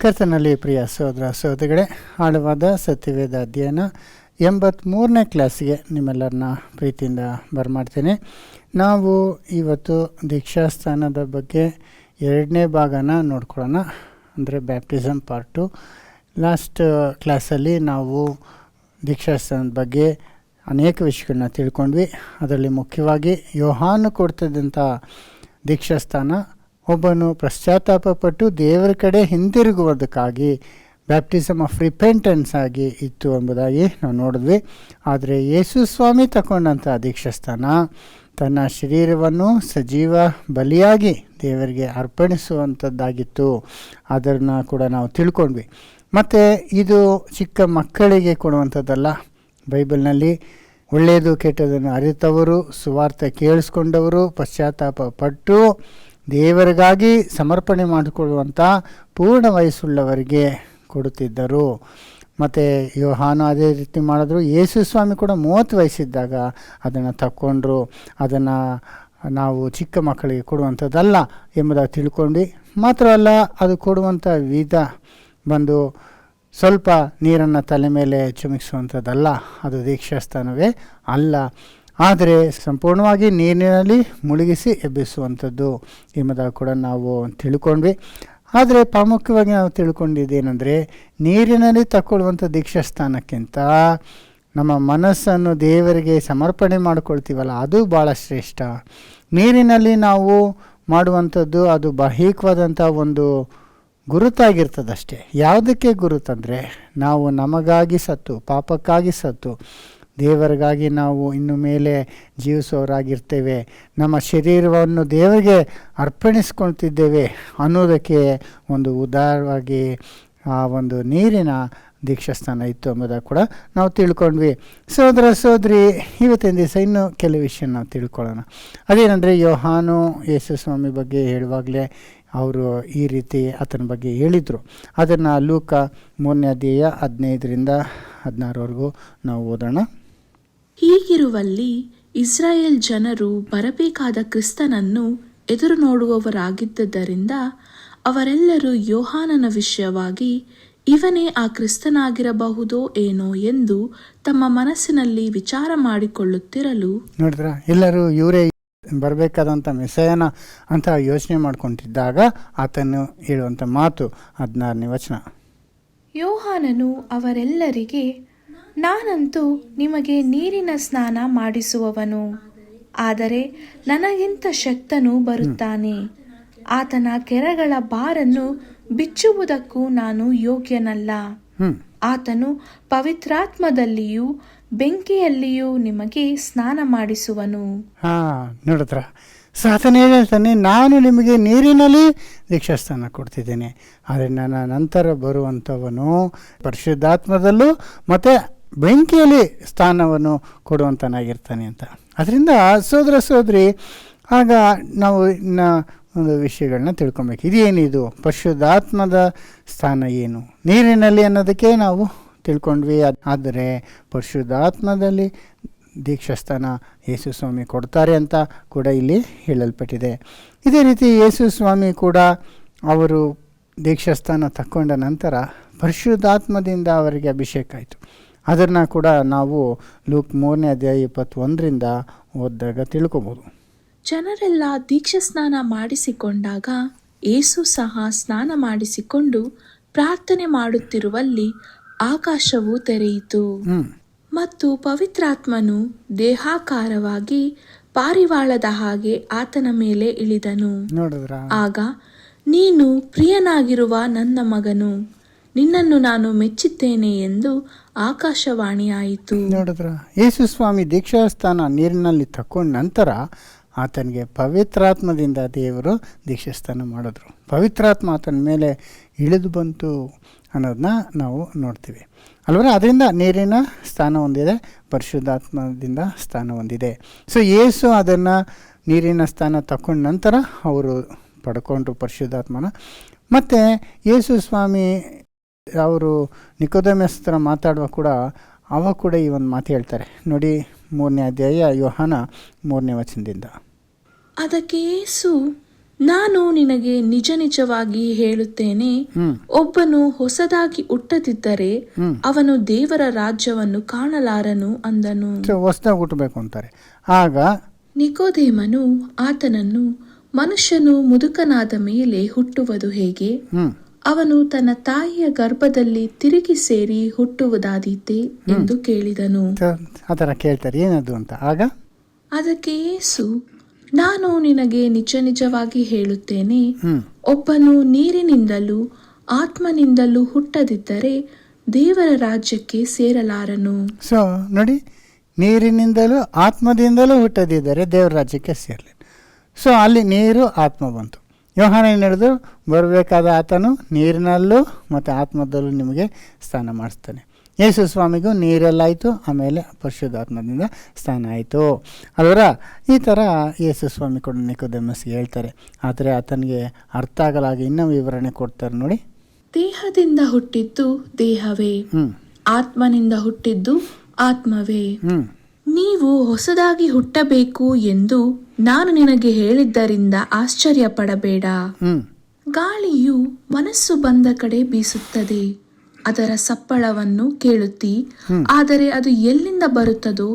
ಕರ್ತನಲ್ಲಿ ಪ್ರಿಯ ಸಹೋದರ ಸಹೋದರಿಗಳೇ, ಆಳವಾದ ಸತ್ಯವೇದ ಅಧ್ಯಯನ 83ನೇ ಕ್ಲಾಸಿಗೆ ನಿಮ್ಮೆಲ್ಲರನ್ನ ಪ್ರೀತಿಯಿಂದ ಬರಮಾಡ್ತೇನೆ. ನಾವು ಇವತ್ತು ದೀಕ್ಷಾಸ್ಥಾನದ ಬಗ್ಗೆ 2ನೇ ಭಾಗನ ನೋಡ್ಕೊಳ್ಳೋಣ, ಅಂದರೆ ಬ್ಯಾಪ್ಟಿಸಮ್ ಪಾರ್ಟು. ಲಾಸ್ಟ್ ಕ್ಲಾಸಲ್ಲಿ ನಾವು ದೀಕ್ಷಾಸ್ಥಾನದ ಬಗ್ಗೆ ಅನೇಕ ವಿಷಯಗಳನ್ನ ತಿಳ್ಕೊಂಡ್ವಿ. ಅದರಲ್ಲಿ ಮುಖ್ಯವಾಗಿ ಯೋಹಾನು ಕೊಡ್ತಿದ್ದಂಥ ದೀಕ್ಷಾಸ್ಥಾನ ಒಬ್ಬನು ಪಶ್ಚಾತ್ತಾಪಪಟ್ಟು ದೇವರ ಕಡೆ ಹಿಂದಿರುಗುವುದಕ್ಕಾಗಿ ಬ್ಯಾಪ್ಟಿಸಮ್ ಆಫ್ ರಿಪೆಂಟೆನ್ಸ್ ಆಗಿ ಇತ್ತು ಎಂಬುದಾಗಿ ನಾವು ನೋಡಿದ್ವಿ. ಆದರೆ ಯೇಸು ಸ್ವಾಮಿ ತಗೊಂಡಂಥ ದೀಕ್ಷಾಸ್ಥಾನ ತನ್ನ ಶರೀರವನ್ನು ಸಜೀವ ಬಲಿಯಾಗಿ ದೇವರಿಗೆ ಅರ್ಪಣಿಸುವಂಥದ್ದಾಗಿತ್ತು. ಅದನ್ನು ಕೂಡ ನಾವು ತಿಳ್ಕೊಂಡ್ವಿ. ಮತ್ತು ಇದು ಚಿಕ್ಕ ಮಕ್ಕಳಿಗೆ ಕೊಡುವಂಥದ್ದಲ್ಲ. ಬೈಬಲ್ನಲ್ಲಿ ಒಳ್ಳೆಯದು ಕೆಟ್ಟದನ್ನು ಅರಿತವರು, ಸುವಾರ್ತೆ ಕೇಳಿಸ್ಕೊಂಡವರು, ಪಶ್ಚಾತ್ತಾಪ ಪಟ್ಟು ದೇವರಿಗಾಗಿ ಸಮರ್ಪಣೆ ಮಾಡಿಕೊಳ್ಳುವಂಥ ಪೂರ್ಣ ವಯಸ್ಸುಳ್ಳವರಿಗೆ ಕೊಡುತ್ತಿದ್ದರು. ಮತ್ತು ಯೋಹಾನು ಅದೇ ರೀತಿ ಮಾಡಿದ್ರು. ಯೇಸು ಸ್ವಾಮಿ ಕೂಡ 30 ವಯಸ್ಸಿದ್ದಾಗ ಅದನ್ನು ತಕ್ಕೊಂಡ್ರು. ಅದನ್ನು ನಾವು ಚಿಕ್ಕ ಮಕ್ಕಳಿಗೆ ಕೊಡುವಂಥದ್ದಲ್ಲ ಎಂಬುದಾಗಿ ತಿಳ್ಕೊಂಡ್ವಿ. ಮಾತ್ರವಲ್ಲ, ಅದು ಕೊಡುವಂಥ ವಿಧ ಬಂದು ಸ್ವಲ್ಪ ನೀರನ್ನು ತಲೆ ಮೇಲೆ ಚಿಮುಕಿಸುವಂಥದ್ದಲ್ಲ, ಅದು ದೀಕ್ಷಾಸ್ಥಾನವೇ ಅಲ್ಲ. ಆದರೆ ಸಂಪೂರ್ಣವಾಗಿ ನೀರಿನಲ್ಲಿ ಮುಳುಗಿಸಿ ಎಬ್ಬಿಸುವಂಥದ್ದು ಎಂಬುದಾಗಿ ಕೂಡ ನಾವು ತಿಳ್ಕೊಂಡ್ವಿ. ಆದರೆ ಪ್ರಾಮುಖ್ಯವಾಗಿ ನಾವು ತಿಳ್ಕೊಂಡಿದ್ದೇನೆಂದರೆ, ನೀರಿನಲ್ಲಿ ತಗೊಳ್ಳುವಂಥ ದೀಕ್ಷಾಸ್ಥಾನಕ್ಕಿಂತ ನಮ್ಮ ಮನಸ್ಸನ್ನು ದೇವರಿಗೆ ಸಮರ್ಪಣೆ ಮಾಡಿಕೊಳ್ತೀವಲ್ಲ, ಅದು ಭಾಳ ಶ್ರೇಷ್ಠ. ನೀರಿನಲ್ಲಿ ನಾವು ಮಾಡುವಂಥದ್ದು ಅದು ಬಾಹ್ಯಿಕವಾದಂಥ ಒಂದು ಗುರುತಾಗಿರ್ತದಷ್ಟೇ. ಯಾವುದಕ್ಕೆ ಗುರುತಂದರೆ, ನಾವು ನಮಗಾಗಿ ಸತ್ತು, ಪಾಪಕ್ಕಾಗಿ ಸತ್ತು, ದೇವರಿಗಾಗಿ ನಾವು ಇನ್ನು ಮೇಲೆ ಜೀವಿಸೋರಾಗಿರ್ತೇವೆ, ನಮ್ಮ ಶರೀರವನ್ನು ದೇವರಿಗೆ ಅರ್ಪಣಿಸ್ಕೊಳ್ತಿದ್ದೇವೆ ಅನ್ನೋದಕ್ಕೆ ಒಂದು ಉದಾರವಾಗಿ ಆ ಒಂದು ನೀರಿನ ದೀಕ್ಷಾಸ್ಥಾನ ಇತ್ತು ಎಂಬುದಾಗಿ ಕೂಡ ನಾವು ತಿಳ್ಕೊಂಡ್ವಿ. ಸಹೋದರ ಸಹೋದರಿ, ಇವತ್ತಿನ ದಿವಸ ಇನ್ನೂ ಕೆಲವು ವಿಷಯ ನಾವು ತಿಳ್ಕೊಳ್ಳೋಣ. ಅದೇನೆಂದರೆ, ಯೋಹಾನು ಯೇಸು ಸ್ವಾಮಿ ಬಗ್ಗೆ ಹೇಳುವಾಗಲೇ ಅವರು ಈ ರೀತಿ ಆತನ ಬಗ್ಗೆ ಹೇಳಿದರು. ಅದನ್ನು ಲೂಕ 3ನೇ ಅಧ್ಯಾಯ 15ರಿಂದ 16ವರೆಗೂ ನಾವು ಓದೋಣ. ಹೀಗಿರುವಲ್ಲಿ ಇಸ್ರಾಯೇಲ್ ಜನರು ಬರಬೇಕಾದ ಕ್ರಿಸ್ತನನ್ನು ಎದುರು ನೋಡುವವರಾಗಿದ್ದರಿಂದ ಅವರೆಲ್ಲರೂ ಯೋಹಾನನ ವಿಷಯವಾಗಿ ಇವನೇ ಆ ಕ್ರಿಸ್ತನಾಗಿರಬಹುದೋ ಏನೋ ಎಂದು ತಮ್ಮ ಮನಸ್ಸಿನಲ್ಲಿ ವಿಚಾರ ಮಾಡಿಕೊಳ್ಳುತ್ತಿರಲು, ನೋಡಿದ್ರ, ಎಲ್ಲರೂ ಇವರೇ ಬರಬೇಕಾದಂಥ ಮೆಸ್ಸಯನ ಅಂತ ಯೋಚನೆ ಮಾಡ್ಕೊತಿದ್ದಾಗ ಆತನು ಹೇಳುವಂಥ ಮಾತು 16ನೇ ವಚನ. ಯೋಹಾನನು ಅವರೆಲ್ಲರಿಗೆ, ನಾನಂತೂ ನಿಮಗೆ ನೀರಿನ ಸ್ನಾನ ಮಾಡಿಸುವವನು, ಆದರೆ ನನಗಿಂತ ಶಕ್ತನು ಬರುತ್ತಾನೆ. ಆತನ ಕೆರಗಳ ಬಾರನ್ನು ಬಿಚ್ಚುವುದಕ್ಕೂ ನಾನು ಯೋಗ್ಯನಲ್ಲ. ಆತನು ಪವಿತ್ರಾತ್ಮದಲ್ಲಿಯೂ ಬೆಂಕಿಯಲ್ಲಿಯೂ ನಿಮಗೆ ಸ್ನಾನ ಮಾಡಿಸುವನು. ನೋಡಿದ್ರ, ಆತನ ಹೇಳ್ತಾನೆ, ನಾನು ನಿಮಗೆ ನೀರಿನಲ್ಲಿ ದೀಕ್ಷಾಸ್ಥಾನ ಕೊಡ್ತಿದ್ದೇನೆ, ಆದರೆ ನನ್ನ ನಂತರ ಬರುವಂಥವನು ಪರಿಶುದ್ಧಾತ್ಮದಲ್ಲೂ ಮತ್ತು ಬೆಂಕಿಯಲ್ಲಿ ಸ್ಥಾನವನ್ನು ಕೊಡುವಂತನಾಗಿರ್ತಾನೆ ಅಂತ. ಅದರಿಂದ ಸಹೋದರ ಸಹೋದರಿ, ಆಗ ನಾವು ಇನ್ನು ಒಂದು ವಿಷಯಗಳನ್ನ ತಿಳ್ಕೊಬೇಕು. ಇದೇನಿದು ಪರಿಶುದ್ಧಾತ್ಮದ ಸ್ಥಾನ ಏನು, ನೀರಿನಲ್ಲಿ ಅನ್ನೋದಕ್ಕೆ ನಾವು ತಿಳ್ಕೊಂಡ್ವಿ. ಆದರೆ ಪರಿಶುದ್ಧಾತ್ಮದಲ್ಲಿ ದೀಕ್ಷಾಸ್ಥಾನ ಯೇಸು ಸ್ವಾಮಿ ಕೊಡ್ತಾರೆ ಅಂತ ಕೂಡ ಇಲ್ಲಿ ಹೇಳಲ್ಪಟ್ಟಿದೆ. ಇದೇ ರೀತಿ ಯೇಸು ಸ್ವಾಮಿ ಕೂಡ ಅವರು ದೀಕ್ಷಾಸ್ಥಾನ ತಕ್ಕೊಂಡ ನಂತರ ಪರಿಶುದ್ಧಾತ್ಮದಿಂದ ಅವರಿಗೆ ಅಭಿಷೇಕ ಆಯಿತು. ಅದನ್ನು ಕೂಡ ನಾವು ಲೂಕ್ 3ನೇ ಅಧ್ಯಾಯ 21ರಿಂದ ಓದಿದಾಗ ತಿಳ್ಕೊಬೋದು. ಜನರೆಲ್ಲ ದೀಕ್ಷಾಸ್ನಾನ ಮಾಡಿಸಿಕೊಂಡಾಗ ಯೇಸು ಸಹ ಸ್ನಾನ ಮಾಡಿಸಿಕೊಂಡು ಪ್ರಾರ್ಥನೆ ಮಾಡುತ್ತಿರುವಲ್ಲಿ ಆಕಾಶವು ತೆರೆಯಿತು, ಮತ್ತು ಪವಿತ್ರಾತ್ಮನು ದೇಹಾಕಾರವಾಗಿ ಪಾರಿವಾಳದ ಹಾಗೆ ಆತನ ಮೇಲೆ ಇಳಿದನು. ಆಗ, ನೀನು ಪ್ರಿಯನಾಗಿರುವ ನನ್ನ ಮಗನು, ನಿನ್ನನ್ನು ನಾನು ಮೆಚ್ಚಿದ್ದೇನೆ ಎಂದು ಆಕಾಶವಾಣಿಯಾಯಿತು. ನೋಡಿದ್ರ, ಯೇಸು ಸ್ವಾಮಿ ದೀಕ್ಷಾಸ್ಥಾನ ನೀರಿನಲ್ಲಿ ತಕೊಂಡ ನಂತರ ಆತನಿಗೆ ಪವಿತ್ರಾತ್ಮದಿಂದ ದೇವರು ದೀಕ್ಷಾಸ್ಥಾನ ಮಾಡಿದ್ರು. ಪವಿತ್ರಾತ್ಮ ಆತನ ಮೇಲೆ ಇಳಿದು ಬಂತು ಅನ್ನೋದನ್ನ ನಾವು ನೋಡ್ತೀವಿ ಅಲ್ವರ. ಅದರಿಂದ ನೀರಿನ ಸ್ಥಾನ ಹೊಂದಿದೆ, ಪರಿಶುದ್ಧಾತ್ಮದಿಂದ ಸ್ಥಾನ ಹೊಂದಿದೆ. ಸೊ ಯೇಸು ಅದನ್ನು ನೀರಿನ ಸ್ಥಾನ ತಕೊಂಡ ನಂತರ ಅವರು ಪಡ್ಕೊಂಡ್ರು ಪರಿಶುದ್ಧಾತ್ಮನ. ಮತ್ತು ಯೇಸು ಸ್ವಾಮಿ ಅವರು ನಿಕೋದೇಮಸ್ ಹತ್ರ ಮಾತಾಡುವ ಕೂಡ ಅವ ಕೂಡ ಈ ಒಂದು ಮಾತು ಹೇಳ್ತಾರೆ ನೋಡಿ. 3ನೇ ಅಧ್ಯಾಯ ಯೋಹಾನ 3ನೇ ವಚನದಿಂದ. ಅದಕ್ಕೆ ಯೇಸು, ನಾನು ನಿನಗೆ ನಿಜ ನಿಜವಾಗಿ ಹೇಳುತ್ತೇನೆ, ಒಬ್ಬನು ಹೊಸದಾಗಿ ಹುಟ್ಟದಿದ್ದರೆ ಅವನು ದೇವರ ರಾಜ್ಯವನ್ನು ಕಾಣಲಾರನು ಅಂದನು. ಹೊಸದಾಗಿ ಹುಟ್ಟಬೇಕು ಅಂತಾರೆ. ಆಗ ನಿಕೋದೇಮನು ಆತನನ್ನು, ಮನುಷ್ಯನು ಮುದುಕನಾದ ಮೇಲೆ ಹುಟ್ಟುವುದು ಹೇಗೆ? ಅವನು ತನ್ನ ತಾಯಿಯ ಗರ್ಭದಲ್ಲಿ ತಿರುಗಿ ಸೇರಿ ಹುಟ್ಟುವುದಾದೀತೆ ಎಂದು ಕೇಳಿದನು. ಆ ಥರ ಕೇಳ್ತಾರೆ, ಏನದು ಅಂತ. ಆಗ ಅದಕ್ಕೆ ಯೇಸು, ನಾನು ನಿನಗೆ ನಿಜ ನಿಜವಾಗಿ ಹೇಳುತ್ತೇನೆ, ಒಬ್ಬನು ನೀರಿನಿಂದಲೂ ಆತ್ಮನಿಂದಲೂ ಹುಟ್ಟದಿದ್ದರೆ ದೇವರ ರಾಜ್ಯಕ್ಕೆ ಸೇರಲಾರನು. ಸೊ ನೋಡಿ, ನೀರಿನಿಂದಲೂ ಆತ್ಮದಿಂದಲೂ ಹುಟ್ಟದಿದ್ದರೆ ದೇವರ ರಾಜ್ಯಕ್ಕೆ ಸೇರಲಿ. ಸೊ ಅಲ್ಲಿ ನೀರು ಆತ್ಮ ಬಂತು. ಯೋಹಾನ ಏನು ಹೇಳಿದ್ರು, ಬರಬೇಕಾದ ಆತನು ನೀರಿನಲ್ಲೂ ಮತ್ತು ಆತ್ಮದಲ್ಲೂ ನಿಮಗೆ ಸ್ನಾನ ಮಾಡಿಸ್ತಾನೆ. ಯೇಸು ಸ್ವಾಮಿಗೂ ನೀರಲ್ಲಾಯಿತು, ಆಮೇಲೆ ಪರಿಶುದ್ಧಾತ್ಮದಿಂದ ಸ್ನಾನ ಆಯಿತು ಅಲ್ವರ. ಈ ಥರ ಯೇಸು ಸ್ವಾಮಿ ಕೂಡ ನಿಕೋದೇಮಸ್ಗೆ ಹೇಳ್ತಾರೆ. ಆದರೆ ಆತನಿಗೆ ಅರ್ಥ ಆಗಲಾಗಿ ಇನ್ನೂ ವಿವರಣೆ ಕೊಡ್ತಾರೆ ನೋಡಿ. ದೇಹದಿಂದ ಹುಟ್ಟಿದ್ದು ದೇಹವೇ, ಆತ್ಮನಿಂದ ಹುಟ್ಟಿದ್ದು ಆತ್ಮವೇ. ನೀವು ಹೊಸದಾಗಿ ಹುಟ್ಟಬೇಕು ಎಂದು ನಾನು ನಿನಗೆ ಹೇಳಿದ್ದರಿಂದ ಆಶ್ಚರ್ಯ ಪಡಬೇಡ. ಗಾಳಿಯು ಮನಸ್ಸು ಬಂದ ಕಡೆ ಬೀಸುತ್ತದೆ, ಅದರ ಸಪ್ಪಳವನ್ನು ಕೇಳುತ್ತಿ, ಆದರೆ ಅದು ಎಲ್ಲಿಂದ ಬರುತ್ತದೋ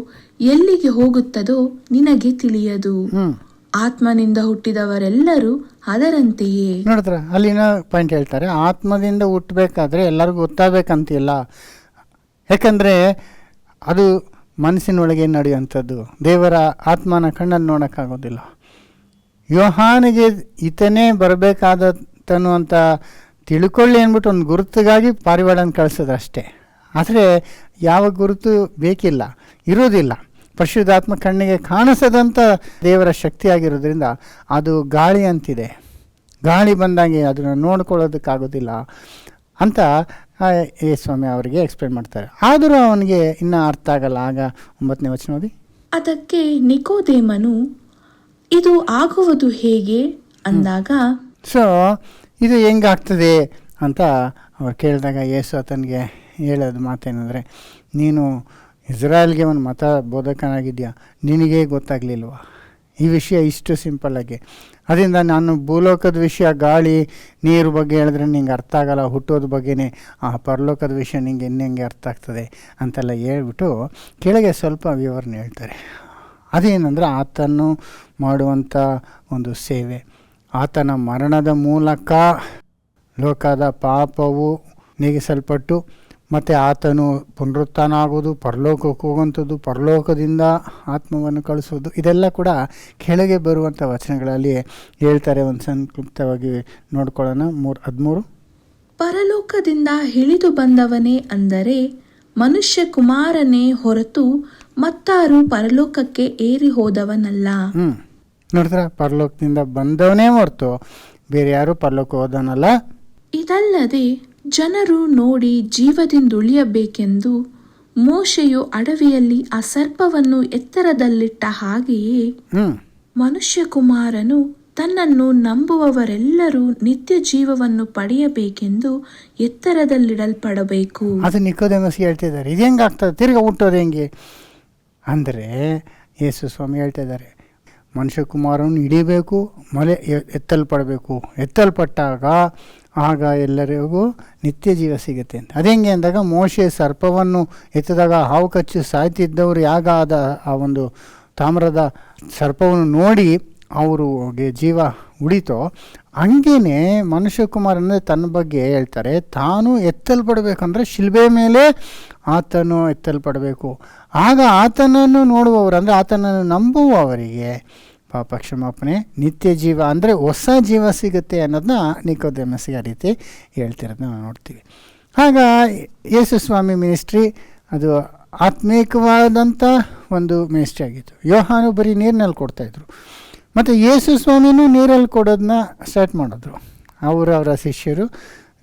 ಎಲ್ಲಿಗೆ ಹೋಗುತ್ತದೋ ನಿನಗೆ ತಿಳಿಯದು. ಆತ್ಮನಿಂದ ಹುಟ್ಟಿದವರೆಲ್ಲರೂ ಅದರಂತೆಯೇ. ನೋಡಿದ್ರ, ಅಲ್ಲಿನ ಪಾಯಿಂಟ್ ಹೇಳ್ತಾರೆ, ಆತ್ಮದಿಂದ ಹುಟ್ಟಬೇಕಾದ್ರೆ ಎಲ್ಲರಿಗೂ ಗೊತ್ತಾಗಬೇಕಂತಿಲ್ಲ. ಯಾಕಂದರೆ ಅದು ಮನಸ್ಸಿನೊಳಗೆ ನಡೆಯುವಂಥದ್ದು. ದೇವರ ಆತ್ಮನ ಕಣ್ಣಲ್ಲಿ ನೋಡೋಕ್ಕಾಗೋದಿಲ್ಲ. ಯೋಹಾನಿಗೆ ಈತನೇ ಬರಬೇಕಾದತನು ಅಂತ ತಿಳ್ಕೊಳ್ಳಿ ಅಂದ್ಬಿಟ್ಟು ಒಂದು ಗುರುತಿಗಾಗಿ ಪಾರಿವಾಳನ ಕಳಿಸೋದು ಅಷ್ಟೇ. ಆದರೆ ಯಾವ ಗುರುತು ಬೇಕಿಲ್ಲ, ಇರೋದಿಲ್ಲ. ಪರಿಶುದ್ಧಾತ್ಮ ಕಣ್ಣಿಗೆ ಕಾಣಿಸದಂಥ ದೇವರ ಶಕ್ತಿಯಾಗಿರೋದ್ರಿಂದ ಅದು ಗಾಳಿ ಅಂತಿದೆ. ಗಾಳಿ ಬಂದಾಗೆ ಅದನ್ನು ನೋಡ್ಕೊಳ್ಳೋದಕ್ಕಾಗೋದಿಲ್ಲ ಅಂತ ಸ್ವಾಮಿ ಅವರಿಗೆ ಎಕ್ಸ್ಪ್ಲೇನ್ ಮಾಡ್ತಾರೆ. ಆದರೂ ಅವನಿಗೆ ಇನ್ನೂ ಅರ್ಥ ಆಗಲ್ಲ. ಆಗ 9ನೇ ವಚನ ಓದಿ. ಅದಕ್ಕೆ ನಿಕೋದೇಮನು, ಇದು ಆಗುವುದು ಹೇಗೆ ಅಂದಾಗ, ಸೊ ಇದು ಹೆಂಗಾಗ್ತದೆ ಅಂತ ಅವ್ರು ಕೇಳಿದಾಗ ಯೇಸು ಆತನಿಗೆ ಹೇಳೋದು ಮಾತೇನೆಂದರೆ, ನೀನು ಇಸ್ರಾಯೇಲ್ಗೆ ಒಂದು ಮತ ಬೋಧಕನಾಗಿದೆಯಾ, ನಿನಗೇ ಗೊತ್ತಾಗಲಿಲ್ವಾ ಈ ವಿಷಯ ಇಷ್ಟು ಸಿಂಪಲ್ಲಾಗಿ? ಅದರಿಂದ ನಾನು ಭೂಲೋಕದ ವಿಷಯ, ಗಾಳಿ ನೀರು ಬಗ್ಗೆ ಹೇಳಿದ್ರೆ ನಿಂಗೆ ಅರ್ಥ ಆಗಲ್ಲ, ಹುಟ್ಟೋದ ಬಗ್ಗೆನೇ ಆ ಪರಲೋಕದ ವಿಷಯ ನಿಂಗೆ ಹೆಂಗೆ ಅರ್ಥ ಆಗ್ತದೆ ಅಂತೆಲ್ಲ ಹೇಳ್ಬಿಟ್ಟು ಕೆಳಗೆ ಸ್ವಲ್ಪ ವಿವರಣೆ ಹೇಳ್ತಾರೆ. ಅದೇನೆಂದರೆ ಆತನು ಮಾಡುವಂಥ ಒಂದು ಸೇವೆ, ಆತನ ಮರಣದ ಮೂಲಕ ಲೋಕದ ಪಾಪವು ನೀಗಿಸಲ್ಪಟ್ಟು ಮತ್ತು ಆತನು ಪುನರುತ್ಥಾನ ಆಗೋದು, ಪರಲೋಕಕ್ಕೆ ಹೋಗುವಂಥದ್ದು, ಪರಲೋಕದಿಂದ ಆತ್ಮವನ್ನು ಕಳಿಸೋದು, ಇದೆಲ್ಲ ಕೂಡ ಕೆಳಗೆ ಬರುವಂಥ ವಚನಗಳಲ್ಲಿ ಹೇಳ್ತಾರೆ. ಒಂದು ಸಂಕ್ಷಿಪ್ತವಾಗಿ ನೋಡ್ಕೊಳ್ಳೋಣ. 13. ಪರಲೋಕದಿಂದ ಇಳಿದು ಬಂದವನೇ ಅಂದರೆ ಮನುಷ್ಯ ಕುಮಾರನೇ ಹೊರತು ಮತ್ತಾರು ಪರಲೋಕಕ್ಕೆ ಏರಿ ಹೋದವನಲ್ಲ. ನೋಡಿದ್ರ, ಪರಲೋಕದಿಂದ ಬಂದವನೇ ಹೊರತು ಬೇರೆ ಯಾರು ಪರಲೋಕ ಹೋದವನಲ್ಲ. ಇದಲ್ಲದೆ ಜನರು ನೋಡಿ ಜೀವದಿಂದುಳಿಯಬೇಕೆಂದು ಮೋಶೆಯು ಅಡವಿಯಲ್ಲಿ ಆ ಸರ್ಪವನ್ನು ಎತ್ತರದಲ್ಲಿಟ್ಟ ಹಾಗೆಯೇ ಮನುಷ್ಯ ಕುಮಾರನು ತನ್ನನ್ನು ನಂಬುವವರೆಲ್ಲರೂ ನಿತ್ಯ ಜೀವವನ್ನು ಪಡೆಯಬೇಕೆಂದು ಎತ್ತರದಲ್ಲಿಡಲ್ಪಡಬೇಕು. ಅದು ನಿಕೋದೇಮಸ್ಗೆ ಹೇಳ್ತಿದ್ದಾರೆ. ಇದು ಹೆಂಗಾಗ್ತದೆ, ತಿರ್ಗಾ ಹುಟ್ಟೋದು ಹೆಂಗೆ ಅಂದರೆ ಯೇಸು ಸ್ವಾಮಿ ಹೇಳ್ತಾ ಇದ್ದಾರೆ, ಮನುಷ್ಯ ಕುಮಾರನು ಹಿಡಿಬೇಕು, ಮಲೆ ಎತ್ತಲ್ಪಡಬೇಕು, ಎತ್ತಲ್ಪಟ್ಟಾಗ ಆಗ ಎಲ್ಲರಿಗೂ ನಿತ್ಯ ಜೀವ ಸಿಗುತ್ತೆ ಅಂತ. ಅದೆಂಗೆ ಅಂದಾಗ, ಮೋಶೆ ಸರ್ಪವನ್ನು ಎತ್ತಿದಾಗ ಹಾವು ಕಚ್ಚಿ ಸಾಯ್ತಿದ್ದವರು ಯಾಗಾದ ಆ ಒಂದು ತಾಮ್ರದ ಸರ್ಪವನ್ನು ನೋಡಿ ಅವ್ರಿಗೆ ಜೀವ ಉಳಿತೋ, ಹಂಗೇ ಮನುಷ್ಯ ಕುಮಾರ ಅಂದರೆ ತನ್ನ ಬಗ್ಗೆ ಹೇಳ್ತಾರೆ, ತಾನು ಎತ್ತಲ್ಪಡಬೇಕಂದ್ರೆ ಶಿಲ್ಬೆ ಮೇಲೆ ಆತನು ಎತ್ತಲ್ಪಡಬೇಕು. ಆಗ ಆತನನ್ನು ನೋಡುವವರು ಅಂದರೆ ಆತನನ್ನು ನಂಬುವವರಿಗೆ ಪಾಪ ಕ್ಷಮಾಪಣೆ, ನಿತ್ಯ ಜೀವ ಅಂದರೆ ಹೊಸ ಜೀವ ಸಿಗುತ್ತೆ ಅನ್ನೋದನ್ನ ನಿಕೋದೇಮಸ್ಗೆ ಆ ರೀತಿ ಹೇಳ್ತಿರೋದನ್ನ ನಾವು ನೋಡ್ತೀವಿ. ಆಗ ಯೇಸು ಸ್ವಾಮಿ ಮಿನಿಸ್ಟ್ರಿ ಅದು ಆತ್ಮೀಕವಾದಂಥ ಒಂದು ಮಿನಿಸ್ಟ್ರಿ ಆಗಿತ್ತು. ಯೋಹಾನು ಬರೀ ನೀರಿನಲ್ಲಿ ಕೊಡ್ತಾಯಿದ್ರು, ಮತ್ತು ಯೇಸು ಸ್ವಾಮಿನೂ ನೀರಲ್ಲಿ ಕೊಡೋದನ್ನ ಸ್ಟಾರ್ಟ್ ಮಾಡಿದ್ರು. ಅವರ ಶಿಷ್ಯರು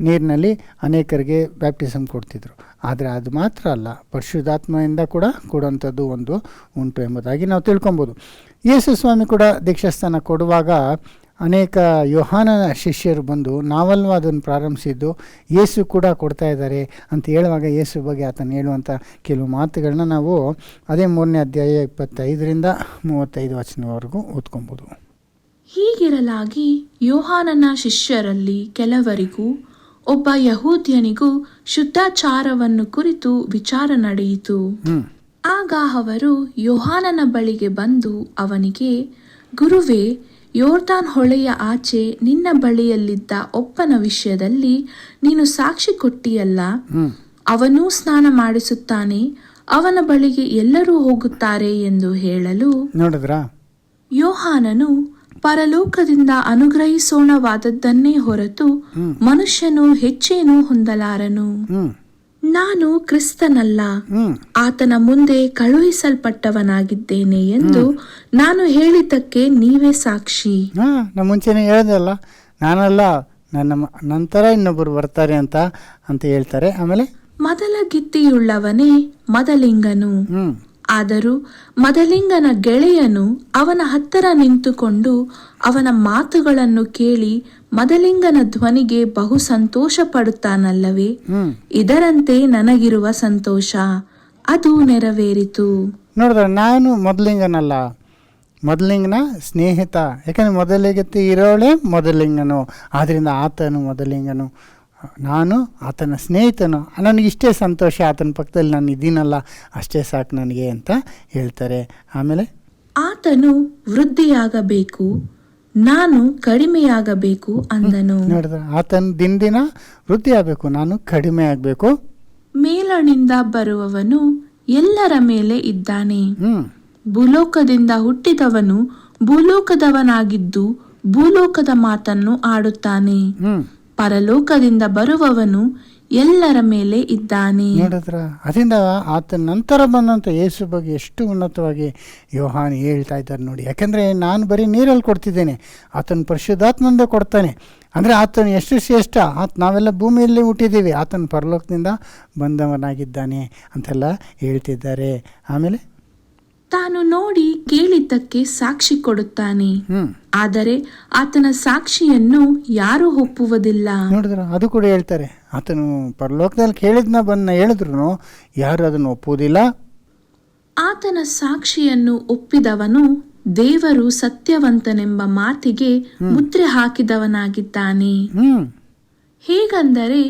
ನೀರಿನಲ್ಲಿ ಅನೇಕರಿಗೆ ಬ್ಯಾಪ್ಟಿಸಮ್ ಕೊಡ್ತಿದ್ರು. ಆದರೆ ಅದು ಮಾತ್ರ ಅಲ್ಲ, ಪರಿಶುದ್ಧಾತ್ಮೆಯಿಂದ ಕೂಡ ಕೊಡುವಂಥದ್ದು ಒಂದು ಉಂಟು ಎಂಬುದಾಗಿ ನಾವು ತಿಳ್ಕೊಬೋದು. ಯೇಸು ಸ್ವಾಮಿ ಕೂಡ ದೀಕ್ಷಾಸ್ಥಾನ ಕೊಡುವಾಗ ಅನೇಕ ಯೋಹಾನನ ಶಿಷ್ಯರು ಬಂದು, ನಾವಲ್ವ ಅದನ್ನು ಪ್ರಾರಂಭಿಸಿದ್ದು, ಯೇಸು ಕೂಡ ಕೊಡ್ತಾ ಇದ್ದಾರೆ ಅಂತ ಹೇಳುವಾಗ ಯೇಸು ಬಗ್ಗೆ ಆತನು ಹೇಳುವಂಥ ಕೆಲವು ಮಾತುಗಳನ್ನ ನಾವು ಅದೇ 3ನೇ ಅಧ್ಯಾಯ 25ರಿಂದ 35 ವಚನವರೆಗೂ ಓದ್ಕೊಬೋದು. ಹೀಗಿರಲಾಗಿ ಯೋಹಾನನ ಶಿಷ್ಯರಲ್ಲಿ ಕೆಲವರಿಗೂ ಒಬ್ಬ ಯಹೂದ್ಯನಿಗೂ ಶುದ್ಧಾಚಾರವನ್ನು ಕುರಿತು ವಿಚಾರ ನಡೆಯಿತು. ಆಗ ಅವರು ಯೋಹಾನನ ಬಳಿಗೆ ಬಂದು ಅವನಿಗೆ, ಗುರುವೇ, ಯೋರ್ದಾನ್ ಹೊಳೆಯ ಆಚೆ ನಿನ್ನ ಬಳಿಯಲ್ಲಿದ್ದ ಒಬ್ಬನ ವಿಷಯದಲ್ಲಿ ನೀನು ಸಾಕ್ಷಿ ಕೊಟ್ಟಿಯಲ್ಲ, ಅವನೂ ಸ್ನಾನ ಮಾಡಿಸುತ್ತಾನೆ, ಅವನ ಬಳಿಗೆ ಎಲ್ಲರೂ ಹೋಗುತ್ತಾರೆ ಎಂದು ಹೇಳಲು, ನೋಡಿದ್ರಾ, ಯೋಹಾನನು ಪರಲೋಕದಿಂದ ಅನುಗ್ರಹಿಸೋಣವಾದದ್ದನ್ನೇ ಹೊರತು ಮನುಷ್ಯನು ಹೆಚ್ಚೇನೂ ಹೊಂದಲಾರನು. ನಾನು ಕ್ರಿಸ್ತನಲ್ಲ, ಆತನ ಮುಂದೆ ಕಳುಹಿಸಲ್ಪಟ್ಟವನಾಗಿದ್ದೇನೆ ಎಂದು ನಾನು ಹೇಳಿದ್ದಕ್ಕೆ ನೀವೇ ಸಾಕ್ಷಿ. ನಾ ಮುಂಚೆನೇ ಹೇಳ್ದಲ್ಲ, ನಾನಲ್ಲ, ನನ್ನ ನಂತರ ಇನ್ನೊಬ್ಬರು ಬರ್ತಾರೆ ಅಂತ ಹೇಳ್ತಾರೆ. ಆಮೇಲೆ ಮೊದಲ ಗಿತ್ತಿಯುಳ್ಳವನೇ ಮೊದಲಿಂಗನು. ಆದರೂ ಮೊದಲಿಂಗನ ಗೆಳೆಯನು ಅವನ ಹತ್ತಿರ ನಿಂತುಕೊಂಡು ಅವನ ಮಾತುಗಳನ್ನು ಕೇಳಿ ಮೊದಲಿಂಗನ ಧ್ವನಿಗೆ ಬಹು ಸಂತೋಷ ಪಡುತ್ತಾನಲ್ಲವೇ? ಇದರಂತೆ ನನಗಿರುವ ಸಂತೋಷ ಅದು ನೆರವೇರಿತು. ನೋಡಿದ್ರೆ ನಾನು ಮೊದಲಿಂಗನಲ್ಲ, ಮೊದಲಿಂಗನ ಸ್ನೇಹಿತ. ಯಾಕಂದರೆ ಮೊದಲಿಗತ್ತೆ ಇರೋಳೆ ಮೊದಲಿಂಗನು, ಆದ್ದರಿಂದ ಆತನು ಮೊದಲಿಂಗನು, ನಾನು ಆತನ ಸ್ನೇಹಿತನು. ನನಗಿಷ್ಟೇ ಸಂತೋಷ, ಆತನ ಪಕ್ಕದಲ್ಲಿ ನಾನು ಇದ್ದೀನಲ್ಲ, ಅಷ್ಟೇ ಸಾಕು ನನಗೆ ಅಂತ ಹೇಳ್ತಾರೆ. ಆಮೇಲೆ ಆತನು ವೃದ್ಧಿಯಾಗಬೇಕು, ನಾನು ಕಡಿಮೆಯಾಗಬೇಕು ಅಂದನು. ನೋಡಿದ್ರೆ, ಆತನ ದಿನ ವೃದ್ಧಿ ಆಗಬೇಕು, ನಾನು ಕಡಿಮೆ ಆಗಬೇಕು. ಮೇಲಣಿಂದ ಬರುವವನು ಎಲ್ಲರ ಮೇಲೆ ಇದ್ದಾನೆ. ಭೂಲೋಕದಿಂದ ಹುಟ್ಟಿದವನು ಭೂಲೋಕದವನಾಗಿದ್ದು ಭೂಲೋಕದ ಮಾತನ್ನು ಆಡುತ್ತಾನೆ. ಪರಲೋಕದಿಂದ ಬರುವವನು ಎಲ್ಲರ ಮೇಲೆ ಇದ್ದಾನೆ. ನೋಡಿದ್ರ, ಅದರಿಂದ ಆತನ ನಂತರ ಬಂದಂಥ ಯೇಸು ಬಗ್ಗೆ ಎಷ್ಟು ಉನ್ನತವಾಗಿ ಯೋಹಾನ್ ಹೇಳ್ತಾ ಇದ್ದಾರೆ ನೋಡಿ. ಯಾಕೆಂದರೆ ನಾನು ಬರೀ ನೀರಲ್ಲಿ ಕೊಡ್ತಿದ್ದೇನೆ, ಆತನ ಪರಿಶುದ್ಧಾತ್ಮಂದ ಕೊಡ್ತಾನೆ. ಅಂದರೆ ಆತನು ಎಷ್ಟು ಶ್ರೇಷ್ಠ, ನಾವೆಲ್ಲ ಭೂಮಿಯಲ್ಲಿ ಹುಟ್ಟಿದ್ದೀವಿ, ಆತನ ಪರಲೋಕದಿಂದ ಬಂದವನಾಗಿದ್ದಾನೆ ಅಂತೆಲ್ಲ ಹೇಳ್ತಿದ್ದಾರೆ. ಆಮೇಲೆ ತಾನು ನೋಡಿ ಕೇಳಿದ್ದಕ್ಕೆ ಸಾಕ್ಷಿ ಕೊಡುತ್ತಾನೆ, ಆದರೆ ಆತನ ಸಾಕ್ಷಿಯನ್ನು ಯಾರು ಒಪ್ಪುವುದಿಲ್ಲ. ನೋಡಿದ್ರ, ಅದು ಕೂಡ ಹೇಳ್ತಾರೆ, ಆತನು ಪರಲೋಕದಲ್ಲಿ ಕೇಳಿದ್ನ ಬಂದ ಹೇಳಿದ್ರು ಯಾರು ಅದನ್ನು ಒಪ್ಪುವುದಿಲ್ಲ. ಆತನ ಸಾಕ್ಷಿಯನ್ನು ಒಪ್ಪಿದವನು ದೇವರು ಸತ್ಯವಂತನೆಂಬ ಮಾತಿಗೆ ಮುದ್ರೆ ಹಾಕಿದವನಾಗಿದ್ದಾನೆ. ಹೇಗೆಂದರೆ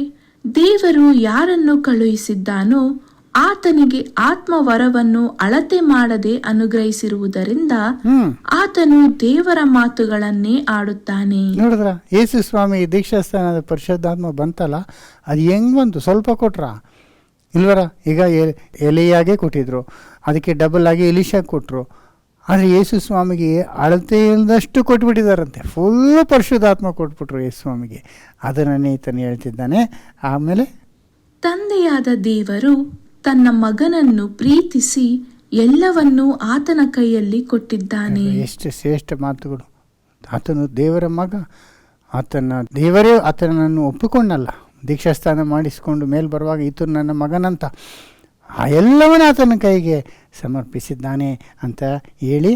ದೇವರು ಯಾರನ್ನು ಕಳುಹಿಸಿದ್ದಾನೋ ಆತನಿಗೆ ಆತ್ಮವರವನ್ನು ಅಳತೆ ಮಾಡದೆ ಅನುಗ್ರಹಿಸಿರುವುದರಿಂದ ಆತನು ದೇವರ ಮಾತುಗಳನ್ನೇ ಆಡುತ್ತಾನೆ. ನೋಡಿದ್ರ, ಯೇಸು ಸ್ವಾಮಿ ದೀಕ್ಷಾಸ್ಥಾನದ ಪರಿಶುದ್ಧಾತ್ಮ ಬಂತಲ್ಲ, ಅದು ಹೆಂಗ್ ಬಂತು? ಸ್ವಲ್ಪ ಕೊಟ್ರ ಇಲ್ವರ? ಈಗ ಎಲಿಯಾಗೆ ಕೊಟ್ಟಿದ್ರು, ಅದಕ್ಕೆ ಡಬಲ್ ಆಗಿ ಎಲಿಶಾಗೆ ಕೊಟ್ಟರು. ಆದರೆ ಯೇಸು ಸ್ವಾಮಿಗೆ ಅಳತೆ ಇಲ್ಲದಷ್ಟು ಕೊಟ್ಬಿಟ್ಟಿದಾರಂತೆ, ಫುಲ್ ಪರಿಶುದ್ಧಾತ್ಮ ಕೊಟ್ಬಿಟ್ರು ಯೇಸು ಸ್ವಾಮಿಗೆ. ಅದನ್ನೇ ಈತನು ಹೇಳ್ತಿದ್ದಾನೆ. ಆಮೇಲೆ ತಂದೆಯಾದ ದೇವರು ತನ್ನ ಮಗನನ್ನು ಪ್ರೀತಿಸಿ ಎಲ್ಲವನ್ನೂ ಆತನ ಕೈಯಲ್ಲಿ ಕೊಟ್ಟಿದ್ದಾನೆ. ಎಷ್ಟು ಶ್ರೇಷ್ಠ ಮಾತುಗಳು! ಆತನು ದೇವರ ಮಗ, ದೇವರೇ ಆತನನ್ನು ಒಪ್ಪಿಕೊಂಡಲ್ಲ, ದೀಕ್ಷಾಸ್ಥಾನ ಮಾಡಿಸಿಕೊಂಡು ಮೇಲೆ ಬರುವಾಗ ಈತ ನನ್ನ ಮಗನಂತ ಆ ಎಲ್ಲವನ್ನ ಆತನ ಕೈಗೆ ಸಮರ್ಪಿಸಿದ್ದಾನೆ ಅಂತ ಹೇಳಿ,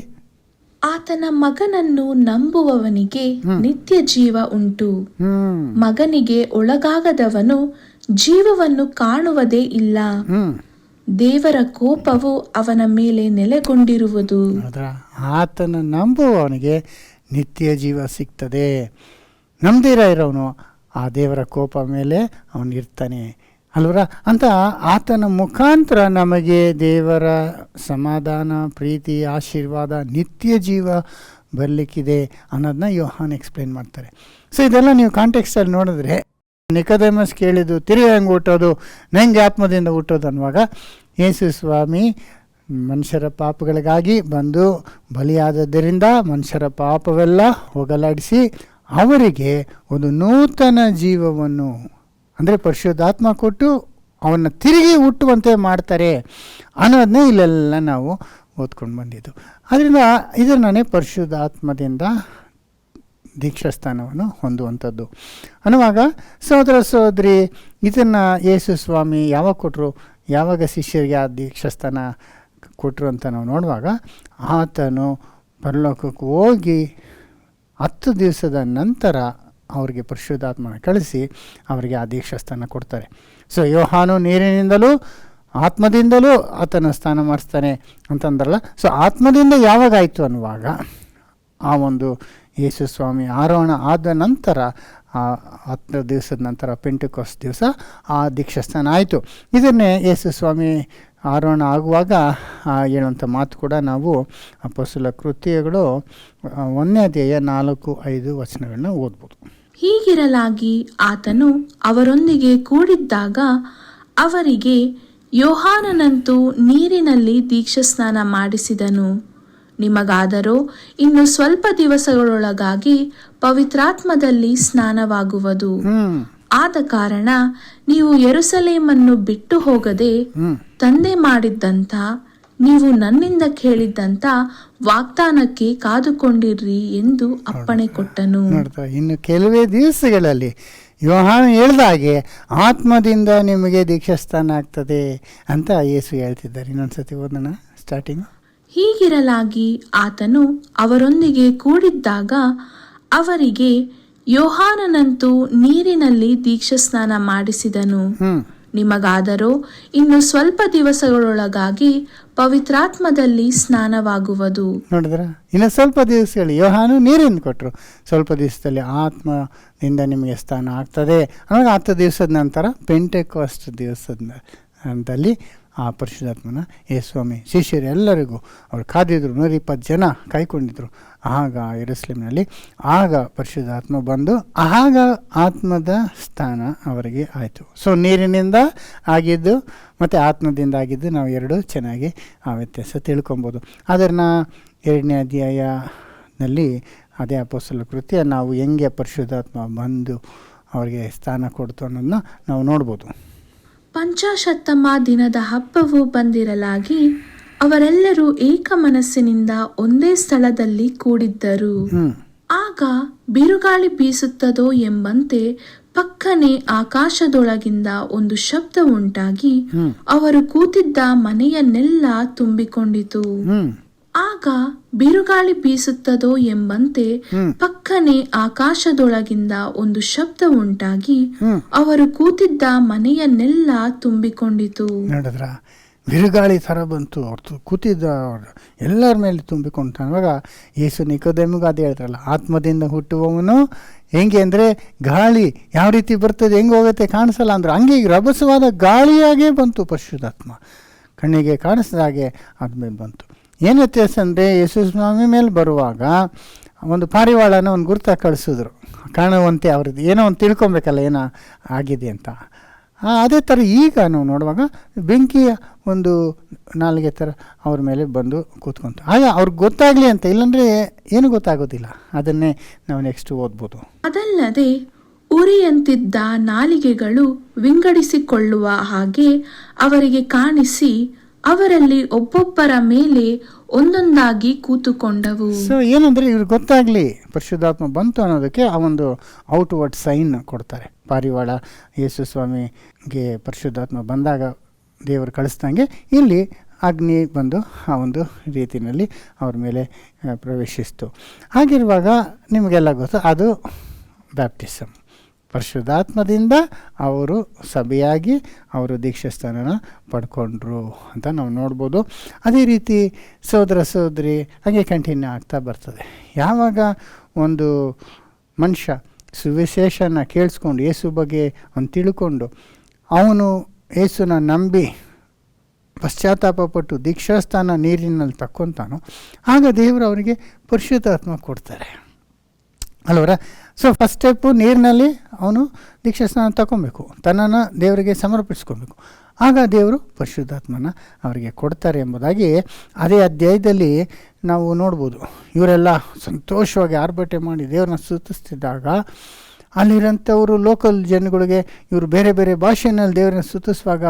ಆತನ ಮಗನನ್ನು ನಂಬುವವನಿಗೆ ನಿತ್ಯ ಜೀವ ಉಂಟು. ಮಗನಿಗೆ ಒಳಗಾಗದವನು ಜೀವವನ್ನು ಕಾಣುವುದೇ ಇಲ್ಲ. ದೇವರ ಕೋಪವು ಅವನ ಮೇಲೆ ನೆಲೆಗೊಂಡಿರುವುದು. ಆತನ ನಂಬುವವನಿಗೆ ನಿತ್ಯ ಜೀವ ಸಿಗ್ತದೆ. ನಂಬದಿರ ಇರೋನು ಆ ದೇವರ ಕೋಪ ಮೇಲೆ ಅವನು ಇರ್ತಾನೆ ಅಲ್ವರ ಅಂತ ಆತನ ಮುಖಾಂತರ ನಮಗೆ ದೇವರ ಸಮಾಧಾನ, ಪ್ರೀತಿ, ಆಶೀರ್ವಾದ, ನಿತ್ಯ ಜೀವ ಬರಲಿಕ್ಕಿದೆ ಅನ್ನೋದನ್ನ ಯೋಹಾನ್ ಎಕ್ಸ್ಪ್ಲೇನ್ ಮಾಡ್ತಾರೆ. ಸೊ ಇದೆಲ್ಲ ನೀವು ಕಾಂಟೆಕ್ಸ್ಟಲ್ಲಿ ನೋಡಿದ್ರೆ, ನಿಕೋದೇಮಸ್ ಕೇಳಿದ್ದು ತಿರುಗಿ ಹೆಂಗೆ ಹುಟ್ಟೋದು, ನಂಗೆ ಆತ್ಮದಿಂದ ಹುಟ್ಟೋದು ಅನ್ನುವಾಗ ಯೇಸು ಸ್ವಾಮಿ ಮನುಷ್ಯರ ಪಾಪಗಳಿಗಾಗಿ ಬಂದು ಬಲಿಯಾದದ್ದರಿಂದ ಮನುಷ್ಯರ ಪಾಪವೆಲ್ಲ ಹೋಗಲಾಡಿಸಿ ಅವರಿಗೆ ಒಂದು ನೂತನ ಜೀವವನ್ನು, ಅಂದರೆ ಪರಿಶುದ್ಧಾತ್ಮ ಕೊಟ್ಟು ಅವನ್ನ ತಿರುಗಿ ಹುಟ್ಟುವಂತೆ ಮಾಡ್ತಾರೆ ಅನ್ನೋದನ್ನೇ ಇಲ್ಲೆಲ್ಲ ನಾವು ಓದ್ಕೊಂಡು ಬಂದಿದ್ದು. ಅದರಿಂದ ಇದನ್ನೇ ಪರಿಶುದ್ಧಾತ್ಮದಿಂದ ದೀಕ್ಷಾಸ್ಥಾನವನ್ನು ಹೊಂದುವಂಥದ್ದು ಅನ್ನುವಾಗ, ಸಹೋದರ ಸಹೋದರಿ, ಇದನ್ನು ಯೇಸು ಸ್ವಾಮಿ ಯಾವಾಗ ಕೊಟ್ಟರು, ಯಾವಾಗ ಶಿಷ್ಯರಿಗೆ ಆ ದೀಕ್ಷಾಸ್ಥಾನ ಕೊಟ್ಟರು ಅಂತ ನಾವು ನೋಡುವಾಗ, ಆತನು ಪರಲೋಕಕ್ಕೆ ಹೋಗಿ 10 ದಿವಸದ ನಂತರ ಅವರಿಗೆ ಪರಿಶುದ್ಧಾತ್ಮನ ಕಳಿಸಿ ಅವರಿಗೆ ಆ ದೀಕ್ಷಾಸ್ಥಾನ ಕೊಡ್ತಾರೆ. ಸೊ ಯೋಹಾನು ನೀರಿನಿಂದಲೂ ಆತ್ಮದಿಂದಲೂ ಆತನ ಸ್ನಾನ ಮಾಡಿಸ್ತಾನೆ ಅಂತಂದ್ರಲ್ಲ. ಸೊ ಆತ್ಮದಿಂದ ಯಾವಾಗ ಆಯಿತು ಅನ್ನುವಾಗ, ಆ ಒಂದು ಯೇಸು ಸ್ವಾಮಿ ಆರೋಹಣ ಆದ ನಂತರ 10 ದಿವಸದ ನಂತರ ಪೆಂಟೆಕೋಸ್ಟ್ ದಿವಸ ಆ ದೀಕ್ಷಾಸ್ನಾನ ಆಯಿತು. ಇದನ್ನೇ ಯೇಸು ಸ್ವಾಮಿ ಆರೋಹಣ ಆಗುವಾಗ ಹೇಳುವಂಥ ಮಾತು ಕೂಡ ನಾವು ಅಪೊಸ್ತಲರ ಕೃತ್ಯಗಳು 1ನೇ ಅಧ್ಯಾಯ 4-5 ವಚನಗಳನ್ನ ಓದ್ಬೋದು. ಹೀಗಿರಲಾಗಿ ಆತನು ಅವರೊಂದಿಗೆ ಕೂಡಿದ್ದಾಗ ಅವರಿಗೆ ಯೋಹಾನನಂತೂ ನೀರಿನಲ್ಲಿ ದೀಕ್ಷಾಸ್ನಾನ ಮಾಡಿಸಿದನು. ನಿಮಗಾದರೋ ಇನ್ನು ಸ್ವಲ್ಪ ದಿವಸಗಳೊಳಗಾಗಿ ಪವಿತ್ರಾತ್ಮದಲ್ಲಿ ಸ್ನಾನವಾಗುವುದು. ಆದ ಕಾರಣ ನೀವು ಯೆರೂಸಲೇಮನ್ನು ಬಿಟ್ಟು ಹೋಗದೆ ತಂದೆ ಮಾಡಿದ್ದಂಥ, ನೀವು ನನ್ನಿಂದ ಕೇಳಿದ್ದಂಥ ವಾಗ್ದಾನಕ್ಕೆ ಕಾದುಕೊಂಡಿರ್ರಿ ಎಂದು ಅಪ್ಪಣೆ ಕೊಟ್ಟನು. ಇನ್ನು ಕೆಲವೇ ದಿವಸಗಳಲ್ಲಿ ಯೋಹಾನ ಹೇಳಿದಾಗೆ ಆತ್ಮದಿಂದ ನಿಮಗೆ ದೀಕ್ಷಾಸ್ನಾನ ಆಗ್ತದೆ ಅಂತ ಯೇಸು ಹೇಳ್ತಿದ್ದಾರೆ. ಇನ್ನೊಂದ್ಸತಿ ಓದೋಣ ಸ್ಟಾರ್ಟಿಂಗ್. ಹೀಗಿರಲಾಗಿ ಆತನು ಅವರೊಂದಿಗೆ ಕೂಡಿದ್ದಾಗ ಅವರಿಗೆ ಯೋಹಾನನಂತೂ ನೀರಿನಲ್ಲಿ ದೀಕ್ಷಾಸ್ನಾನ ಮಾಡಿಸಿದನು. ನಿಮಗಾದರೋ ಇನ್ನು ಸ್ವಲ್ಪ ದಿವಸಗಳೊಳಗಾಗಿ ಪವಿತ್ರಾತ್ಮದಲ್ಲಿ ಸ್ನಾನವಾಗುವುದು. ನೋಡಿದ್ರ, ಇನ್ನು ಸ್ವಲ್ಪ ದಿವಸಗಳು ಯೋಹಾನು ನೀರನ್ನು ಕೊಟ್ಟರು, ಸ್ವಲ್ಪ ದಿವಸದಲ್ಲಿ ಆತ್ಮದಿಂದ ನಿಮಗೆ ಸ್ನಾನ ಆಗ್ತದೆ. ಆಮೇಲೆ 10 ದಿವಸದ ನಂತರ ಪೆಂಟೆಕೋಸ್ಟ್ ದಿವಸದಲ್ಲಿ ಆ ಪರಿಶುದ್ಧಾತ್ಮನ ಯೇಸುಸ್ವಾಮಿ ಶಿಷ್ಯರು ಎಲ್ಲರಿಗೂ ಅವ್ರು ಕಾದಿದ್ರು. 120 ಜನ ಕಾಯ್ಕೊಂಡಿದ್ರು. ಆಗ ಯೆರೂಸಲೇಮಿನಲ್ಲಿ ಆಗ ಪರಿಶುದ್ಧಾತ್ಮ ಬಂದು ಆಗ ಆತ್ಮದ ಸ್ಥಾನ ಅವರಿಗೆ ಆಯಿತು. ಸೊ ನೀರಿನಿಂದ ಆಗಿದ್ದು ಮತ್ತು ಆತ್ಮದಿಂದ ಆಗಿದ್ದು ನಾವು ಎರಡು ಚೆನ್ನಾಗಿ ಆ ವ್ಯತ್ಯಾಸ ತಿಳ್ಕೊಬೋದು. ಅದನ್ನು 2ನೇ ಅಧ್ಯಾಯದಲ್ಲಿ ಅದೇ ಅಪೊಸ್ತಲರ ಕೃತ್ಯ ನಾವು ಹೆಂಗೆ ಪರಿಶುದ್ಧಾತ್ಮ ಬಂದು ಅವರಿಗೆ ಸ್ಥಾನ ಕೊಡ್ತು ಅನ್ನೋದನ್ನ ನಾವು ನೋಡ್ಬೋದು. ಪಂಚಾಶತ್ತಮ ದಿನದ ಹಬ್ಬವು ಬಂದಿರಲಾಗಿ ಅವರೆಲ್ಲರೂ ಏಕ ಮನಸ್ಸಿನಿಂದ ಒಂದೇ ಸ್ಥಳದಲ್ಲಿ ಕೂಡಿದ್ದರು. ಆಗ ಬಿರುಗಾಳಿ ಬೀಸುತ್ತದೋ ಎಂಬಂತೆ ಪಕ್ಕನೆ ಆಕಾಶದೊಳಗಿಂದ ಒಂದು ಶಬ್ದ ಉಂಟಾಗಿ ಅವರು ಕೂತಿದ್ದ ಮನೆಯನ್ನೆಲ್ಲ ತುಂಬಿಕೊಂಡಿತು. ಆಗ ಬಿರುಗಾಳಿ ಬೀಸುತ್ತದೋ ಎಂಬಂತೆ ಪಕ್ಕನೆ ಆಕಾಶದೊಳಗಿಂದ ಒಂದು ಶಬ್ದ ಉಂಟಾಗಿ ಅವರು ಕೂತಿದ್ದ ಮನೆಯನ್ನೆಲ್ಲ ತುಂಬಿಕೊಂಡಿತು. ನೋಡಿದ್ರ, ಬಿರುಗಾಳಿ ಥರ ಬಂತು, ಅವ್ರು ಕೂತಿದ್ದ ಎಲ್ಲರ ಮೇಲೆ ತುಂಬಿಕೊಂಡು. ಅವಾಗ ಯೇಸು ನಿಕೋದೇಮಿಗೂ ಅದೇ ಹೇಳ್ತಾರಲ್ಲ, ಆತ್ಮದಿಂದ ಹುಟ್ಟುವವನು ಹೆಂಗೆ ಅಂದರೆ ಗಾಳಿ ಯಾವ ರೀತಿ ಬರ್ತದೆ, ಹೆಂಗೆ ಹೋಗುತ್ತೆ ಕಾಣಿಸಲ್ಲ ಅಂದ್ರೆ ಹಂಗೆ ರಭಸವಾದ ಗಾಳಿಯಾಗೇ ಬಂತು. ಪರಿಶುದ್ಧಾತ್ಮ ಕಣ್ಣಿಗೆ ಕಾಣಿಸಿದ ಹಾಗೆ ಆದ್ಮೇಲೆ ಬಂತು. ಏನು ವ್ಯತ್ಯಾಸ ಅಂದರೆ ಯೇಸು ಸ್ವಾಮಿ ಮೇಲೆ ಬರುವಾಗ ಒಂದು ಪಾರಿವಾಳನ ಒಂದು ಗುರುತ ಕಳಿಸಿದ್ರು, ಕಾಣುವಂತೆ ಅವ್ರದ್ದು ಏನೋ ಒಂದು ತಿಳ್ಕೊಬೇಕಲ್ಲ ಏನೋ ಆಗಿದೆ ಅಂತ. ಅದೇ ಥರ ಈಗ ನಾವು ನೋಡುವಾಗ ಬೆಂಕಿಯ ಒಂದು ನಾಲಿಗೆ ಥರ ಅವ್ರ ಮೇಲೆ ಬಂದು ಕೂತ್ಕೊಂತು. ಆಗ ಅವ್ರಿಗೆ ಗೊತ್ತಾಗಲಿ ಅಂತ, ಇಲ್ಲಾಂದರೆ ಏನು ಗೊತ್ತಾಗೋದಿಲ್ಲ. ಅದನ್ನೇ ನಾವು ನೆಕ್ಸ್ಟ್ ಓದ್ಬೋದು. ಅದಲ್ಲದೆ ಉರಿಯಂತಿದ್ದ ನಾಲಿಗೆಗಳು ವಿಂಗಡಿಸಿಕೊಳ್ಳುವ ಹಾಗೆ ಅವರಿಗೆ ಕಾಣಿಸಿ ಅವರಲ್ಲಿ ಒಬ್ಬೊಬ್ಬರ ಮೇಲೆ ಒಂದೊಂದಾಗಿ ಕೂತುಕೊಂಡವು. ಸೊ ಏನಂದರೆ ಇವ್ರಿಗೆ ಗೊತ್ತಾಗಲಿ ಪರಿಶುದ್ಧಾತ್ಮ ಬಂತು ಅನ್ನೋದಕ್ಕೆ ಆ ಒಂದು ಔಟ್ವರ್ಡ್ ಸೈನ್ ಕೊಡ್ತಾರೆ. ಪಾರಿವಾಳ ಯೇಸು ಸ್ವಾಮಿಗೆ ಪರಿಶುದ್ಧಾತ್ಮ ಬಂದಾಗ ದೇವರು ಕಳಿಸ್ದಂಗೆ ಇಲ್ಲಿ ಅಗ್ನಿ ಬಂದು ಆ ಒಂದು ರೀತಿಯಲ್ಲಿ ಅವ್ರ ಮೇಲೆ ಪ್ರವೇಶಿಸ್ತು. ಹಾಗಿರುವಾಗ ನಿಮಗೆಲ್ಲ ಗೊತ್ತು, ಅದು ಬ್ಯಾಪ್ಟಿಸಮ್. ಪರಿಶುದ್ಧಾತ್ಮದಿಂದ ಅವರು ಸಭೆಯಾಗಿ ಅವರು ದೀಕ್ಷಾಸ್ಥಾನನ ಪಡ್ಕೊಂಡ್ರು ಅಂತ ನಾವು ನೋಡ್ಬೋದು. ಅದೇ ರೀತಿ ಸಹೋದರ ಸಹೋದರಿ ಹಾಗೆ ಕಂಟಿನ್ಯೂ ಆಗ್ತಾ ಬರ್ತದೆ. ಯಾವಾಗ ಒಂದು ಮನುಷ್ಯ ಸುವಿಶೇಷನ ಕೇಳಿಸ್ಕೊಂಡು ಯೇಸು ಬಗ್ಗೆ ಒಂದು ತಿಳ್ಕೊಂಡು ಅವನು ಯೇಸುನ ನಂಬಿ ಪಶ್ಚಾತ್ತಾಪಪಟ್ಟು ದೀಕ್ಷಾಸ್ಥಾನ ನೀರಿನಲ್ಲಿ ತಕ್ಕೊಂತಾನೋ ಆಗ ದೇವರು ಅವರಿಗೆ ಪರಿಶುದ್ಧಾತ್ಮ ಕೊಡ್ತಾರೆ ಅಲ್ವರ. ಸೊ ಫಸ್ಟ್ ಸ್ಟೆಪ್ಪು ನೀರಿನಲ್ಲಿ ಅವನು ದೀಕ್ಷಾಸ್ನಾನ ತಗೊಬೇಕು, ತನ್ನನ್ನು ದೇವರಿಗೆ ಸಮರ್ಪಿಸ್ಕೊಬೇಕು. ಆಗ ದೇವರು ಪರಿಶುದ್ಧಾತ್ಮನ ಅವರಿಗೆ ಕೊಡ್ತಾರೆ ಎಂಬುದಾಗಿ ಅದೇ ಅಧ್ಯಾಯದಲ್ಲಿ ನಾವು ನೋಡ್ಬೋದು. ಇವರೆಲ್ಲ ಸಂತೋಷವಾಗಿ ಆರ್ಭಟೆ ಮಾಡಿ ದೇವ್ರನ್ನ ಸ್ತುತಿಸ್ತಿದ್ದಾಗ ಅಲ್ಲಿರೋಂಥವರು ಲೋಕಲ್ ಜನಗಳಿಗೆ ಇವರು ಬೇರೆ ಬೇರೆ ಭಾಷೆಯಲ್ಲಿ ದೇವರನ್ನ ಸ್ತುತಿಸುವಾಗ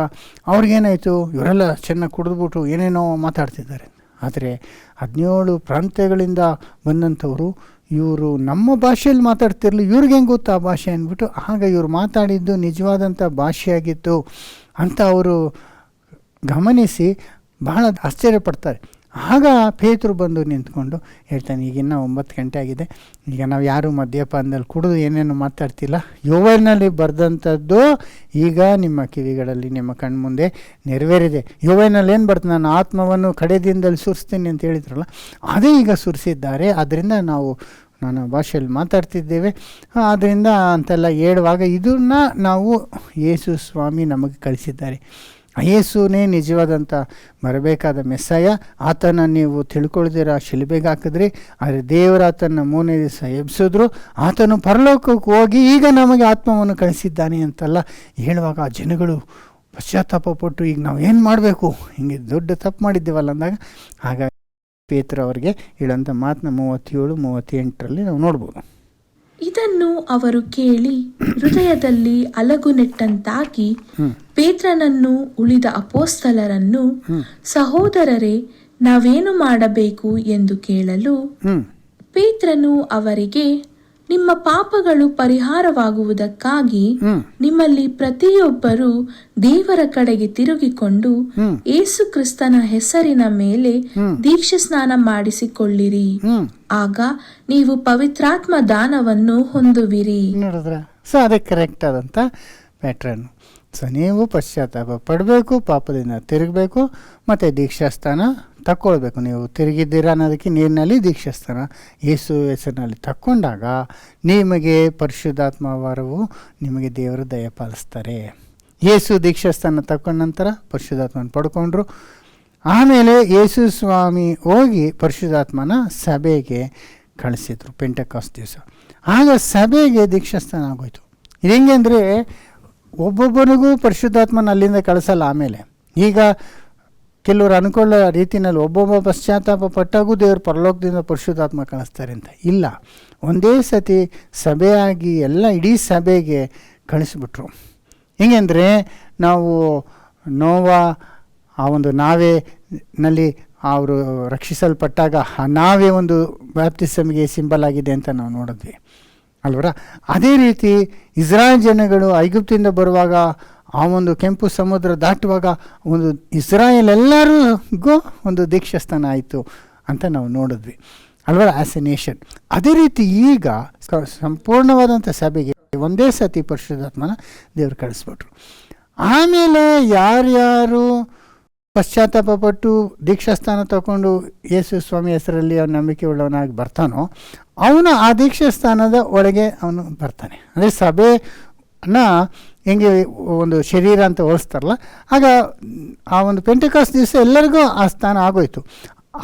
ಅವ್ರಿಗೇನಾಯಿತು, ಇವರೆಲ್ಲ ಚೆನ್ನಾಗಿ ಕುಡಿದ್ಬಿಟ್ಟು ಏನೇನೋ ಮಾತಾಡ್ತಿದ್ದಾರೆ. ಆದರೆ 17 ಪ್ರಾಂತ್ಯಗಳಿಂದ ಬಂದಂಥವರು ಇವರು ನಮ್ಮ ಭಾಷೆಯಲ್ಲಿ ಮಾತಾಡ್ತಿರಲಿ, ಇವ್ರಿಗೆ ಹೆಂಗೆ ಗೊತ್ತು ಆ ಭಾಷೆ ಅಂದ್ಬಿಟ್ಟು ಆಗ ಇವರು ಮಾತಾಡಿದ್ದು ನಿಜವಾದಂಥ ಭಾಷೆಯಾಗಿತ್ತು ಅಂತ ಅವರು ಗಮನಿಸಿ ಬಹಳ ಆಶ್ಚರ್ಯಪಡ್ತಾರೆ. ಆಗ ಪೇತ್ರರು ಬಂದು ನಿಂತ್ಕೊಂಡು ಹೇಳ್ತಾನೆ, ಈಗಿನ್ನ 9 ಗಂಟೆ ಆಗಿದೆ, ಈಗ ನಾವು ಯಾರು ಮದ್ಯಪಾನದಲ್ಲಿ ಕುಡಿದು ಏನೇನು ಮಾತಾಡ್ತಿಲ್ಲ, ಯೋವೇಲನಲ್ಲಿ ಬರೆದಂಥದ್ದು ಈಗ ನಿಮ್ಮ ಕಿವಿಗಳಲ್ಲಿ ನಿಮ್ಮ ಕಣ್ಮುಂದೆ ನೆರವೇರಿದೆ. ಯೋವೇಲನಲ್ಲಿ ಏನು ಬರ್ತದೆ, ನಾನು ಆತ್ಮವನ್ನು ಕಡೆ ದಿನದಲ್ಲಿ ಸುರಿಸ್ತೀನಿ ಅಂತ ಹೇಳಿದ್ರಲ್ಲ, ಅದೇ ಈಗ ಸುರಿಸಿದ್ದಾರೆ. ಅದರಿಂದ ನಾವು ನಾನಾ ಭಾಷೆಯಲ್ಲಿ ಮಾತಾಡ್ತಿದ್ದೇವೆ. ಆದ್ದರಿಂದ ಅಂತೆಲ್ಲ ಹೇಳುವಾಗ ಇದನ್ನು ನಾವು ಯೇಸು ಸ್ವಾಮಿ ನಮಗೆ ಕಳಿಸಿದ್ದಾರೆ. ಯೇಸುನೇ ನಿಜವಾದಂಥ ಬರಬೇಕಾದ ಮೆಸ್ಸಾಯ. ಆತನ ನೀವು ತಿಳ್ಕೊಳ್ದಿರ ಶಿಲುಬೆಗೆ ಹಾಕಿದ್ರಿ, ಆದರೆ ದೇವರ ಆತನ 3ನೇ ದಿವಸ ಎಬ್ಸಿದ್ರು. ಆತನು ಪರಲೋಕಕ್ಕೆ ಹೋಗಿ ಈಗ ನಮಗೆ ಆತ್ಮವನ್ನು ಕಳಿಸಿದ್ದಾನೆ ಅಂತೆಲ್ಲ ಹೇಳುವಾಗ ಆ ಜನಗಳು ಪಶ್ಚಾತ್ತಾಪ ಪಟ್ಟು ಈಗ ನಾವು ಏನು ಮಾಡಬೇಕು, ಹಿಂಗೆ ದೊಡ್ಡ ತಪ್ಪು ಮಾಡಿದ್ದೇವಲ್ಲ ಅಂದಾಗ ಹಾಗಾಗಿ ಪೇತ್ರ ಅವರಿಗೆ ಹೇಳೋಂಥ ಮಾತನ್ನ 37-38 ನಾವು ನೋಡ್ಬೋದು. ಇದನ್ನು ಅವರು ಕೇಳಿ ಹೃದಯದಲ್ಲಿ ಅಲಗು ನೆಟ್ಟಂತಾಗಿ ಪೇತ್ರನನ್ನು ಉಳಿದ ಅಪೋಸ್ತಲರನ್ನು, ಸಹೋದರರೇ, ನಾವೇನು ಮಾಡಬೇಕು ಎಂದು ಕೇಳಲು ಪೇತ್ರನು ಅವರಿಗೆ, ನಿಮ್ಮ ಪಾಪಗಳು ಪರಿಹಾರವಾಗುವುದಕ್ಕಾಗಿ ನಿಮ್ಮಲ್ಲಿ ಪ್ರತಿಯೊಬ್ಬರು ದೇವರ ಕಡೆಗೆ ತಿರುಗಿಕೊಂಡು ಯೇಸು ಕ್ರಿಸ್ತನ ಹೆಸರಿನ ಮೇಲೆ ದೀಕ್ಷೆ ಸ್ನಾನ ಮಾಡಿಸಿಕೊಳ್ಳಿರಿ, ಆಗ ನೀವು ಪವಿತ್ರಾತ್ಮ ದಾನವನ್ನು ಹೊಂದುವಿರಿ. ನೋಡಿದ್ರ? ಸೊ ಅದೇ ಕರೆಕ್ಟ್ ಆದಂಥ ಪ್ಯಾಟ್ರನ್. ಸೊ ನೀವು ಪಶ್ಚಾತ್ತಾಪ ಪಡಬೇಕು, ಪಾಪದಿಂದ ತಿರುಗಬೇಕು, ಮತ್ತು ದೀಕ್ಷಾಸ್ಥಾನ ತಕ್ಕೊಳ್ಬೇಕು. ನೀವು ತಿರುಗಿದ್ದೀರಾ ಅನ್ನೋದಕ್ಕೆ ನೀರಿನಲ್ಲಿ ದೀಕ್ಷಾಸ್ಥಾನ ಯೇಸು ಹೆಸರಿನಲ್ಲಿ ತಕ್ಕೊಂಡಾಗ ನಿಮಗೆ ಪರಿಶುದ್ಧಾತ್ಮ ವರವು ನಿಮಗೆ ದೇವರು ದಯಪಾಲಿಸ್ತಾರೆ. ಯೇಸು ದೀಕ್ಷಾಸ್ಥಾನ ತಕ್ಕೊಂಡ ನಂತರ ಪರಿಶುದ್ಧಾತ್ಮನ ಪಡ್ಕೊಂಡ್ರು. ಆಮೇಲೆ ಯೇಸು ಸ್ವಾಮಿ ಹೋಗಿ ಪರಿಶುದ್ಧಾತ್ಮನ ಸಭೆಗೆ ಕಳಿಸಿದ್ರು ಪೆಂಟೆಕಾಸ್ಟ್ ದಿವಸ. ಆಗ ಸಭೆಗೆ ದೀಕ್ಷಾಸ್ಥಾನ ಆಗೋಯ್ತು. ಇದು ಹೆಂಗೆ ಅಂದರೆ ಒಬ್ಬೊಬ್ಬರಿಗೂ ಪರಿಶುದ್ಧಾತ್ಮನ ಅಲ್ಲಿಂದ ಕಳಿಸಲ್ಲ. ಆಮೇಲೆ ಈಗ ಕೆಲವರು ಅನ್ಕೊಳ್ಳೋ ರೀತಿಯಲ್ಲಿ ಒಬ್ಬೊಬ್ಬ ಪಶ್ಚಾತ್ತಾಪ ಪಟ್ಟಾಗೂ ದೇವರು ಪರಲೋಕದಿಂದ ಪರಿಶುದ್ಧಾತ್ಮ ಕಳಿಸ್ತಾರೆ ಅಂತ ಇಲ್ಲ. ಒಂದೇ ಸತಿ ಸಭೆಯಾಗಿ ಎಲ್ಲ ಇಡೀ ಸಭೆಗೆ ಕಳಿಸ್ಬಿಟ್ರು. ಹೆಂಗೆಂದರೆ ನಾವು ನೋವಾ ಆ ಒಂದು ನಾವೆನಲ್ಲಿ ಅವರು ರಕ್ಷಿಸಲ್ಪಟ್ಟಾಗ ಆ ನಾವೇ ಒಂದು ಬ್ಯಾಪ್ಟಿಸಮ್ಗೆ ಸಿಂಬಲ್ ಆಗಿದೆ ಅಂತ ನಾವು ನೋಡಿದ್ವಿ ಅಲ್ವರ. ಅದೇ ರೀತಿ ಇಸ್ರಾಯೇಲ್ ಜನಗಳು ಐಗುಪ್ತಿಂದ ಬರುವಾಗ ಆ ಒಂದು ಕೆಂಪು ಸಮುದ್ರ ದಾಟುವಾಗ ಒಂದು ಇಸ್ರಾಯೇಲ್ ಎಲ್ಲರಿಗೂ ಒಂದು ದೀಕ್ಷಾಸ್ಥಾನ ಆಯಿತು ಅಂತ ನಾವು ನೋಡಿದ್ವಿ ಅಲ್ವರ, ಆ್ಯಸ್ ಎ ನೇಷನ್. ಅದೇ ರೀತಿ ಈಗ ಸಂಪೂರ್ಣವಾದಂಥ ಸಭೆಗೆ ಒಂದೇ ಸತಿ ಪರಿಶುದ್ಧಾತ್ಮನ ದೇವರು ಕಳಿಸ್ಬಿಟ್ರು. ಆಮೇಲೆ ಯಾರ್ಯಾರು ಪಶ್ಚಾತ್ತಾಪ ಪಟ್ಟು ದೀಕ್ಷಾಸ್ಥಾನ ತಗೊಂಡು ಯೇಸು ಸ್ವಾಮಿ ಹೆಸರಲ್ಲಿ ಅವನ ನಂಬಿಕೆ ಉಳ್ಳವನಾಗಿ ಬರ್ತಾನೋ ಅವನು ಆ ದೀಕ್ಷಾಸ್ಥಾನದ ಒಳಗೆ ಅವನು ಬರ್ತಾನೆ. ಅಂದರೆ ಸಭೆನ ಹೆಂಗೆ ಒಂದು ಶರೀರ ಅಂತ ಹೋಲಿಸ್ತಾರಲ್ಲ, ಆಗ ಆ ಒಂದು ಪೆಂಟೆಕಾಸ್ಟ್ ದಿವಸ ಎಲ್ಲರಿಗೂ ಆ ಸ್ಥಾನ ಆಗೋಯ್ತು.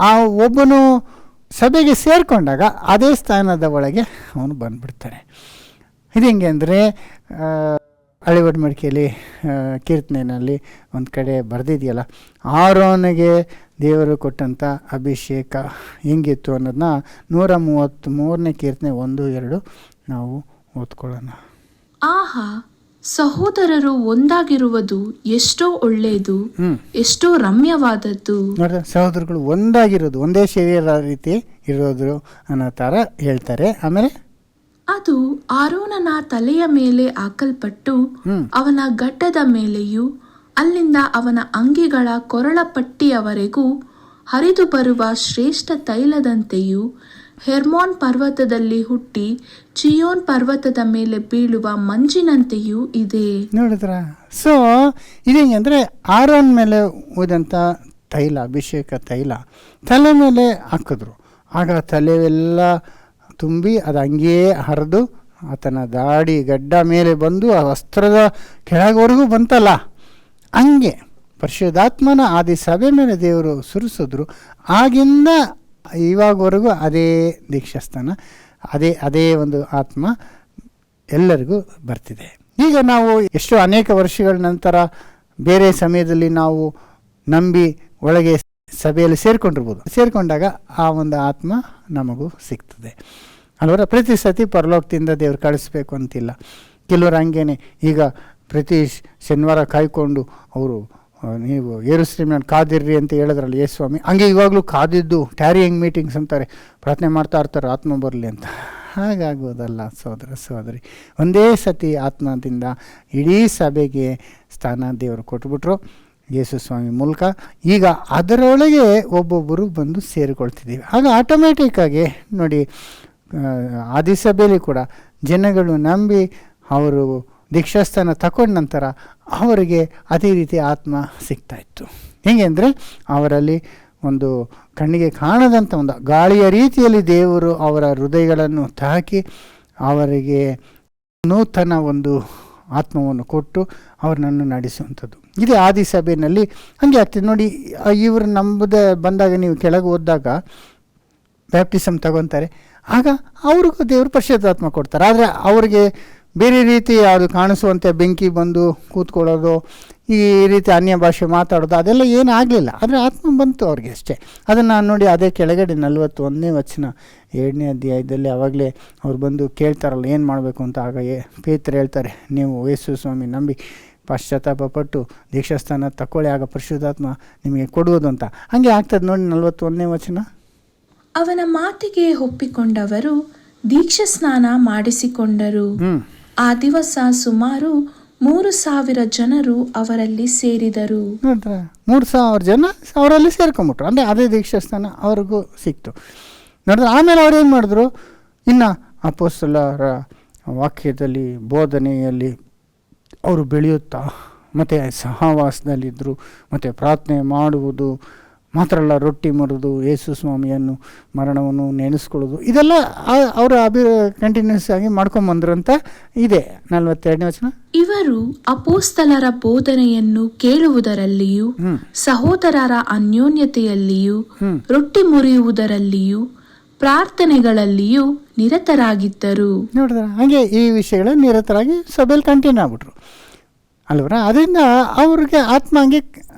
ಆ ಒಬ್ಬನು ಸಭೆಗೆ ಸೇರಿಕೊಂಡಾಗ ಅದೇ ಸ್ಥಾನದ ಒಳಗೆ ಅವನು ಬಂದುಬಿಡ್ತಾನೆ. ಇದು ಹೆಂಗೆ ಅಂದರೆ ಹಳೆ ಒಡಂಬಡಿಕೆಯಲ್ಲಿ ಕೀರ್ತನೆಯಲ್ಲಿ ಒಂದು ಕಡೆ ಬರೆದಿದೆಯಲ್ಲ, ಆರೋನಿಗೆ ದೇವರು ಕೊಟ್ಟಂಥ ಅಭಿಷೇಕ ಹೆಂಗಿತ್ತು ಅನ್ನೋದನ್ನ 133ನೇ ಕೀರ್ತನೆ 1-2 ನಾವು ಓದ್ಕೊಳ್ಳೋಣ. ಆಹಾ, ಸಹೋದರರು ಒಂದಾಗಿರುವುದು ಎಷ್ಟೋ ಒಳ್ಳೆಯದು, ಎಷ್ಟೋ ರಮ್ಯವಾದದ್ದು. ನೋಡ್ರಿ, ಸಹೋದರಗಳು ಒಂದಾಗಿರೋದು, ಒಂದೇ ಶರೀರ ರೀತಿ ಇರೋದು ಅನ್ನೋ ಥರ ಹೇಳ್ತಾರೆ. ಆಮೇಲೆ ಅದು ಆರೋನನ ತಲೆಯ ಮೇಲೆ ಹಾಕಲ್ಪಟ್ಟು ಅವನ ಗಡ್ಡದ ಮೇಲೆಯೂ ಅಲ್ಲಿಂದ ಅವನ ಅಂಗಿಗಳ ಕೊರಳಪಟ್ಟಿಯವರೆಗೂ ಹರಿದು ಬರುವ ಶ್ರೇಷ್ಠ ತೈಲದಂತೆಯೂ ಹೆರ್ಮೋನ್ ಪರ್ವತದಲ್ಲಿ ಹುಟ್ಟಿ ಚಿಯೋನ್ ಪರ್ವತದ ಮೇಲೆ ಬೀಳುವ ಮಂಜಿನಂತೆಯೂ ಇದೆ. ನೋಡಿದ್ರ? ಸೊ ಇದೇಂಗೆ ಅಂದರೆ ಆರೋನ್ ಮೇಲೆ ಹೋದಂಥ ತೈಲ, ಅಭಿಷೇಕ ತೈಲ ತಲೆ ಮೇಲೆ ಹಾಕಿದ್ರು. ಆಗ ತಲೆಯೆಲ್ಲ ತುಂಬಿ ಅದು ಹಂಗೆಯೇ ಹರಿದು ಆತನ ದಾಡಿ ಗಡ್ಡ ಮೇಲೆ ಬಂದು ಆ ವಸ್ತ್ರದ ಕೆಳಗವರೆಗೂ ಬಂತಲ್ಲ, ಹಂಗೆ ಪರಿಶುದ್ಧಾತ್ಮನ ಆದಿ ಸಭೆ ಮೇಲೆ ದೇವರು ಸುರಿಸಿದ್ರು. ಆಗಿಂದ ಇವಾಗವರೆಗೂ ಅದೇ ದೀಕ್ಷಾಸ್ಥಾನ, ಅದೇ ಒಂದು ಆತ್ಮ ಎಲ್ಲರಿಗೂ ಬರ್ತಿದೆ. ಈಗ ನಾವು ಎಷ್ಟೋ ಅನೇಕ ವರ್ಷಗಳ ನಂತರ ಬೇರೆ ಸಮಯದಲ್ಲಿ ನಾವು ನಂಬಿ ಒಳಗೆ ಸಭೆಯಲ್ಲಿ ಸೇರಿಕೊಂಡಾಗ ಆ ಒಂದು ಆತ್ಮ ನಮಗೂ ಸಿಗ್ತದೆ ಅಲ್ವರ. ಪ್ರತಿ ಸತಿ ಪರಲೋಕದಿಂದ ದೇವ್ರು ಕಳಿಸ್ಬೇಕು ಅಂತಿಲ್ಲ. ಕೆಲವರು ಹಂಗೇನೆ ಈಗ ಪ್ರತಿ ಶನಿವಾರ ಕಾಯ್ಕೊಂಡು ಅವರು ನೀವು ಯೆರೂಸಲೇಮಿನಲ್ಲಿ ಕಾದಿರ್ರಿ ಅಂತ ಹೇಳಿದ್ರಲ್ಲ ಯೇಸು ಸ್ವಾಮಿ, ಹಂಗೆ ಇವಾಗಲೂ ಕಾದಿದ್ದು ಟ್ಯಾರಿಯಿಂಗ್ ಮೀಟಿಂಗ್ಸ್ ಅಂತಾರೆ, ಪ್ರಾರ್ಥನೆ ಮಾಡ್ತಾ ಇರ್ತಾರೆ ಆತ್ಮ ಬರಲಿ ಅಂತ. ಹಾಗಾಗೋದಲ್ಲ ಸಹೋದರ ಸಹೋದರಿ. ಒಂದೇ ಸತಿ ಆತ್ಮದಿಂದ ಇಡೀ ಸಭೆಗೆ ಸ್ಥಾನ ದೇವರು ಕೊಟ್ಬಿಟ್ರು ಯೇಸು ಸ್ವಾಮಿ ಮೂಲಕ. ಈಗ ಅದರೊಳಗೆ ಒಬ್ಬೊಬ್ಬರು ಬಂದು ಸೇರಿಕೊಳ್ತಿದ್ದೀವಿ. ಆಗ ಆಟೋಮೆಟಿಕ್ಕಾಗಿ ನೋಡಿ, ಆದಿಸಭೆಯಲ್ಲಿ ಕೂಡ ಜನಗಳು ನಂಬಿ ಅವರು ದೀಕ್ಷಾಸ್ಥಾನ ತಗೊಂಡ ನಂತರ ಅವರಿಗೆ ಅದೇ ರೀತಿ ಆತ್ಮ ಸಿಗ್ತಾಯಿತ್ತು. ಹೇಗೆ ಅಂದರೆ ಅವರಲ್ಲಿ ಒಂದು ಕಣ್ಣಿಗೆ ಕಾಣದಂಥ ಒಂದು ಗಾಳಿಯ ರೀತಿಯಲ್ಲಿ ದೇವರು ಅವರ ಹೃದಯಗಳನ್ನು ತಾಕಿ ಅವರಿಗೆ ನೂತನ ಒಂದು ಆತ್ಮವನ್ನು ಕೊಟ್ಟು ಅವ್ರನ್ನನ್ನು ನಡೆಸುವಂಥದ್ದು. ಇದೇ ಆದಿ ಸಭೆಯಲ್ಲಿ ಹಾಗೆ ಆಗ್ತದೆ ನೋಡಿ. ಇವರು ನಂಬದೆ ಬಂದಾಗ ನೀವು ಕೆಳಗೆ ಓದಿದಾಗ ಬ್ಯಾಪ್ಟಿಸಮ್ ತಗೊತಾರೆ, ಆಗ ಅವ್ರಿಗೂ ದೇವರು ಪರಿಶುದ್ಧಾತ್ಮ ಕೊಡ್ತಾರೆ. ಆದರೆ ಅವ್ರಿಗೆ ಬೇರೆ ರೀತಿ ಯಾವುದು ಕಾಣಿಸುವಂತೆ ಬೆಂಕಿ ಬಂದು ಕೂತ್ಕೊಳ್ಳೋದು, ಈ ರೀತಿ ಅನ್ಯ ಭಾಷೆ ಮಾತಾಡೋದು ಅದೆಲ್ಲ ಏನೂ ಆಗಲಿಲ್ಲ. ಆದರೆ ಆತ್ಮ ಬಂತು ಅವ್ರಿಗೆ ಅಷ್ಟೇ. ಅದನ್ನು ನೋಡಿ ಅದೇ ಕೆಳಗಡೆ 41ನೇ ವಚನ 7ನೇ ಅಧ್ಯಾಯದಲ್ಲಿ ಆವಾಗಲೇ ಅವ್ರು ಬಂದು ಕೇಳ್ತಾರಲ್ಲ ಏನು ಮಾಡಬೇಕು ಅಂತ. ಆಗ ಪೇತ್ರ ಹೇಳ್ತಾರೆ, ನೀವು ಯೇಸು ಸ್ವಾಮಿ ನಂಬಿ ಪಶ್ಚಾತ್ತಾಪ ಪಟ್ಟು ದೀಕ್ಷಾಸ್ಥಾನ ತಗೊಳ್ಳಿ, ಆಗ ಪರಿಶುದ್ಧಾತ್ಮ ನಿಮಗೆ ಕೊಡುವುದು ಅಂತ. ಹಾಗೆ ಆಗ್ತದೆ ನೋಡಿ 41ನೇ ವಚನ. ಅವನ ಮಾತಿಗೆ ಒಪ್ಪಿಕೊಂಡವರು ದೀಕ್ಷಾ ಸ್ನಾನ ಮಾಡಿಸಿಕೊಂಡರು. ಆ ದಿವಸ ಸುಮಾರು 3,000 ಜನರು ಅವರಲ್ಲಿ ಸೇರಿದರು. 3,000 ಜನ ಅವರಲ್ಲಿ ಸೇರ್ಕೊಂಬಿಟ್ರು. ಅಂದರೆ ಅದೇ ದೀಕ್ಷಾಸ್ಥಾನ ಅವ್ರಿಗೂ ಸಿಕ್ತು. ನೋಡಿದ್ರೆ ಆಮೇಲೆ ಅವ್ರು ಏನು ಮಾಡಿದ್ರು, ಇನ್ನು ಅಪೊಸ್ತಲರ ವಾಕ್ಯದಲ್ಲಿ ಬೋಧನೆಯಲ್ಲಿ ಅವರು ಬೆಳೆಯುತ್ತಾ ಮತ್ತು ಸಹವಾಸದಲ್ಲಿದ್ದರು, ಮತ್ತು ಪ್ರಾರ್ಥನೆ ಮಾಡುವುದು ಮಾತ್ರ ಅಲ್ಲ, ರೊಟ್ಟಿ ಮುರಿದು ಯೇಸು ಸ್ವಾಮಿಯನ್ನು ಮರಣವನ್ನು ನೆನೆಸ್ಕೊಳ್ಳೋದು, ಇದೆಲ್ಲ ಅವರು ಕಂಟಿನ್ಯೂಸ್ ಆಗಿ ಮಾಡ್ಕೊಂಬಂದ್ರು ಅಂತ ಇದೆ 42ನೇ ವಚನ. ಇವರು ಅಪೋಸ್ತಲರ ಬೋಧನೆಯನ್ನು ಕೇಳುವುದರಲ್ಲಿಯೂ ಸಹೋದರರ ಅನ್ಯೋನ್ಯತೆಯಲ್ಲಿಯೂ ರೊಟ್ಟಿ ಮುರಿಯುವುದರಲ್ಲಿಯೂ ಪ್ರಾರ್ಥನೆಗಳಲ್ಲಿಯೂ ನಿರತರಾಗಿದ್ದರು. ನೋಡಿದ್ರೆ ಹಾಗೆ ಈ ವಿಷಯಗಳ ನಿರತರಾಗಿ ಸಭೆಯಲ್ಲಿ ಕಂಟಿನ್ಯೂ ಆಗ್ಬಿಟ್ರು ಅಲ್ವರ. ಅದರಿಂದ ಅವ್ರಿಗೆ ಆತ್ಮ ಹಂಗೆ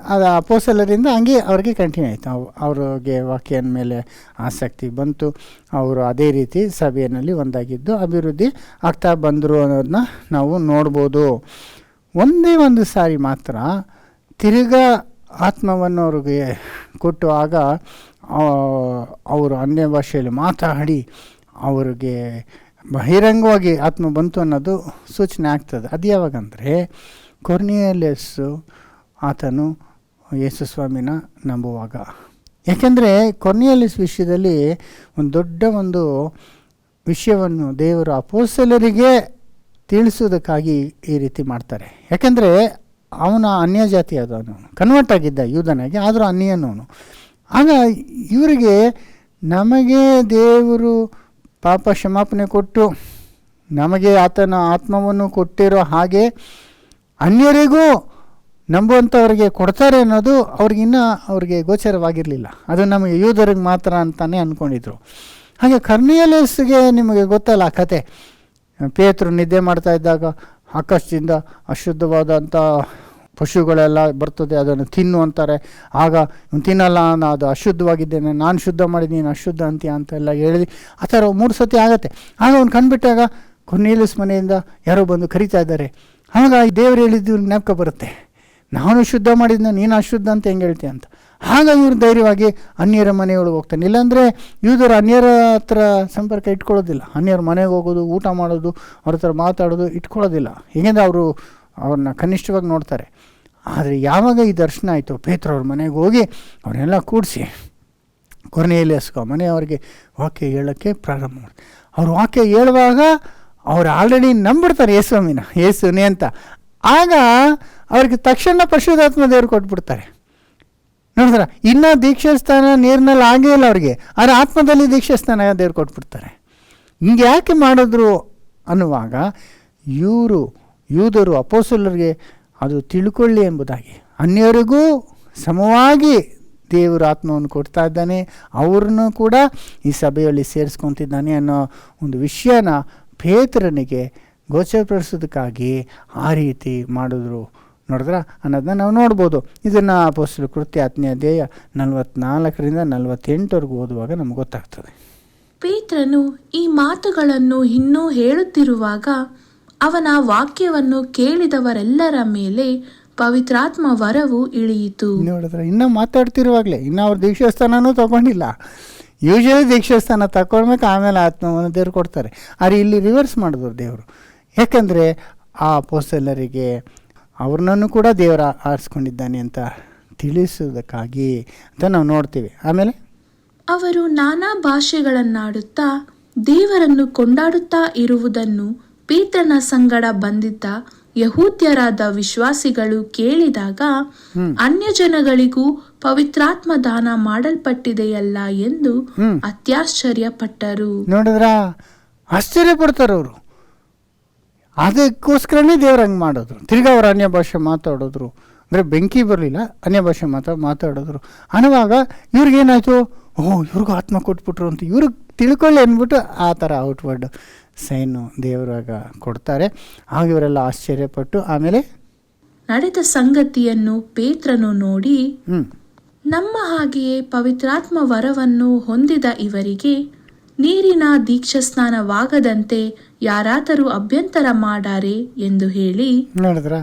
ಅಪೊಸ್ತಲರಿಂದ ಹಂಗೆ ಅವ್ರಿಗೆ ಕಂಟಿನ್ಯೂ ಆಯಿತು. ಅವ್ರಿಗೆ ವಾಕ್ಯದ ಮೇಲೆ ಆಸಕ್ತಿ ಬಂತು. ಅವರು ಅದೇ ರೀತಿ ಸಭೆಯಲ್ಲಿ ಒಂದಾಗಿದ್ದು ಅಭಿವೃದ್ಧಿ ಆಗ್ತಾ ಬಂದರು ಅನ್ನೋದನ್ನ ನಾವು ನೋಡ್ಬೋದು. ಒಂದೇ ಒಂದು ಸಾರಿ ಮಾತ್ರ ತಿರುಗಾ ಆತ್ಮವನ್ನು ಅವ್ರಿಗೆ ಕೊಟ್ಟು ಆಗ ಅವರು ಅನ್ಯ ಭಾಷೆಯಲ್ಲಿ ಮಾತಾಡಿ ಅವ್ರಿಗೆ ಬಹಿರಂಗವಾಗಿ ಆತ್ಮ ಬಂತು ಅನ್ನೋದು ಸೂಚನೆ ಆಗ್ತದೆ. ಅದು ಯಾವಾಗಂದರೆ ಕೊರ್ನೇಲಿಯಸ್ಸು ಆತನು ಯೇಸು ಸ್ವಾಮಿನ ನಂಬುವಾಗ. ಯಾಕೆಂದರೆ ಕೊರ್ನೇಲಿಯಸ್ ವಿಷಯದಲ್ಲಿ ಒಂದು ದೊಡ್ಡ ಒಂದು ವಿಷಯವನ್ನು ದೇವರು ಅಪೊಸ್ತಲರಿಗೆ ತಿಳಿಸೋದಕ್ಕಾಗಿ ಈ ರೀತಿ ಮಾಡ್ತಾರೆ. ಯಾಕೆಂದರೆ ಅವನ ಅನ್ಯ ಜಾತಿ ಆದವನು, ಕನ್ವರ್ಟ್ ಆಗಿದ್ದ ಯೂದನಾಗಿ, ಆದರೂ ಅನ್ಯನವನು. ಆಗ ಇವರಿಗೆ ನಮಗೆ ದೇವರು ಪಾಪ ಕ್ಷಮಾಪಣೆ ಕೊಟ್ಟು ನಮಗೆ ಆತನ ಆತ್ಮವನ್ನು ಕೊಟ್ಟಿರೋ ಹಾಗೆ ಅನ್ಯರಿಗೂ ನಂಬುವಂಥವ್ರಿಗೆ ಕೊಡ್ತಾರೆ ಅನ್ನೋದು ಅವ್ರಿಗೆ ಗೋಚರವಾಗಿರಲಿಲ್ಲ. ಅದು ನಮಗೆ ಯೂದರಿಗೆ ಮಾತ್ರ ಅಂತಲೇ ಅಂದ್ಕೊಂಡಿದ್ರು. ಹಾಗೆ ಕೊರ್ನೇಲಿಯಸ್ಗೆ ನಿಮಗೆ ಗೊತ್ತಲ್ಲ ಆ ಕತೆ. ಪೇತ್ರರು ನಿದ್ದೆ ಮಾಡ್ತಾ ಇದ್ದಾಗ ಆಕಾಶದಿಂದ ಅಶುದ್ಧವಾದಂಥ ಪಶುಗಳೆಲ್ಲ ಬರ್ತದೆ, ಅದನ್ನು ತಿನ್ನು ಅಂತಾರೆ. ಆಗ ತಿನ್ನಲ್ಲ, ಅದು ಅಶುದ್ಧವಾಗಿದ್ದೇನೆ, ನಾನು ಶುದ್ಧ ಮಾಡಿದ್ದೀನಿ, ಅಶುದ್ಧ ಅಂತೆಲ್ಲ ಹೇಳಿ ಆ ಥರ 3 ಸತಿ ಆಗತ್ತೆ. ಆಗ ಅವ್ನು ಕಂಡುಬಿಟ್ಟಾಗ ಕೊರ್ನೇಲಿಯಸ್ ಮನೆಯಿಂದ ಯಾರೋ ಬಂದು ಕರಿತಾ ಇದ್ದಾರೆ. ಆಗ ದೇವರು ಹೇಳಿದ್ದು ಜ್ಞಾಪಕ ಬರುತ್ತೆ, ನಾನು ಶುದ್ಧ ಮಾಡಿದ್ನ ನೀನು ಅಶುದ್ಧ ಅಂತ ಹೆಂಗೆ ಹೇಳ್ತೀಯ ಅಂತ. ಆಗ ಇವರು ಧೈರ್ಯವಾಗಿ ಅನ್ಯರ ಮನೆಯೊಳಗೆ ಹೋಗ್ತಾನೆ. ಇಲ್ಲಾಂದರೆ ಯೂದರು ಅನ್ಯರ ಹತ್ರ ಸಂಪರ್ಕ ಇಟ್ಕೊಳ್ಳೋದಿಲ್ಲ. ಅನ್ಯರ ಮನೆಗೆ ಹೋಗೋದು, ಊಟ ಮಾಡೋದು, ಅವ್ರ ಹತ್ರ ಮಾತಾಡೋದು ಇಟ್ಕೊಳ್ಳೋದಿಲ್ಲ. ಹೇಗೆಂದರೆ ಅವ್ರನ್ನ ಕನಿಷ್ಠವಾಗಿ ನೋಡ್ತಾರೆ. ಆದರೆ ಯಾವಾಗ ಈ ದರ್ಶನ ಆಯಿತು, ಪೇತ್ರವ್ರ ಮನೆಗೆ ಹೋಗಿ ಅವ್ರನ್ನೆಲ್ಲ ಕೂಡಿಸಿ ಕೊರ್ನೇಲಿಯಸ್ಗೆ ಮನೆಯವ್ರಿಗೆ ವಾಕ್ಯ ಹೇಳೋಕ್ಕೆ ಪ್ರಾರಂಭ ಮಾಡಿ, ಅವ್ರು ವಾಕ್ಯ ಹೇಳುವಾಗ ಅವ್ರು ಆಲ್ರೆಡಿ ನಂಬಿಡ್ತಾರೆ ಯೇಸುನೇ ಅಂತ. ಆಗ ಅವ್ರಿಗೆ ತಕ್ಷಣ ಪರಿಶುದ್ಧಾತ್ಮ ದೇವರು ಕೊಟ್ಬಿಡ್ತಾರೆ. ನೋಡಿದ್ರ, ಇನ್ನೂ ದೀಕ್ಷಾಸ್ಥಾನ ನೀರಿನಲ್ಲಿ ಆಗೇ ಇಲ್ಲ ಅವ್ರಿಗೆ, ಆದರೆ ಆತ್ಮದಲ್ಲಿ ದೀಕ್ಷಾಸ್ಥಾನ ದೇವ್ರು ಕೊಟ್ಬಿಡ್ತಾರೆ. ಹಿಂಗೆ ಯಾಕೆ ಮಾಡಿದ್ರು ಅನ್ನುವಾಗ ಯೂದರು ಅಪೊಸ್ತಲರಿಗೆ ಅದು ತಿಳ್ಕೊಳ್ಳಿ ಎಂಬುದಾಗಿ, ಅನ್ಯರಿಗೂ ಸಮವಾಗಿ ದೇವರು ಆತ್ಮವನ್ನು ಕೊಡ್ತಾ ಇದ್ದಾನೆ, ಅವ್ರನ್ನೂ ಕೂಡ ಈ ಸಭೆಯಲ್ಲಿ ಸೇರಿಸ್ಕೊತಿದ್ದಾನೆ ಅನ್ನೋ ಒಂದು ವಿಷಯನ ಪೇತ್ರನಿಗೆ ಗೋಚರಪಡಿಸೋದಕ್ಕಾಗಿ ಆ ರೀತಿ ಮಾಡಿದ್ರು. ನೋಡಿದ್ರ ಅನ್ನೋದನ್ನ ನಾವು ನೋಡ್ಬೋದು. ಇದನ್ನು ಅಪೊಸ್ತಲರ ಕೃತ್ಯ 10ನೇ ಅಧ್ಯಾಯ 44ರಿಂದ 48 ಓದುವಾಗ ನಮ್ಗೆ ಗೊತ್ತಾಗ್ತದೆ. ಪೇತ್ರನು ಈ ಮಾತುಗಳನ್ನು ಇನ್ನೂ ಹೇಳುತ್ತಿರುವಾಗ ಅವನ ವಾಕ್ಯವನ್ನು ಕೇಳಿದವರೆಲ್ಲರ ಮೇಲೆ ಪವಿತ್ರಾತ್ಮ ವರವು ಇಳಿಯಿತು. ನೋಡಿದ್ರೆ ಇನ್ನೂ ಮಾತಾಡ್ತಿರುವಾಗಲೇ, ಇನ್ನು ಅವ್ರು ದೀಕ್ಷಾಸ್ಥಾನನೂ ತಗೊಂಡಿಲ್ಲ. ಯೂಶಲಿ ದೀಕ್ಷಾಸ್ಥಾನ ತಗೊಳ್ಬೇಕು, ಆಮೇಲೆ ಆತ್ಮವನ್ನು ದೇವ್ರು ಕೊಡ್ತಾರೆ. ಆದರೆ ಇಲ್ಲಿ ರಿವರ್ಸ್ ಮಾಡಿದ್ರು ದೇವರು. ಯಾಕಂದರೆ ಆ ಅಪೊಸ್ತಲರಿಗೆ ಅವ್ರನ್ನೂ ಕೂಡ ದೇವರ ಆರಿಸ್ಕೊಂಡಿದ್ದಾನೆ ಅಂತ ತಿಳಿಸೋದಕ್ಕಾಗಿ ಅಂತ ನಾವು ನೋಡ್ತೀವಿ. ಆಮೇಲೆ ಅವರು ನಾನಾ ಭಾಷೆಗಳನ್ನಾಡುತ್ತಾ ದೇವರನ್ನು ಕೊಂಡಾಡುತ್ತಾ ಇರುವುದನ್ನು ಪೇತ್ರನ ಸಂಗಡ ಬಂದಿದ್ದ ಯಹೂದ್ಯರಾದ ವಿಶ್ವಾಸಿಗಳು ಕೇಳಿದಾಗ ಅನ್ಯ ಜನಗಳಿಗೂ ಪವಿತ್ರಾತ್ಮ ದಾನ ಮಾಡಲ್ಪಟ್ಟಿದೆಯಲ್ಲ ಎಂದು ಅತ್ಯಾಶ್ಚರ್ಯಪಟ್ಟರು. ನೋಡಿದ್ರ, ಆಶ್ಚರ್ಯ ಪಡ್ತಾರೆ ಅವರು. ಅದಕ್ಕೋಸ್ಕರನೇ ದೇವ್ರ ಹಂಗೆ ಮಾಡೋದ್ರು. ತಿರ್ಗಾ ಅವ್ರು ಅನ್ಯ ಭಾಷೆ ಮಾತಾಡೋದ್ರು, ಅಂದರೆ ಬೆಂಕಿ ಬರಲಿಲ್ಲ, ಅನ್ಯ ಭಾಷೆ ಮಾತಾಡೋದ್ರು ಅನ್ನುವಾಗ ಇವ್ರಿಗೇನಾಯ್ತು, ಇವ್ರಿಗೂ ಆತ್ಮ ಕೊಟ್ಬಿಟ್ರು ಅಂತ ಇವ್ರಿಗೆ ತಿಳ್ಕೊಳ್ಳಿ ಅಂದ್ಬಿಟ್ಟು ಆ ಥರ ಔಟ್ವರ್ಡ್ ಸೈನು ದೇವರಾಗ ಕೊಡ್ತಾರೆ. ಆಗ ಇವರೆಲ್ಲ ಆಶ್ಚರ್ಯಪಟ್ಟು ಆಮೇಲೆ ನಡೆದ ಸಂಗತಿಯನ್ನು ಪೇತ್ರನು ನೋಡಿ, ನಮ್ಮ ಹಾಗೆಯೇ ಪವಿತ್ರಾತ್ಮ ವರವನ್ನು ಹೊಂದಿದ ಇವರಿಗೆ ನೀರಿನ ದೀಕ್ಷಾಸ್ನಾನವಾಗದಂತೆ ಯಾರಾದರೂ ಅಭ್ಯಂತರ ಮಾಡಾರೆ ಎಂದು ಹೇಳಿ, ನೋಡಿದ್ರ,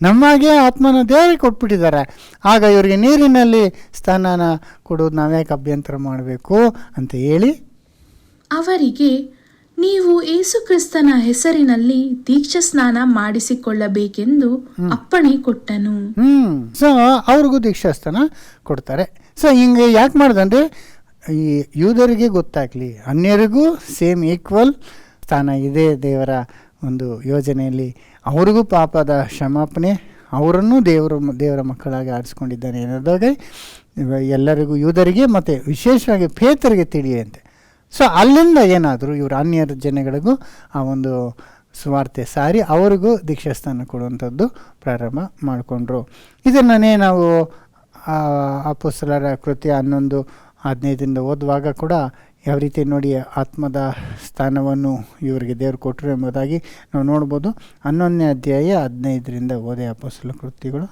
ನಮ್ಮಾಗೆ ಆತ್ಮನ ದೇವರಿಗೆ ಕೊಟ್ಬಿಟ್ಟಿದ್ದಾರೆ, ಆಗ ಇವರಿಗೆ ನೀರಿನಲ್ಲಿ ಸ್ನಾನ ಕೊಡೋದು ನಾವ್ಯಾಕೆ ಅಭ್ಯಂತರ ಮಾಡಬೇಕು ಅಂತ ಹೇಳಿ ಅವರಿಗೆ, ನೀವು ಯೇಸುಕ್ರಿಸ್ತನ ಹೆಸರಿನಲ್ಲಿ ದೀಕ್ಷಾ ಸ್ನಾನ ಮಾಡಿಸಿಕೊಳ್ಳಬೇಕೆಂದು ಅಪ್ಪಣೆ ಕೊಟ್ಟನು. ಸೊ ಅವ್ರಿಗೂ ದೀಕ್ಷಾಸ್ನಾನ ಕೊಡ್ತಾರೆ. ಸೊ ಹಿಂಗೆ ಯಾಕೆ ಮಾಡ್ದಂದ್ರೆ, ಈ ಯೂದರಿಗೆ ಗೊತ್ತಾಗ್ಲಿ, ಅನ್ಯರಿಗೂ ಸೇಮ್ ಈಕ್ವಲ್ ಸ್ಥಾನ ಇದೆ ದೇವರ ಒಂದು ಯೋಜನೆಯಲ್ಲಿ, ಅವ್ರಿಗೂ ಪಾಪದ ಕ್ಷಮಾಪಣೆ, ಅವರನ್ನು ದೇವರ ಮಕ್ಕಳಾಗಿ ಆರಿಸ್ಕೊಂಡಿದ್ದಾನೆ ಅನ್ನೋದಾಗ ಎಲ್ಲರಿಗೂ, ಯೂದರಿಗೆ ಮತ್ತು ವಿಶೇಷವಾಗಿ ಪೇತ್ರರಿಗೆ ತಿಳಿಯುವಂತೆ. ಸೊ ಅಲ್ಲಿಂದ ಏನಾದರೂ ಇವರು ಅನ್ಯರ ಜನಗಳಿಗೂ ಆ ಒಂದು ಸುವಾರ್ತೆ ಸಾರಿ ಅವರಿಗೂ ದೀಕ್ಷಾಸ್ಥಾನ ಕೊಡುವಂಥದ್ದು ಪ್ರಾರಂಭ ಮಾಡಿಕೊಂಡ್ರು. ಇದನ್ನೇ ನಾವು ಅಪೊಸ್ತಲರ ಕೃತ್ಯ 11:15 ಓದುವಾಗ ಕೂಡ ಯಾವ ರೀತಿ ನೋಡಿ ಆತ್ಮದ ಸ್ಥಾನವನ್ನು ಇವರಿಗೆ ದೇವರು ಕೊಟ್ಟರು ಎಂಬುದಾಗಿ ನಾವು ನೋಡ್ಬೋದು. 11ನೇ ಅಧ್ಯಾಯ 15 ಓದಿ ಅಪೊಸ್ತಲ ಕೃತ್ಯಗಳು.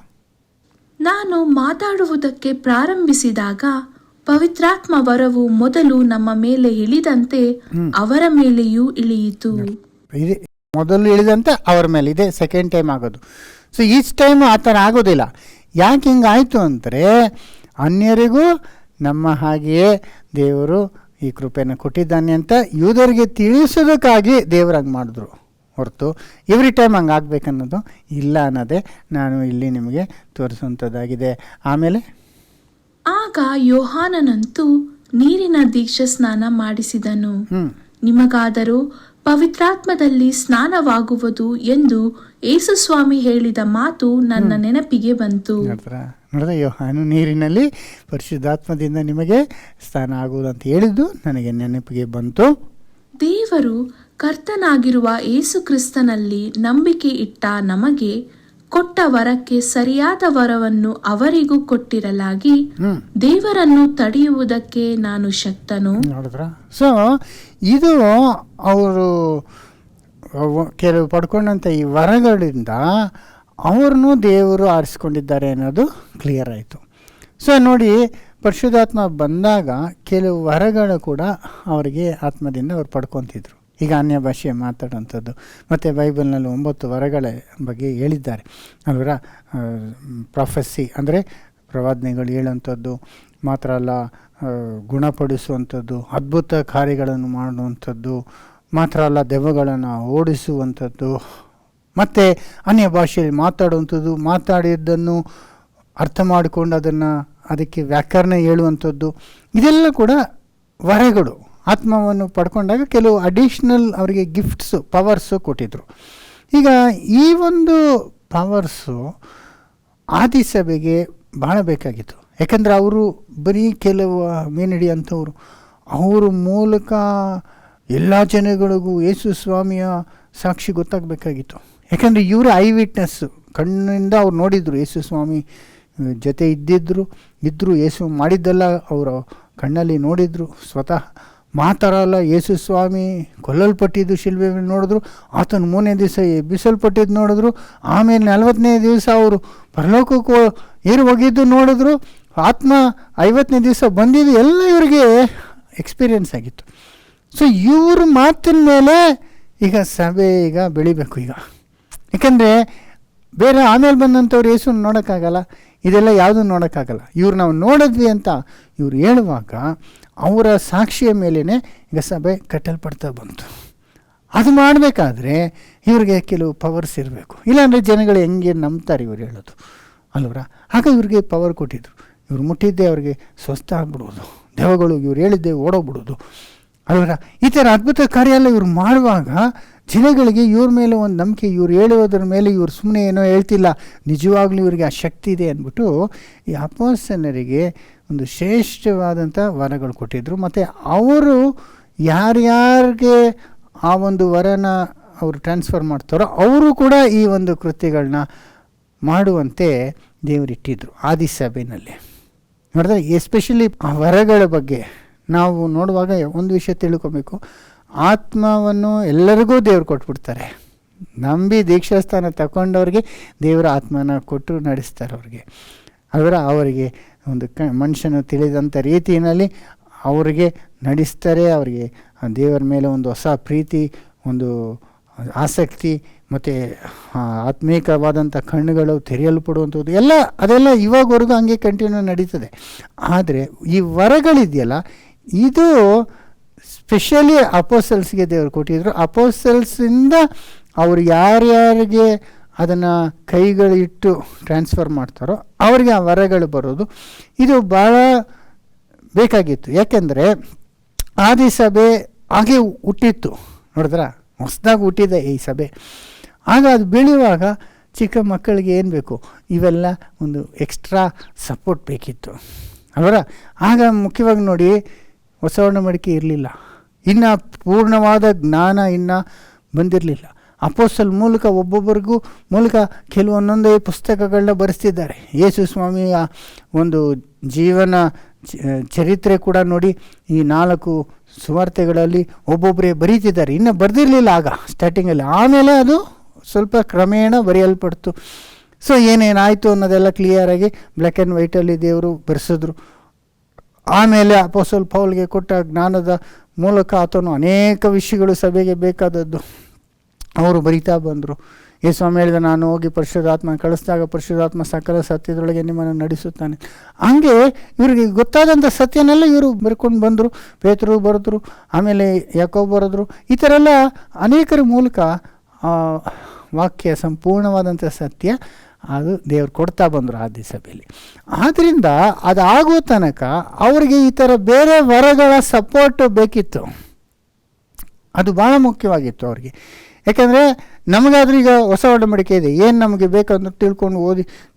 ನಾನು ಮಾತಾಡುವುದಕ್ಕೆ ಪ್ರಾರಂಭಿಸಿದಾಗ ಪವಿತ್ರಾತ್ಮ ವರವು ಮೊದಲು ನಮ್ಮ ಮೇಲೆ ಇಳಿದಂತೆ ಅವರ ಮೇಲೆಯೂ ಇಳಿಯಿತು. ಇದೆ, ಮೊದಲು ಇಳಿದಂತೆ ಅವರ ಮೇಲೆ, ಇದೆ ಸೆಕೆಂಡ್ ಟೈಮ್ ಆಗೋದು. ಸೊ ಈಚ್ ಟೈಮ್ ಆ ಥರ ಆಗೋದಿಲ್ಲ. ಯಾಕೆ ಹಿಂಗಾಯಿತು ಅಂದರೆ, ಅನ್ಯರಿಗೂ ನಮ್ಮ ಹಾಗೆಯೇ ದೇವರು ಈ ಕೃಪೆಯನ್ನು ಕೊಟ್ಟಿದ್ದಾನೆ ಅಂತ ಯೂದರಿಗೆ ತಿಳಿಸೋದಕ್ಕಾಗಿ ದೇವ್ರು ಹಂಗೆ ಮಾಡಿದ್ರು ಹೊರತು ಎವ್ರಿ ಟೈಮ್ ಹಂಗೆ ಆಗ್ಬೇಕನ್ನೋದು ಇಲ್ಲ ಅನ್ನೋದೇ ನಾನು ಇಲ್ಲಿ ನಿಮಗೆ ತೋರಿಸುವಂಥದ್ದಾಗಿದೆ. ಆಮೇಲೆ ಆಗ ಯೋಹಾನನಂತೂ ನೀರಿನ ದೀಕ್ಷಾ ಸ್ನಾನ ಮಾಡಿಸಿದನು. ನಿಮಗಾದರೂ ಪವಿತ್ರಾತ್ಮದಲ್ಲಿ ಸ್ನಾನವಾಗುವುದು ಎಂದು ಯೇಸುಸ್ವಾಮಿ ಹೇಳಿದ ಮಾತು ನನ್ನ ನೆನಪಿಗೆ ಬಂತು. ನೋಡಿದ್ರೆ, ಯೋಹಾನು ನೀರಿನಲ್ಲಿ ಪರಿಶುದ್ಧಾತ್ಮದಿಂದ ನಿಮಗೆ ಸ್ನಾನ ಆಗುವುದಂತ ಹೇಳಿದ್ದು ನನಗೆ ನೆನಪಿಗೆ ಬಂತು. ದೇವರು ಕರ್ತನಾಗಿರುವ ಯೇಸು ಕ್ರಿಸ್ತನಲ್ಲಿ ನಂಬಿಕೆ ಇಟ್ಟ ನಮಗೆ ಕೊಟ್ಟ ವರಕ್ಕೆ ಸರಿಯಾದ ವರವನ್ನು ಅವರಿಗೂ ಕೊಟ್ಟಿರಲಾಗಿ ದೇವರನ್ನು ತಡೆಯುವುದಕ್ಕೆ ನಾನು ಶಕ್ತನು. ನೋಡಿದ್ರ, ಸೊ ಇದು ಅವರು ಕೆಲವು ಪಡ್ಕೊಂಡಂಥ ಈ ವರಗಳಿಂದ ಅವ್ರನ್ನೂ ದೇವರು ಆರಿಸ್ಕೊಂಡಿದ್ದಾರೆ ಅನ್ನೋದು ಕ್ಲಿಯರ್ ಆಯಿತು. ಸೊ ನೋಡಿ, ಪರಿಶುದ್ಧಾತ್ಮ ಬಂದಾಗ ಕೆಲವು ವರಗಳು ಕೂಡ ಅವರಿಗೆ ಆತ್ಮದಿಂದ ಅವ್ರು ಪಡ್ಕೊತಿದ್ರು. ಈಗ ಅನ್ಯ ಭಾಷೆ ಮಾತಾಡೋಂಥದ್ದು, ಮತ್ತು ಬೈಬಲ್ನಲ್ಲಿ 9 ವರಗಳ ಬಗ್ಗೆ ಹೇಳಿದ್ದಾರೆ ಅಲ್ವರ. ಪ್ರೊಫೆಸಿ ಅಂದರೆ ಪ್ರವಾದನೆಗಳು ಹೇಳುವಂಥದ್ದು ಮಾತ್ರ ಅಲ್ಲ, ಗುಣಪಡಿಸುವಂಥದ್ದು, ಅದ್ಭುತ ಕಾರ್ಯಗಳನ್ನು ಮಾಡುವಂಥದ್ದು ಮಾತ್ರ ಅಲ್ಲ, ದೆವ್ವಗಳನ್ನು ಓಡಿಸುವಂಥದ್ದು, ಮತ್ತು ಅನ್ಯ ಭಾಷೆಯಲ್ಲಿ ಮಾತಾಡುವಂಥದ್ದು, ಮಾತಾಡಿದ್ದನ್ನು ಅರ್ಥ ಮಾಡಿಕೊಂಡು ಅದಕ್ಕೆ ವ್ಯಾಕರಣ ಹೇಳುವಂಥದ್ದು, ಇದೆಲ್ಲ ಕೂಡ ವರಗಳು. ಆತ್ಮವನ್ನು ಪಡ್ಕೊಂಡಾಗ ಕೆಲವು ಅಡಿಷ್ನಲ್ ಅವರಿಗೆ ಗಿಫ್ಟ್ಸು, ಪವರ್ಸು ಕೊಟ್ಟಿದ್ರು. ಈಗ ಈ ಒಂದು ಪವರ್ಸು ಆದಿಸಭೆಗೆ ಭಾಳ ಬೇಕಾಗಿತ್ತು. ಯಾಕಂದರೆ ಅವರು ಬರೀ ಕೆಲವು ಮೀನಿಡಿ ಅಂಥವ್ರು, ಅವ್ರ ಮೂಲಕ ಎಲ್ಲ ಜನಗಳಿಗೂ ಯೇಸು ಸ್ವಾಮಿಯ ಸಾಕ್ಷಿ ಗೊತ್ತಾಗಬೇಕಾಗಿತ್ತು. ಯಾಕಂದರೆ ಇವರು ಐ ವಿಟ್ನೆಸ್ಸು, ಕಣ್ಣಿಂದ ಅವ್ರು ನೋಡಿದರು, ಯೇಸು ಸ್ವಾಮಿ ಜೊತೆ ಇದ್ದರು, ಯೇಸು ಮಾಡಿದ್ದೆಲ್ಲ ಅವರು ಕಣ್ಣಲ್ಲಿ ನೋಡಿದರು. ಸ್ವತಃ ಮಾತಾಡಲ್ಲ, ಯೇಸು ಸ್ವಾಮಿ ಕೊಲ್ಲಲ್ಪಟ್ಟಿದ್ದು ಶಿಲ್ಬೆ ಮೇಲೆ ನೋಡಿದ್ರು, ಆತನ 3ನೇ ದಿವಸ ಎಬ್ಬಿಸಲ್ಪಟ್ಟಿದ್ದು ನೋಡಿದ್ರು, ಆಮೇಲೆ 40ನೇ ದಿವಸ ಅವರು ಪರಲೋಕಕ್ಕೂ ಏರು ಹೋಗಿದ್ದು ನೋಡಿದ್ರು, ಆತ್ಮ 50ನೇ ದಿವಸ ಬಂದಿದ್ದು, ಎಲ್ಲ ಇವರಿಗೆ ಎಕ್ಸ್ಪೀರಿಯೆನ್ಸ್ ಆಗಿತ್ತು. ಸೊ ಇವ್ರ ಮಾತಿನ ಮೇಲೆ ಈಗ ಸಭೆ ಈಗ ಬೆಳಿಬೇಕು. ಈಗ ಯಾಕಂದರೆ ಬೇರೆ ಆಮೇಲೆ ಬಂದಂಥವ್ರು ಯೇಸುನ ನೋಡೋಕ್ಕಾಗಲ್ಲ, ಇದೆಲ್ಲ ಯಾವುದೂ ನೋಡೋಕ್ಕಾಗಲ್ಲ. ಇವ್ರು ನಾವು ನೋಡಿದ್ವಿ ಅಂತ ಇವ್ರು ಹೇಳುವಾಗ ಅವರ ಸಾಕ್ಷಿಯ ಮೇಲೇ ಈಗ ಸಭೆ ಕಟ್ಟಲ್ಪಡ್ತಾ ಬಂತು. ಅದು ಮಾಡಬೇಕಾದ್ರೆ ಇವ್ರಿಗೆ ಕೆಲವು ಪವರ್ಸ್ ಇರಬೇಕು, ಇಲ್ಲಾಂದರೆ ಜನಗಳು ಹೆಂಗೆ ನಂಬ್ತಾರೆ ಇವ್ರು ಹೇಳೋದು ಅಲ್ವರ. ಆಗ ಇವ್ರಿಗೆ ಪವರ್ ಕೊಟ್ಟಿದ್ರು. ಇವ್ರು ಮುಟ್ಟಿದ್ದೆ ಅವ್ರಿಗೆ ಸ್ವಸ್ಥ ಆಗ್ಬಿಡೋದು, ದೆವ್ವಗಳು ಇವ್ರು ಹೇಳಿದ್ದೆ ಓಡೋಗ್ಬಿಡೋದು, ಅಲ್ವರ ಈ ಥರ ಅದ್ಭುತ ಕಾರ್ಯ ಎಲ್ಲ ಇವ್ರು ಮಾಡುವಾಗ ಜನಗಳಿಗೆ ಇವ್ರ ಮೇಲೆ ಒಂದು ನಂಬಿಕೆ, ಇವ್ರು ಹೇಳುವುದ್ರ ಮೇಲೆ ಇವ್ರು ಸುಮ್ಮನೆ ಏನೋ ಹೇಳ್ತಿಲ್ಲ, ನಿಜವಾಗ್ಲೂ ಇವ್ರಿಗೆ ಆ ಶಕ್ತಿ ಇದೆ ಅಂದ್ಬಿಟ್ಟು ಈ ಅಪೊಸ್ತಲರಿಗೆ ಒಂದು ಶ್ರೇಷ್ಠವಾದಂಥ ವರಗಳು ಕೊಟ್ಟಿದ್ದರು. ಮತ್ತು ಅವರು ಯಾರ್ಯಾರಿಗೆ ಆ ಒಂದು ವರನ ಅವರು ಟ್ರಾನ್ಸ್ಫರ್ ಮಾಡ್ತಾರೋ ಅವರು ಕೂಡ ಈ ಒಂದು ಕೃತ್ಯಗಳನ್ನ ಮಾಡುವಂತೆ ದೇವರಿಟ್ಟಿದ್ರು ಆದಿಸಭೆಯಲ್ಲಿ. ನೋಡಿದ್ರೆ ಎಸ್ಪೆಷಲಿ ಆ ವರಗಳ ಬಗ್ಗೆ ನಾವು ನೋಡುವಾಗ ಒಂದು ವಿಷಯ ತಿಳ್ಕೊಬೇಕು, ಆತ್ಮವನ್ನು ಎಲ್ಲರಿಗೂ ದೇವ್ರು ಕೊಟ್ಬಿಡ್ತಾರೆ. ನಂಬಿ ದೀಕ್ಷಾಸ್ಥಾನ ತಗೊಂಡವ್ರಿಗೆ ದೇವರ ಆತ್ಮನ ಕೊಟ್ಟು ನಡೆಸ್ತಾರೆ. ಅವರಿಗೆ ಒಂದು ಮನುಷ್ಯನು ತಿಳಿದಂಥ ರೀತಿಯಲ್ಲಿ ಅವರಿಗೆ ನಡೆಸ್ತಾರೆ. ಅವರಿಗೆ ದೇವರ ಮೇಲೆ ಒಂದು ಹೊಸ ಪ್ರೀತಿ, ಒಂದು ಆಸಕ್ತಿ ಮತ್ತು ಆತ್ಮೀಕವಾದಂಥ ಕಣ್ಣುಗಳು ತೆರೆಯಲ್ಪಡುವಂಥದ್ದು ಅದೆಲ್ಲ ಇವಾಗವರೆಗೂ ಹಂಗೆ ಕಂಟಿನ್ಯೂ ನಡೀತದೆ. ಆದರೆ ಈ ವರಗಳಿದೆಯಲ್ಲ, ಇದು ಸ್ಪೆಷಲಿ ಅಪೋಸ್ಟಲ್ಸ್ಗೆ ದೇವರು ಕೊಟ್ಟಿದ್ರು. ಅಪೋಸ್ಟಲ್ಸಿಂದ ಅವರು ಯಾರ್ಯಾರಿಗೆ ಅದನ್ನು ಕೈಗಳಿಟ್ಟು ಟ್ರಾನ್ಸ್ಫರ್ ಮಾಡ್ತಾರೋ ಅವರಿಗೆ ಆ ವರಗಳು ಬರೋದು ಇದು ಭಾಳ ಬೇಕಾಗಿತ್ತು. ಯಾಕೆಂದರೆ ಆದಿಸಭೆ ಹಾಗೆ ಹುಟ್ಟಿತ್ತು, ನೋಡಿದ್ರ, ಹೊಸದಾಗಿ ಹುಟ್ಟಿದೆ ಈ ಸಭೆ. ಆಗ ಅದು ಬೆಳೆಯುವಾಗ ಚಿಕ್ಕ ಮಕ್ಕಳಿಗೆ ಏನು ಬೇಕು, ಇವೆಲ್ಲ ಒಂದು ಎಕ್ಸ್ಟ್ರಾ ಸಪೋರ್ಟ್ ಬೇಕಿತ್ತು ಅಲ್ವರ. ಆಗ ಮುಖ್ಯವಾಗಿ ನೋಡಿ, ಹೊಸ ಒಡಂಬಡಿಕೆ ಇರಲಿಲ್ಲ, ಇನ್ನು ಪೂರ್ಣವಾದ ಜ್ಞಾನ ಇನ್ನು ಬಂದಿರಲಿಲ್ಲ. ಅಪೊಸ್ತಲ ಮೂಲಕ ಒಬ್ಬೊಬ್ಬರಿಗೂ ಮೂಲಕ ಕೆಲವೊಂದೊಂದೇ ಪುಸ್ತಕಗಳನ್ನ ಬರೆಸ್ತಿದ್ದಾರೆ. ಯೇಸು ಸ್ವಾಮಿಯ ಒಂದು ಜೀವನ ಚರಿತ್ರೆ ಕೂಡ ನೋಡಿ, ಈ 4 ಸುವಾರ್ತೆಗಳಲ್ಲಿ ಒಬ್ಬೊಬ್ಬರೇ ಬರೀತಿದ್ದಾರೆ. ಇನ್ನು ಬರೆದಿರಲಿಲ್ಲ ಆಗ ಸ್ಟಾರ್ಟಿಂಗಲ್ಲಿ, ಆಮೇಲೆ ಅದು ಸ್ವಲ್ಪ ಕ್ರಮೇಣ ಬರೆಯಲ್ಪಡ್ತು. ಸೊ ಏನೇನಾಯಿತು ಅನ್ನೋದೆಲ್ಲ ಕ್ಲಿಯರಾಗಿ ಬ್ಲ್ಯಾಕ್ ಆ್ಯಂಡ್ ವೈಟಲ್ಲಿ ದೇವರು ಬರೆಸಿದ್ರು. ಆಮೇಲೆ ಅಪೊಸ್ತಲ ಪೌಲ್ಗೆ ಕೊಟ್ಟ ಜ್ಞಾನದ ಮೂಲಕ ಆತನು ಅನೇಕ ವಿಷಯಗಳು ಸಭೆಗೆ ಬೇಕಾದದ್ದು ಅವರು ಬರಿತಾ ಬಂದರು. ಯೇಸು ಸ್ವಾಮಿ ಹೇಳಿದ, ನಾನು ಹೋಗಿ ಪರಿಶುದ್ಧಾತ್ಮ ಕಳಿಸಿದಾಗ ಪರಿಶುದ್ಧಾತ್ಮ ಸಕಲ ಸತ್ಯದೊಳಗೆ ನಿಮ್ಮನ್ನು ನಡೆಸುತ್ತಾನೆ. ಹಂಗೆ ಇವರಿಗೆ ಗೊತ್ತಾದಂಥ ಸತ್ಯನೆಲ್ಲ ಇವರು ಬರ್ಕೊಂಡು ಬಂದರು. ಪೇತ್ರರು ಬರೆದ್ರು, ಆಮೇಲೆ ಯಾಕೋಬ ಬರೆದ್ರು. ಈ ಥರ ಎಲ್ಲ ಅನೇಕರ ಮೂಲಕ ವಾಕ್ಯ ಸಂಪೂರ್ಣವಾದಂಥ ಸತ್ಯ ಅದು ದೇವ್ರು ಕೊಡ್ತಾ ಬಂದರು ಆದಿ ಸಭೆಯಲ್ಲಿ. ಆದ್ದರಿಂದ ಅದಾಗೋ ತನಕ ಅವರಿಗೆ ಈ ಥರ ಬೇರೆ ವರಗಳ ಸಪೋರ್ಟು ಬೇಕಿತ್ತು. ಅದು ಭಾಳ ಮುಖ್ಯವಾಗಿತ್ತು ಅವ್ರಿಗೆ. ಯಾಕೆಂದರೆ ನಮಗಾದ್ರೂ ಈಗ ಹೊಸ ಒಡಂಬಡಿಕೆ ಇದೆ, ಏನು ನಮಗೆ ಬೇಕಂದ್ರೆ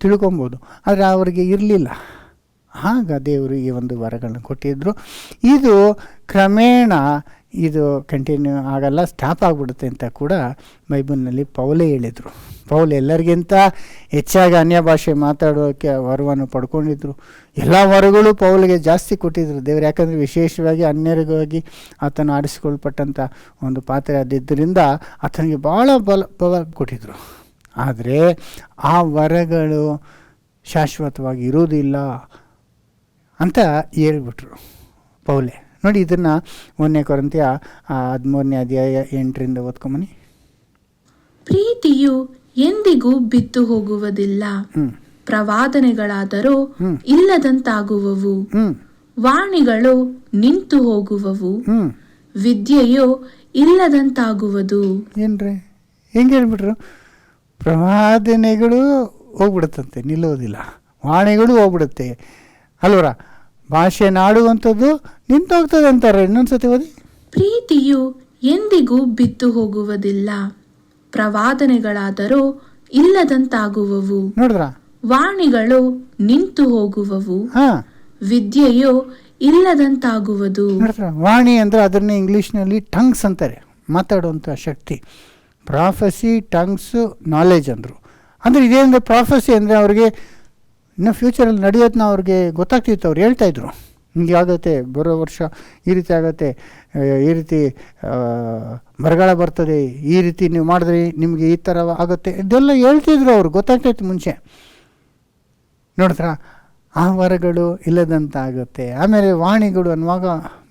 ತಿಳ್ಕೊಬೋದು. ಆದರೆ ಅವರಿಗೆ ಇರಲಿಲ್ಲ. ಆಗ ದೇವರು ಈ ಒಂದು ವರಗಳನ್ನು ಕೊಟ್ಟಿದ್ದರು. ಇದು ಕ್ರಮೇಣ ಇದು ಕಂಟಿನ್ಯೂ ಆಗಲ್ಲ, ಸ್ಟಾಪ್ ಆಗಿಬಿಡುತ್ತೆ ಅಂತ ಕೂಡ ಬೈಬಲ್ನಲ್ಲಿ ಪೌಲೇ ಹೇಳಿದರು. ಪೌಲ್ ಎಲ್ಲರಿಗಿಂತ ಹೆಚ್ಚಾಗಿ ಅನ್ಯ ಭಾಷೆ ಮಾತಾಡೋಕ್ಕೆ ವರವನ್ನು ಪಡ್ಕೊಂಡಿದ್ರು. ಎಲ್ಲ ವರಗಳು ಪೌಲಿಗೆ ಜಾಸ್ತಿ ಕೊಟ್ಟಿದ್ರು ದೇವರು. ಯಾಕಂದರೆ ವಿಶೇಷವಾಗಿ ಅನ್ಯರಿಗಾಗಿ ಆತನು ಆರಿಸಿಕೊಳ್ಪಟ್ಟಂಥ ಒಂದು ಪಾತ್ರೆ ಆದಿದ್ದರಿಂದ ಆತನಿಗೆ ಭಾಳ ಬಲ ಕೊಟ್ಟಿದ್ರು. ಆದರೆ ಆ ವರಗಳು ಶಾಶ್ವತವಾಗಿ ಇರುವುದಿಲ್ಲ ಅಂತ ಹೇಳ್ಬಿಟ್ರು ಪೌಲೆ. ನೋಡಿ, ಇದನ್ನು 1 ಕೊರಿಂಥಿಯ 13ನೇ ಅಧ್ಯಾಯ 8ರಿಂದ ಓದ್ಕೊಂಬನಿ. ಪ್ರೀತಿಯು ಎಂದಿಗೂ ಬಿದ್ದು ಹೋಗುವುದಿಲ್ಲ, ಪ್ರವಾದನೆಗಳಾದರೂ ಇಲ್ಲದಂತಾಗುವವು, ವಾಣಿಗಳು ನಿಂತು ಹೋಗುವವು, ವಿದ್ಯೆಯು ಇಲ್ಲದಂತಾಗುವುದು. ಏನ್ರಿ ಹೆಂಗೆ ಹೇಳ್ಬಿಟ್ರು? ಪ್ರವಾದನೆಗಳು ಹೋಗ್ಬಿಡುತ್ತಂತೆ, ನಿಲ್ಲೋದಿಲ್ಲ. ವಾಣಿಗಳು ಹೋಗ್ಬಿಡುತ್ತೆ ಅಲ್ವರ. ಭಾಷೆ ನಾಡುವಂಥದ್ದು ನಿಂತು ಹೋಗ್ತದೆ ಅಂತಾರೆ. ಇನ್ನೊಂದ್ಸತಿ ಓದಿ. ಪ್ರೀತಿಯು ಎಂದಿಗೂ ಬಿದ್ದು ಹೋಗುವುದಿಲ್ಲ, ಪ್ರವಾದನೆಗಳಾದರೂ ಇಲ್ಲದಂತಾಗುವವು, ನೋಡಿದ್ರ, ವಾಣಿಗಳು ನಿಂತು ಹೋಗುವವು, ವಿದ್ಯೆಯು ಇಲ್ಲದಂತಾಗುವುದು. ನೋಡಿದ್ರ, ವಾಣಿ ಅಂದರೆ ಅದನ್ನೇ ಇಂಗ್ಲೀಷ್ನಲ್ಲಿ ಟಂಗ್ಸ್ ಅಂತಾರೆ, ಮಾತಾಡುವಂಥ ಶಕ್ತಿ. ಪ್ರಾಫೆಸಿ, ಟಂಗ್ಸು, ನಾಲೆಜ್ ಅಂದರು. ಅಂದರೆ ಇದೇನಂದರೆ ಪ್ರಾಫೆಸಿ ಅಂದರೆ ಅವ್ರಿಗೆ ಇನ್ನು ಫ್ಯೂಚರಲ್ಲಿ ನಡೆಯೋದನ್ನ ಅವ್ರಿಗೆ ಗೊತ್ತಾಗ್ತಿತ್ತು. ಅವ್ರು ಹೇಳ್ತಾಯಿದ್ರು, ಹಿಂಗೆ ಆಗುತ್ತೆ, ಬರೋ ವರ್ಷ ಈ ರೀತಿ ಆಗುತ್ತೆ, ಈ ರೀತಿ ಬರಗಾಲ ಬರ್ತದೆ, ಈ ರೀತಿ ನೀವು ಮಾಡಿದ್ರೆ ನಿಮಗೆ ಈ ಥರ ಆಗುತ್ತೆ, ಇದೆಲ್ಲ ಹೇಳ್ತಿದ್ರು. ಅವ್ರು ಗೊತ್ತಾಗ್ತಾಯಿತ್ತು ಮುಂಚೆ. ನೋಡಿದ್ರ, ಆ ವರಗಳು ಇಲ್ಲದಂತ ಆಗುತ್ತೆ. ಆಮೇಲೆ ವಾಣಿಗಳು ಅನ್ನುವಾಗ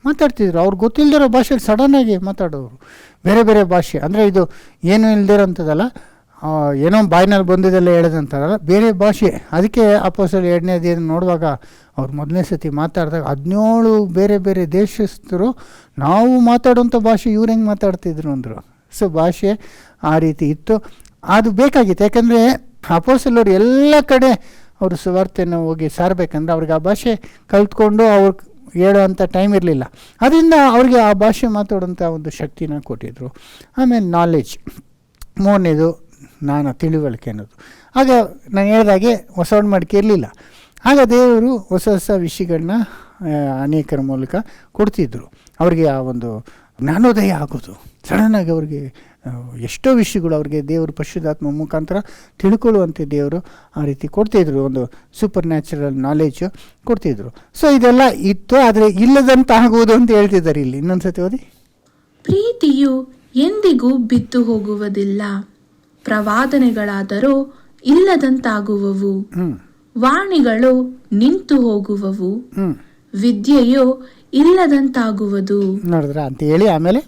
ಮಾತಾಡ್ತಿದ್ರು. ಅವ್ರು ಗೊತ್ತಿಲ್ಲದಿರೋ ಭಾಷೆಯಲ್ಲಿ ಸಡನ್ನಾಗಿ ಮಾತಾಡೋರು, ಬೇರೆ ಬೇರೆ ಭಾಷೆ. ಅಂದರೆ ಇದು ಏನೂ ಇಲ್ದಿರೋಂಥದ್ದಲ್ಲ, ಏನೋ ಬಾಯಿನಲ್ಲಿ ಬಂದಿದ್ದೆಲ್ಲ ಹೇಳೋದಂತಾರಲ್ಲ, ಬೇರೆ ಭಾಷೆ. ಅದಕ್ಕೆ ಅಪೊಸ್ತಲ 2ನೇ ಅಧ್ಯಾಯ ನೋಡುವಾಗ ಅವ್ರು ಮೊದಲನೇ ಸತಿ ಮಾತಾಡಿದಾಗ 17 ಬೇರೆ ಬೇರೆ ದೇಶಸ್ಥರು ನಾವು ಮಾತಾಡೋಂಥ ಭಾಷೆ ಇವ್ರು ಹೆಂಗೆ ಮಾತಾಡ್ತಿದ್ರು ಅಂದರು. ಸೊ ಭಾಷೆ ಆ ರೀತಿ ಇತ್ತು, ಅದು ಬೇಕಾಗಿತ್ತು. ಯಾಕಂದರೆ ಅಪೊಸ್ತಲರು ಎಲ್ಲ ಕಡೆ ಅವರು ಸುವಾರ್ತೆಯನ್ನು ಹೋಗಿ ಸಾರಬೇಕಂದ್ರೆ ಅವ್ರಿಗೆ ಆ ಭಾಷೆ ಕಲ್ತ್ಕೊಂಡು ಅವ್ರು ಹೇಳೋವಂಥ ಟೈಮ್ ಇರಲಿಲ್ಲ. ಅದರಿಂದ ಅವ್ರಿಗೆ ಆ ಭಾಷೆ ಮಾತಾಡೋಂಥ ಒಂದು ಶಕ್ತಿನ ಕೊಟ್ಟಿದ್ದರು. ಆಮೇಲೆ ನಾಲೆಡ್ಜ್, ಮೂರನೇದು ಜ್ಞಾನ, ತಿಳುವಳಿಕೆ ಅನ್ನೋದು. ಆಗ ನಾನು ಹೇಳಿದಾಗೆ ಹೊಸ ಒಡಂಬಡಿಕೆ ಇರಲಿಲ್ಲ. ಆಗ ದೇವರು ಹೊಸ ಹೊಸ ವಿಷಯಗಳನ್ನ ಅನೇಕರ ಮೂಲಕ ಕೊಡ್ತಿದ್ರು. ಅವ್ರಿಗೆ ಆ ಒಂದು ಜ್ಞಾನೋದಯ ಆಗೋದು, ಸಡನ್ನಾಗಿ ಅವ್ರಿಗೆ ಎಷ್ಟೋ ವಿಷಯಗಳು ಅವ್ರಿಗೆ ದೇವರು ಪರಿಶುದ್ಧಾತ್ಮ ಮುಖಾಂತರ ತಿಳ್ಕೊಳ್ಳುವಂತೆ ದೇವರು ಆ ರೀತಿ ಕೊಡ್ತಿದ್ರು. ಒಂದು ಸೂಪರ್ ನ್ಯಾಚುರಲ್ ನಾಲೆಜು ಕೊಡ್ತಿದ್ರು. ಸೊ ಇದೆಲ್ಲ ಇತ್ತು, ಆದರೆ ಇಲ್ಲದಂತ ಆಗುವುದು ಅಂತ ಹೇಳ್ತಿದ್ದಾರೆ ಇಲ್ಲಿ. ಇನ್ನೊಂದ್ಸತಿ ಓದಿ. ಪ್ರೀತಿಯು ಎಂದಿಗೂ ಬಿದ್ದು ಹೋಗುವುದಿಲ್ಲ, ಪ್ರವಾದನೆಗಳಾದರೂ ಇಲ್ಲದಂತಾಗುವವು, ವಾಣಿಗಳು ನಿಂತು ಹೋಗುವವು, ವಿದ್ಯೆಯು ಇಲ್ಲದಂತಾಗುವುದು. ನೋಡಿದ್ರ ಅಂತ ಹೇಳಿ ಆಮೇಲೆ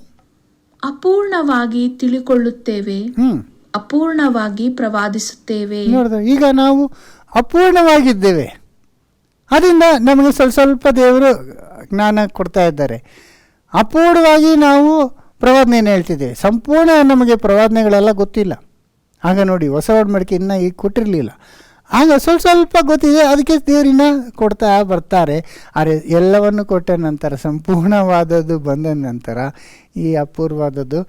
ಅಪೂರ್ಣವಾಗಿ ತಿಳಿಕೊಳ್ಳುತ್ತೇವೆ, ಅಪೂರ್ಣವಾಗಿ ಪ್ರವಾದಿಸುತ್ತೇವೆ. ನೋಡಿದ್ರೆ ಈಗ ನಾವು ಅಪೂರ್ಣವಾಗಿದ್ದೇವೆ. ಅದರಿಂದ ನಮಗೆ ಸ್ವಲ್ಪ ಸ್ವಲ್ಪ ದೇವರು ಜ್ಞಾನ ಕೊಡ್ತಾ ಇದ್ದಾರೆ. ಅಪೂರ್ಣವಾಗಿ ನಾವು ಪ್ರವಾದನೆಯನ್ನು ಹೇಳ್ತಿದ್ದೇವೆ. ಸಂಪೂರ್ಣ ನಮಗೆ ಪ್ರವಾದನೆಗಳೆಲ್ಲ ಗೊತ್ತಿಲ್ಲ. ಆಗ ನೋಡಿ, ಹೊಸ ಒಡಂಬಡಿಕೆ ಇನ್ನೂ ಈಗ ಕೊಟ್ಟಿರಲಿಲ್ಲ. ಆಗ ಸ್ವಲ್ಪ ಸ್ವಲ್ಪ ಗೊತ್ತಿದೆ, ಅದಕ್ಕೆ ದೇವರಿನ ಕೊಡ್ತಾ ಬರ್ತಾರೆ. ಆದರೆ ಎಲ್ಲವನ್ನು ಕೊಟ್ಟ ನಂತರ, ಸಂಪೂರ್ಣವಾದದ್ದು ಬಂದ ನಂತರ ಈ ಅಪೂರ್ವವಾದದ್ದು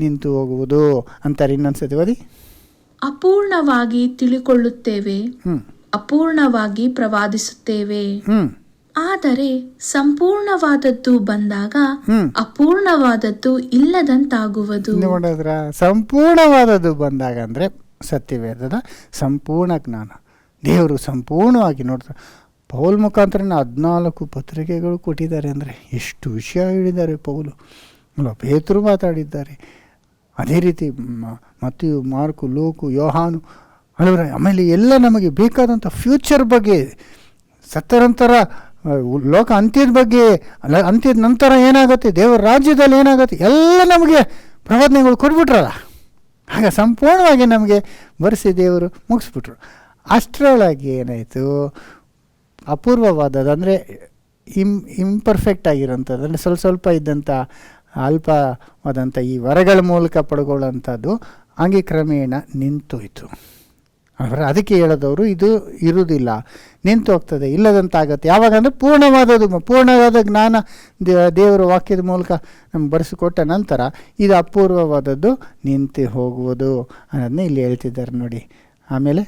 ನಿಂತು ಹೋಗುವುದು ಅಂತಾರೆ. ಇನ್ನೊಂದ್ಸತಿ ಓದಿ. ಅಪೂರ್ಣವಾಗಿ ತಿಳಿಕೊಳ್ಳುತ್ತೇವೆ, ಅಪೂರ್ಣವಾಗಿ ಪ್ರವಾದಿಸುತ್ತೇವೆ. ಆದರೆ ಸಂಪೂರ್ಣವಾದದ್ದು ಬಂದಾಗ ಅಪೂರ್ಣವಾದದ್ದು ಇಲ್ಲದಂತಾಗುವುದು. ನೋಡಿದ್ರ, ಸಂಪೂರ್ಣವಾದದ್ದು ಬಂದಾಗ ಅಂದರೆ ಸತ್ಯವೇದದ ಸಂಪೂರ್ಣ ಜ್ಞಾನ, ದೇವರು ಸಂಪೂರ್ಣವಾಗಿ ನೋಡ್ತಾರೆ. ಪೌಲ್ ಮುಖಾಂತರ 14 ಪತ್ರಿಕೆಗಳು ಕೊಟ್ಟಿದ್ದಾರೆ. ಅಂದರೆ ಎಷ್ಟು ವಿಷಯ ಹೇಳಿದ್ದಾರೆ ಪೌಲು. ಪೇತರು ಮಾತಾಡಿದ್ದಾರೆ. ಅದೇ ರೀತಿ ಮತ್ತಿಯು, ಮಾರ್ಕು, ಲೂಕು, ಯೋಹಾನು, ಹಲವರ. ಆಮೇಲೆ ಎಲ್ಲ ನಮಗೆ ಬೇಕಾದಂಥ ಫ್ಯೂಚರ್ ಬಗ್ಗೆ, ಸತ್ತ ನಂತರ ಲೋಕ ಅಂತ್ಯದ ಬಗ್ಗೆ, ಅಂತ್ಯದ ನಂತರ ಏನಾಗುತ್ತೆ, ದೇವರ ರಾಜ್ಯದಲ್ಲಿ ಏನಾಗುತ್ತೆ, ಎಲ್ಲ ನಮಗೆ ಪ್ರವಾದನೆಗಳು ಕೊಟ್ಬಿಟ್ರಲ್ಲ. ಆಗ ಸಂಪೂರ್ಣವಾಗಿ ನಮಗೆ ಬರೆಸಿ ದೇವರು ಮುಗಿಸ್ಬಿಟ್ರು. ಅಷ್ಟರೊಳಗೆ ಏನಾಯಿತು, ಅಪೂರ್ವವಾದದ್ದು ಅಂದರೆ ಇಂಪರ್ಫೆಕ್ಟ್ ಆಗಿರೋಂಥದ್ದು, ಅಂದರೆ ಸ್ವಲ್ಪ ಸ್ವಲ್ಪ ಇದ್ದಂಥ ಅಲ್ಪವಾದಂಥ ಈ ವರಗಳ ಮೂಲಕ ಪಡ್ಕೊಳ್ಳೋಂಥದ್ದು ಹಂಗೆ ಕ್ರಮೇಣ ನಿಂತೋಯ್ತು. ಅದಕ್ಕೆ ಹೇಳೋದವರು ಇದು ಇರುವುದಿಲ್ಲ, ನಿಂತು ಹೋಗ್ತದೆ, ಇಲ್ಲದಂತಾಗತ್ತೆ. ಯಾವಾಗ ಅಂದರೆ ಪೂರ್ಣವಾದ ಜ್ಞಾನ ದೇವರ ವಾಕ್ಯದ ಮೂಲಕ ನಮ್ಗೆ ಬರೆಸಿಕೊಟ್ಟ ನಂತರ ಇದು ಅಪೂರ್ವವಾದದ್ದು ನಿಂತು ಹೋಗುವುದು ಅನ್ನೋದನ್ನೇ ಇಲ್ಲಿ ಹೇಳ್ತಿದ್ದಾರೆ ನೋಡಿ. ಆಮೇಲೆ,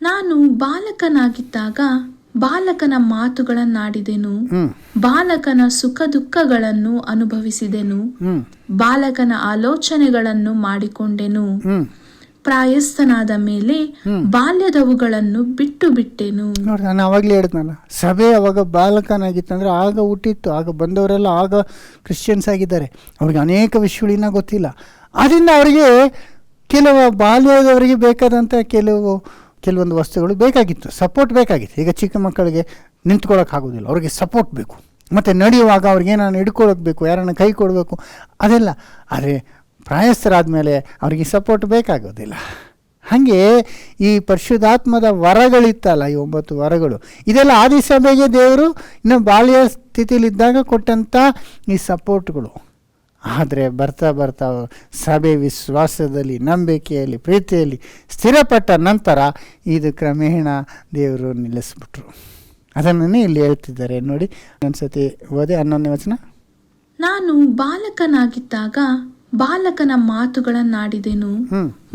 ನಾನು ಬಾಲಕನಾಗಿದ್ದಾಗ ಬಾಲಕನ ಮಾತುಗಳನ್ನಾಡಿದೆನು, ಬಾಲಕನ ಸುಖ ದುಃಖಗಳನ್ನು ಅನುಭವಿಸಿದೆನು, ಬಾಲಕನ ಆಲೋಚನೆಗಳನ್ನು ಮಾಡಿಕೊಂಡೆನು, ಪ್ರಾಯಸ್ಥನಾದ ಮೇಲೆ ಬಾಲ್ಯದವುಗಳನ್ನು ಬಿಟ್ಟು ಬಿಟ್ಟೆನು. ನೋಡಿ, ನಾನು ಅವಾಗಲೇ ಹೇಳಿದ್ನಲ್ಲ, ಸಭೆ ಅವಾಗ ಬಾಲಕನಾಗಿತ್ತಂದ್ರೆ ಆಗ ಹುಟ್ಟಿತ್ತು. ಆಗ ಬಂದವರೆಲ್ಲ ಆಗ ಕ್ರಿಶ್ಚಿಯನ್ಸ್ ಆಗಿದ್ದಾರೆ. ಅವ್ರಿಗೆ ಅನೇಕ ವಿಷಯಗಳಿನ್ನ ಗೊತ್ತಿಲ್ಲ. ಅದರಿಂದ ಅವರಿಗೆ ಬಾಲ್ಯದವರಿಗೆ ಬೇಕಾದಂಥ ಕೆಲವೊಂದು ವಸ್ತುಗಳು ಬೇಕಾಗಿತ್ತು, ಸಪೋರ್ಟ್ ಬೇಕಾಗಿತ್ತು. ಈಗ ಚಿಕ್ಕ ಮಕ್ಕಳಿಗೆ ನಿಂತ್ಕೊಳ್ಳೋಕ್ಕಾಗೋದಿಲ್ಲ, ಅವ್ರಿಗೆ ಸಪೋರ್ಟ್ ಬೇಕು. ಮತ್ತು ನಡೆಯುವಾಗ ಅವ್ರಿಗೆ ಏನಾರು ಹಿಡ್ಕೊಳ್ಳೋಕೆ ಬೇಕು, ಯಾರನ್ನ ಕೈ ಕೊಡಬೇಕು, ಅದೆಲ್ಲ. ಆದರೆ ಪ್ರಾಯಸ್ಥರಾದಮೇಲೆ ಅವ್ರಿಗೆ ಸಪೋರ್ಟ್ ಬೇಕಾಗೋದಿಲ್ಲ. ಹಾಗೆ ಈ ಪರಿಶುದ್ಧಾತ್ಮದ ವರಗಳಿತ್ತಲ್ಲ, ಈ 9 ವರಗಳು, ಇದೆಲ್ಲ ಆದಿಸಭೆಗೆ ದೇವರು ಇನ್ನು ಬಾಲ್ಯ ಸ್ಥಿತಿಯಲ್ಲಿದ್ದಾಗ ಕೊಟ್ಟಂಥ ಈ ಸಪೋರ್ಟ್ಗಳು. ಆದರೆ ಬರ್ತಾ ಬರ್ತಾ ಸಭೆ ವಿಶ್ವಾಸದಲ್ಲಿ, ನಂಬಿಕೆಯಲ್ಲಿ, ಪ್ರೀತಿಯಲ್ಲಿ ಸ್ಥಿರಪಟ್ಟ ನಂತರ ಇದು ಕ್ರಮೇಣ ದೇವರು ನಿಲ್ಲಿಸ್ಬಿಟ್ರು. ಅದನ್ನೇ ಇಲ್ಲಿ ಹೇಳ್ತಿದ್ದಾರೆ ನೋಡಿ. ಒಂದ್ಸತಿ ಓದಿ 11ನೇ ವಚನ. ನಾನು ಬಾಲಕನಾಗಿದ್ದಾಗ ಬಾಲಕನ ಮಾತುಗಳನ್ನಾಡಿದೆನು,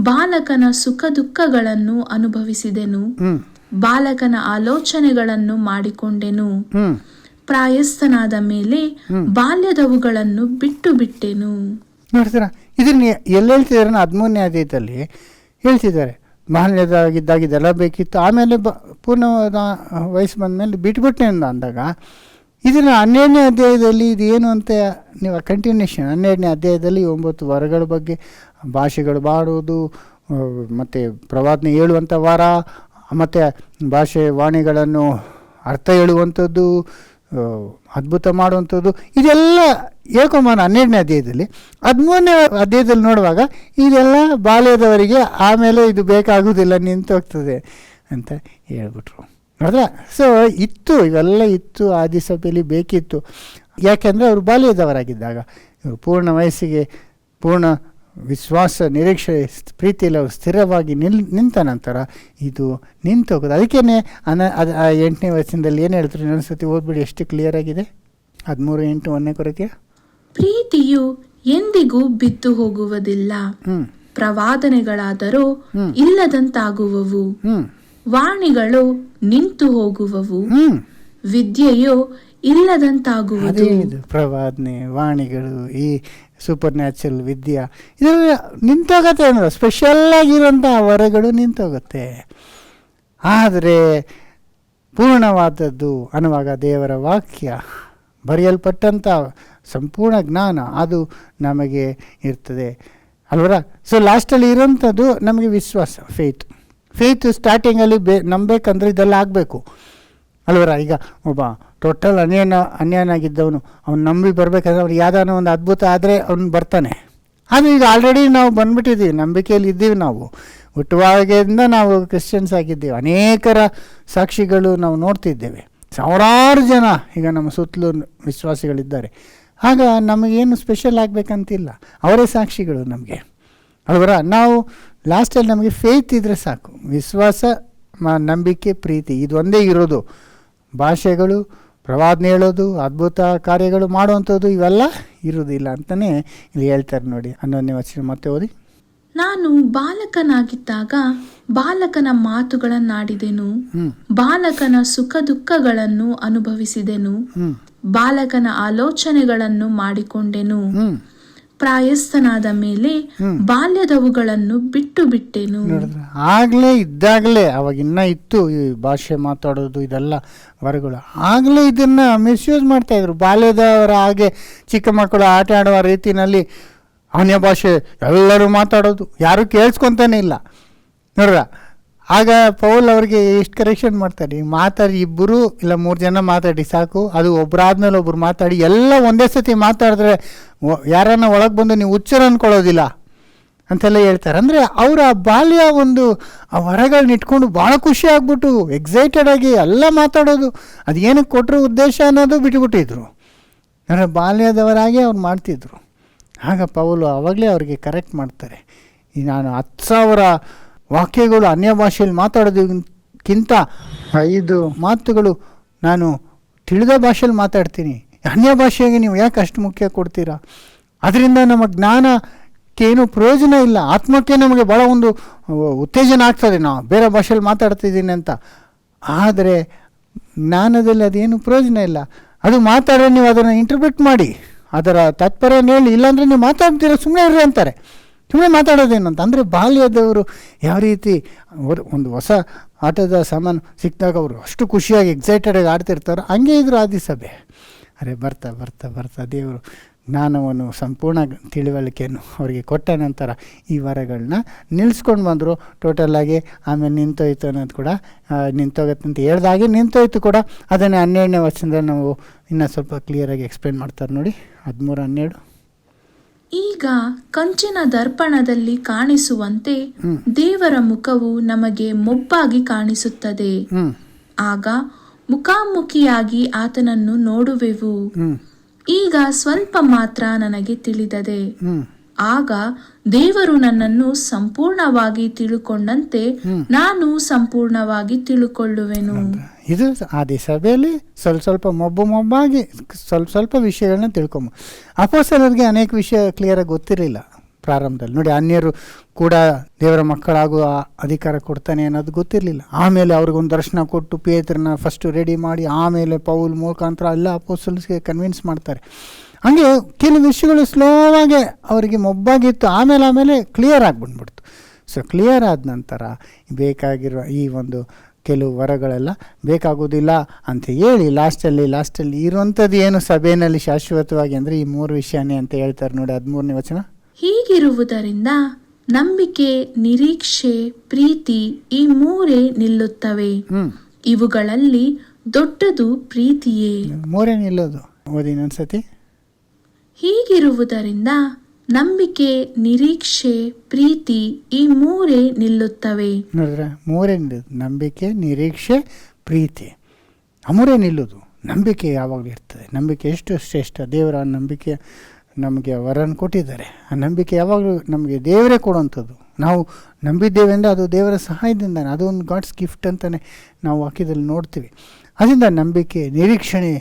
ಬಾಲಕನ ಸುಖ ದುಃಖಗಳನ್ನು ಅನುಭವಿಸಿದೆನು, ಬಾಲಕನ ಆಲೋಚನೆಗಳನ್ನು ಮಾಡಿಕೊಂಡೆನು, ಪ್ರಾಯಸ್ಥನಾದ ಮೇಲೆ ಬಾಲ್ಯದವುಗಳನ್ನು ಬಿಟ್ಟು ಬಿಟ್ಟೆನು. ನೋಡ್ತೀರಾ, ಇದನ್ನ ಎಲ್ಲಿ ಹೇಳ್ತಿದ್ದಾರೆ? 13ನೇ ಅಧ್ಯಾಯದಲ್ಲಿ ಹೇಳ್ತಿದ್ದಾರೆ. ಬಾಲ್ಯದಾಗಿದ್ದಾಗ ಇದೆಲ್ಲ ಬೇಕಿತ್ತು, ಆಮೇಲೆ ಪೂರ್ಣವಾದ ವಯಸ್ಸು ಬಂದಮೇಲೆ ಬಿಟ್ಬಿಟ್ಟೆ ಅಂದಾಗ, ಇದನ್ನು 12ನೇ ಅಧ್ಯಾಯದಲ್ಲಿ ಇದು ಏನು ಅಂತ ನೀವು ಕಂಟಿನ್ಯೂಷನ್ 12ನೇ ಅಧ್ಯಾಯದಲ್ಲಿ 9 ವರಗಳ ಬಗ್ಗೆ, ಭಾಷೆಗಳು ಬಾಡುವುದು, ಮತ್ತು ಪ್ರವಾದನೆ ಹೇಳುವಂಥ ವರ, ಮತ್ತು ಭಾಷೆ ವಾಣಿಗಳನ್ನು ಅರ್ಥ ಹೇಳುವಂಥದ್ದು, ಅದ್ಭುತ ಮಾಡುವಂಥದ್ದು, ಇದೆಲ್ಲ ಹೇಳ್ಕೊಂಬಾನ 12ನೇ ಅಧ್ಯಾಯದಲ್ಲಿ. 13ನೇ ಅಧ್ಯಾಯದಲ್ಲಿ ನೋಡುವಾಗ ಇದೆಲ್ಲ ಬಾಲ್ಯದವರಿಗೆ, ಆಮೇಲೆ ಇದು ಬೇಕಾಗುವುದಿಲ್ಲ, ನಿಂತೋಗ್ತದೆ ಅಂತ ಹೇಳ್ಬಿಟ್ರು. ನೋಡಿದ್ರೆ, ಸೊ ಇವೆಲ್ಲ ಇತ್ತು, ಆದಿಸಭೆಯಲ್ಲಿ ಬೇಕಿತ್ತು. ಯಾಕೆಂದರೆ ಅವರು ಬಾಲ್ಯದವರಾಗಿದ್ದಾಗ, ಇವರು ಪೂರ್ಣ ವಯಸ್ಸಿಗೆ, ಪೂರ್ಣ ವಿಶ್ವಾಸ, ನಿರೀಕ್ಷೆ, ಪ್ರೀತಿಯಲ್ಲಿ ಅವರು ಸ್ಥಿರವಾಗಿ ನಿಂತ ನಂತರ ಇದು ನಿಂತೋಗೋದು. ಅದಕ್ಕೇ 8ನೇ ವಚನದಲ್ಲಿ ಏನು ಹೇಳ್ತಾರೆ? ಇನ್ನೊಂದು ಸತಿ ಓದ್ಬಿಡಿ, ಎಷ್ಟು ಕ್ಲಿಯರ್ ಆಗಿದೆ. 13:8 ಒಂದನೇ ಕೊರಿಂಥಿಯ. ಪ್ರೀತಿಯು ಎಂದಿಗೂ ಬಿದ್ದು ಹೋಗುವುದಿಲ್ಲ. ಪ್ರವಾದನೆಗಳಾದರೂ ಇಲ್ಲದಂತಾಗುವವು, ವಾಣಿಗಳು ನಿಂತು ಹೋಗುವವು, ವಿದ್ಯೆಯು ಇಲ್ಲದಂತಾಗುವುದು. ಪ್ರವಾದನೆ, ವಾಣಿಗಳು, ಈ ಸೂಪರ್ ನ್ಯಾಚುರಲ್ ವಿದ್ಯಾ ಇದೆಲ್ಲ ನಿಂತೋಗತ್ತೆ ಅನ್ನೋದು. ಸ್ಪೆಷಲ್ ಆಗಿರೋಂಥ ವರಗಳು ನಿಂತೋಗುತ್ತೆ. ಆದರೆ ಪೂರ್ಣವಾದದ್ದು ಅನ್ನುವಾಗ ದೇವರ ವಾಕ್ಯ ಬರೆಯಲ್ಪಟ್ಟಂಥ ಸಂಪೂರ್ಣ ಜ್ಞಾನ ಅದು ನಮಗೆ ಇರ್ತದೆ ಅಲ್ವರ. ಸೊ ಲಾಸ್ಟಲ್ಲಿ ಇರೋಂಥದ್ದು ನಮಗೆ ವಿಶ್ವಾಸ, ಫೇತ್ ಸ್ಟಾರ್ಟಿಂಗಲ್ಲಿ ನಂಬಬೇಕಂದ್ರೆ ಇದೆಲ್ಲ ಆಗಬೇಕು ಅಲ್ವರ. ಈಗ ಒಬ್ಬ ಟೋಟಲ್ ಅನ್ಯಾಯನಾಗಿದ್ದವನು ಅವ್ನು ನಂಬಿ ಬರಬೇಕಾದ್ರೆ ಅವ್ರು ಯಾವುದಾನ ಒಂದು ಅದ್ಭುತ ಆದರೆ ಅವ್ನು ಬರ್ತಾನೆ. ಅದು ಈಗ ಆಲ್ರೆಡಿ ನಾವು ಬಂದ್ಬಿಟ್ಟಿದ್ದೀವಿ, ನಂಬಿಕೆಯಲ್ಲಿ ಇದ್ದೀವಿ. ನಾವು ಹುಟ್ಟುವಾಗೆಯಿಂದ ನಾವು ಕ್ರಿಶ್ಚಿಯನ್ಸ್ ಆಗಿದ್ದೀವಿ. ಅನೇಕರ ಸಾಕ್ಷಿಗಳು ನಾವು ನೋಡ್ತಿದ್ದೇವೆ. ಸಾವಿರಾರು ಜನ ಈಗ ನಮ್ಮ ಸುತ್ತಲೂ ವಿಶ್ವಾಸಿಗಳಿದ್ದಾರೆ. ಆಗ ನಮಗೇನು ಸ್ಪೆಷಲ್ ಆಗಬೇಕಂತಿಲ್ಲ, ಅವರೇ ಸಾಕ್ಷಿಗಳು ನಮಗೆ ಅಲ್ವರ. ನಾವು ಲಾಸ್ಟಲ್ಲಿ ನಮಗೆ ಫೇತ್ ಇದ್ದರೆ ಸಾಕು. ವಿಶ್ವಾಸ, ನಂಬಿಕೆ, ಪ್ರೀತಿ ಇದೊಂದೇ ಇರೋದು. ಭಾಷೆಗಳು, ಪ್ರವಾದನೆ ಹೇಳೋದು, ಅದ್ಭುತ ಕಾರ್ಯಗಳು ಮಾಡುವಂಥದ್ದು ಇವೆಲ್ಲ ಇರೋದಿಲ್ಲ ಅಂತಲೇ ಇಲ್ಲಿ ಹೇಳ್ತಾರೆ ನೋಡಿ. 11ನೇ ವಚನ ಮತ್ತೆ ಓದಿ. ನಾನು ಬಾಲಕನಾಗಿದ್ದಾಗ ಬಾಲಕನ ಮಾತುಗಳನ್ನಾಡಿದೆನು, ಬಾಲಕನ ಸುಖ ದುಃಖಗಳನ್ನು ಅನುಭವಿಸಿದೆನು, ಬಾಲಕನ ಆಲೋಚನೆಗಳನ್ನು ಮಾಡಿಕೊಂಡೆನು. ಪ್ರಾಯಸ್ಥನಾದ ಮೇಲೆ ಬಾಲ್ಯದವುಗಳನ್ನು ಬಿಟ್ಟು ಬಿಟ್ಟೆನು. ಆಗ್ಲೇ ಇದ್ದಾಗಲೇ ಅವಾಗ ಇನ್ನ ಇತ್ತು ಈ ಭಾಷೆ ಮಾತಾಡೋದು ಇದೆಲ್ಲ ವರಗಳು. ಆಗಲೇ ಇದನ್ನ ಮಿಸ್ಯೂಸ್ ಮಾಡ್ತಾ ಇದ್ರು. ಬಾಲ್ಯದವರ ಹಾಗೆ ಚಿಕ್ಕ ಮಕ್ಕಳು ಆಟ ಆಡುವ ರೀತಿಯಲ್ಲಿ ಅನ್ಯ ಭಾಷೆ ಎಲ್ಲರೂ ಮಾತಾಡೋದು, ಯಾರು ಕೇಳಿಸ್ಕೊಂತಾನೆ ಇಲ್ಲ ನೋಡ್ರ. ಆಗ ಪೌಲ್ ಅವ್ರಿಗೆ ಎಷ್ಟು ಕರೆಕ್ಷನ್ ಮಾಡ್ತಾರೆ, ಮಾತಾಡಿ 2 ಇಲ್ಲ 3 ಜನ ಮಾತಾಡಿ ಸಾಕು, ಅದು ಒಬ್ಬರಾದ್ಮೇಲೆ ಒಬ್ರು ಮಾತಾಡಿ ಎಲ್ಲ ಒಂದೇ ಸತಿ ಮಾತಾಡಿದ್ರೆ ಯಾರನ್ನ ಒಳಗೆ ಬಂದು ನೀವು ಹುಚ್ಚರು ಅಂದ್ಕೊಳ್ಳೋದಿಲ್ಲ ಅಂತೆಲ್ಲ ಹೇಳ್ತಾರೆ. ಅಂದರೆ ಅವರ ಬಾಲ್ಯ ಒಂದು ಆ ವರಗಳನ್ನ ಇಟ್ಕೊಂಡು ಭಾಳ ಖುಷಿ ಆಗ್ಬಿಟ್ಟು ಎಕ್ಸೈಟೆಡ್ ಆಗಿ ಎಲ್ಲ ಮಾತಾಡೋದು, ಅದು ಏನಕ್ಕೆ ಕೊಟ್ಟರು ಉದ್ದೇಶ ಅನ್ನೋದು ಬಿಟ್ಟುಬಿಟ್ಟಿದ್ರು. ಅಂದರೆ ಬಾಲ್ಯದವರಾಗೆ ಅವ್ರು ಮಾಡ್ತಿದ್ರು. ಆಗ ಪೌಲು ಆವಾಗಲೇ ಅವ್ರಿಗೆ ಕರೆಕ್ಟ್ ಮಾಡ್ತಾರೆ. ಈ ನಾನು 10,000 ವಾಕ್ಯಗಳು ಅನ್ಯ ಭಾಷೆಯಲ್ಲಿ ಮಾತಾಡೋದಕ್ಕಿಂತ 5 ಮಾತುಗಳು ನಾನು ತಿಳಿದ ಭಾಷೆಯಲ್ಲಿ ಮಾತಾಡ್ತೀನಿ. ಅನ್ಯ ಭಾಷೆಗೆ ನೀವು ಯಾಕೆ ಅಷ್ಟು ಮುಖ್ಯ ಕೊಡ್ತೀರಾ? ಅದರಿಂದ ನಮ್ಮ ಜ್ಞಾನಕ್ಕೇನು ಪ್ರಯೋಜನ ಇಲ್ಲ, ಆತ್ಮಕ್ಕೆ ನಮಗೆ ಭಾಳ ಒಂದು ಉತ್ತೇಜನ ಆಗ್ತದೆ ನಾವು ಬೇರೆ ಭಾಷೆಯಲ್ಲಿ ಮಾತಾಡ್ತಿದ್ದೀನಿ ಅಂತ. ಆದರೆ ಜ್ಞಾನದಲ್ಲಿ ಅದೇನು ಪ್ರಯೋಜನ ಇಲ್ಲ. ಅದು ಮಾತಾಡೋ ನೀವು ಅದನ್ನು ಇಂಟರ್ಪ್ರಿಟ್ ಮಾಡಿ ಅದರ ತಾತ್ಪರ್ಯ ಹೇಳಿ, ಇಲ್ಲಾಂದರೆ ನೀವು ಮಾತಾಡ್ತೀರ ಸುಮ್ಮನೆ ಇರ್ರಿ ಅಂತಾರೆ. ಸುಮ್ಮನೆ ಮಾತಾಡೋದೇನು ಅಂತ. ಅಂದರೆ ಬಾಲ್ಯದವರು ಯಾವ ರೀತಿ ಒಂದು ಹೊಸ ಆಟದ ಸಾಮಾನು ಸಿಕ್ಕಿದಾಗ ಅವರು ಅಷ್ಟು ಖುಷಿಯಾಗಿ ಎಕ್ಸೈಟೆಡಾಗಿ ಆಡ್ತಿರ್ತಾರೋ ಹಂಗೆ ಇದ್ರು ಆದಿಸಭೆ. ಅರೆ ಬರ್ತಾ ಬರ್ತಾ ಬರ್ತಾ ದೇವರು ಜ್ಞಾನವನ್ನು ಸಂಪೂರ್ಣ ತಿಳುವಳಿಕೆಯನ್ನು ಅವರಿಗೆ ಕೊಟ್ಟ ನಂತರ ಈ ವರಗಳನ್ನ ನಿಲ್ಲಿಸ್ಕೊಂಡು ಬಂದರು ಟೋಟಲಾಗಿ. ಆಮೇಲೆ ನಿಂತೋಯ್ತು ಅನ್ನೋದು ಕೂಡ ನಿಂತೋಗತ್ತೆ ಅಂತ ಹೇಳ್ದಾಗೆ ನಿಂತೋಯ್ತು ಕೂಡ. ಅದನ್ನು 12ನೇ ವಚನದಲ್ಲಿ ನಾವು ಇನ್ನೂ ಸ್ವಲ್ಪ ಕ್ಲಿಯರಾಗಿ ಎಕ್ಸ್ಪ್ಲೇನ್ ಮಾಡ್ತಾರೆ ನೋಡಿ. 13:12. ಈಗ ಕಂಚಿನ ದರ್ಪಣದಲ್ಲಿ ಕಾಣಿಸುವಂತೆ ದೇವರ ಮುಖವು ನಮಗೆ ಮೊಬ್ಬಾಗಿ ಕಾಣಿಸುತ್ತದೆ. ಆಗ ಮುಖಾಮುಖಿಯಾಗಿ ಆತನನ್ನು ನೋಡುವೆವು. ಈಗ ಸ್ವಲ್ಪ ಮಾತ್ರ ನನಗೆ ತಿಳಿದದೆ. ಆಗ ದೇವರು ನನ್ನನ್ನು ಸಂಪೂರ್ಣವಾಗಿ ತಿಳುಕೊಂಡಂತೆ ನಾನು ಸಂಪೂರ್ಣವಾಗಿ ತಿಳುಕೊಳ್ಳುವೆನು. ಇದು ಆದಿ ಸಭೆಯಲ್ಲಿ ಸ್ವಲ್ಪ ಮೊಬ್ಬಾಗಿ ಸ್ವಲ್ಪ ವಿಷಯಗಳನ್ನ ತಿಳ್ಕೊಂಬ. ಅಪೊಸ್ತಲರಿಗೆ ಅನೇಕ ವಿಷಯ ಕ್ಲಿಯರಾಗಿ ಗೊತ್ತಿರಲಿಲ್ಲ ಪ್ರಾರಂಭದಲ್ಲಿ ನೋಡಿ. ಅನ್ಯರು ಕೂಡ ದೇವರ ಮಕ್ಕಳಾಗುವ ಅಧಿಕಾರ ಕೊಡ್ತಾನೆ ಅನ್ನೋದು ಗೊತ್ತಿರಲಿಲ್ಲ. ಆಮೇಲೆ ಅವ್ರಿಗೊಂದು ದರ್ಶನ ಕೊಟ್ಟು ಪೇತ್ರನ ಫಸ್ಟು ರೆಡಿ ಮಾಡಿ ಆಮೇಲೆ ಪೌಲ್ ಮುಖಾಂತರ ಎಲ್ಲ ಅಪೊಸ್ತಲರಿಗೆ ಕನ್ವಿನ್ಸ್ ಮಾಡ್ತಾರೆ. ಹಾಗೆ ಕೆಲವು ವಿಷಯಗಳು ಸ್ಲೋವಾಗಿ ಅವರಿಗೆ ಮೊಬ್ಬಾಗಿತ್ತು, ಆಮೇಲೆ ಕ್ಲಿಯರ್ ಆಗಿಬಿಟ್ಬಿಡ್ತು. ಸೊ ಕ್ಲಿಯರ್ ಆದ ನಂತರ ಬೇಕಾಗಿರೋ ಈ ಒಂದು ಕೆಲವು ವರಗಳೆಲ್ಲ ಬೇಕಾಗೋದಿಲ್ಲ ಅಂತ ಹೇಳಿ ಲಾಸ್ಟಲ್ಲಿ ಇರುವಂಥದ್ದು ಏನು ಸಭೆಯಲ್ಲಿ ಶಾಶ್ವತವಾಗಿ ಅಂದರೆ ಈ 3 ವಿಷಯನೇ ಅಂತ ಹೇಳ್ತಾರೆ ನೋಡಿ. 13ನೇ ವಚನ. ಹೀಗಿರುವುದರಿಂದ ನಂಬಿಕೆ, ನಿರೀಕ್ಷೆ, ಪ್ರೀತಿ ಈ 3 ನಿಲ್ಲುತ್ತವೆ. ಇವುಗಳಲ್ಲಿ ದೊಡ್ಡದು ಪ್ರೀತಿಯೇ. 3 ನಿಲ್ಲೋದು. ಓದಿ ಇನ್ನೊಂದ್ಸತಿ. ಹೀಗಿರುವುದರಿಂದ ನಂಬಿಕೆ, ನಿರೀಕ್ಷೆ, ಪ್ರೀತಿ ಈ 3 ನಿಲ್ಲುತ್ತವೆ. ನೋಡಿದ್ರೆ 3 ನಿಲ್ಲೋದು. ನಂಬಿಕೆ, ನಿರೀಕ್ಷೆ, ಪ್ರೀತಿ ಆ 3 ನಿಲ್ಲೋದು. ನಂಬಿಕೆ ಯಾವಾಗಲೂ ಇರ್ತದೆ. ನಂಬಿಕೆ ಎಷ್ಟು ಶ್ರೇಷ್ಠ. ದೇವರ ನಂಬಿಕೆ ನಮಗೆ ವರನ್ನು ಕೊಟ್ಟಿದ್ದಾರೆ. ಆ ನಂಬಿಕೆ ಯಾವಾಗಲೂ ನಮಗೆ ದೇವರೇ ಕೊಡುವಂಥದ್ದು. ನಾವು ನಂಬಿದ್ದೇವೆ ಅಂದರೆ ಅದು ದೇವರ ಸಹಾಯದಿಂದ, ಅದೊಂದು ಗಾಡ್ಸ್ ಗಿಫ್ಟ್ ಅಂತಲೇ ನಾವು ವಾಕ್ಯದಲ್ಲಿ ನೋಡ್ತೀವಿ. ಅದರಿಂದ ನಂಬಿಕೆ, ನಿರೀಕ್ಷಣೆ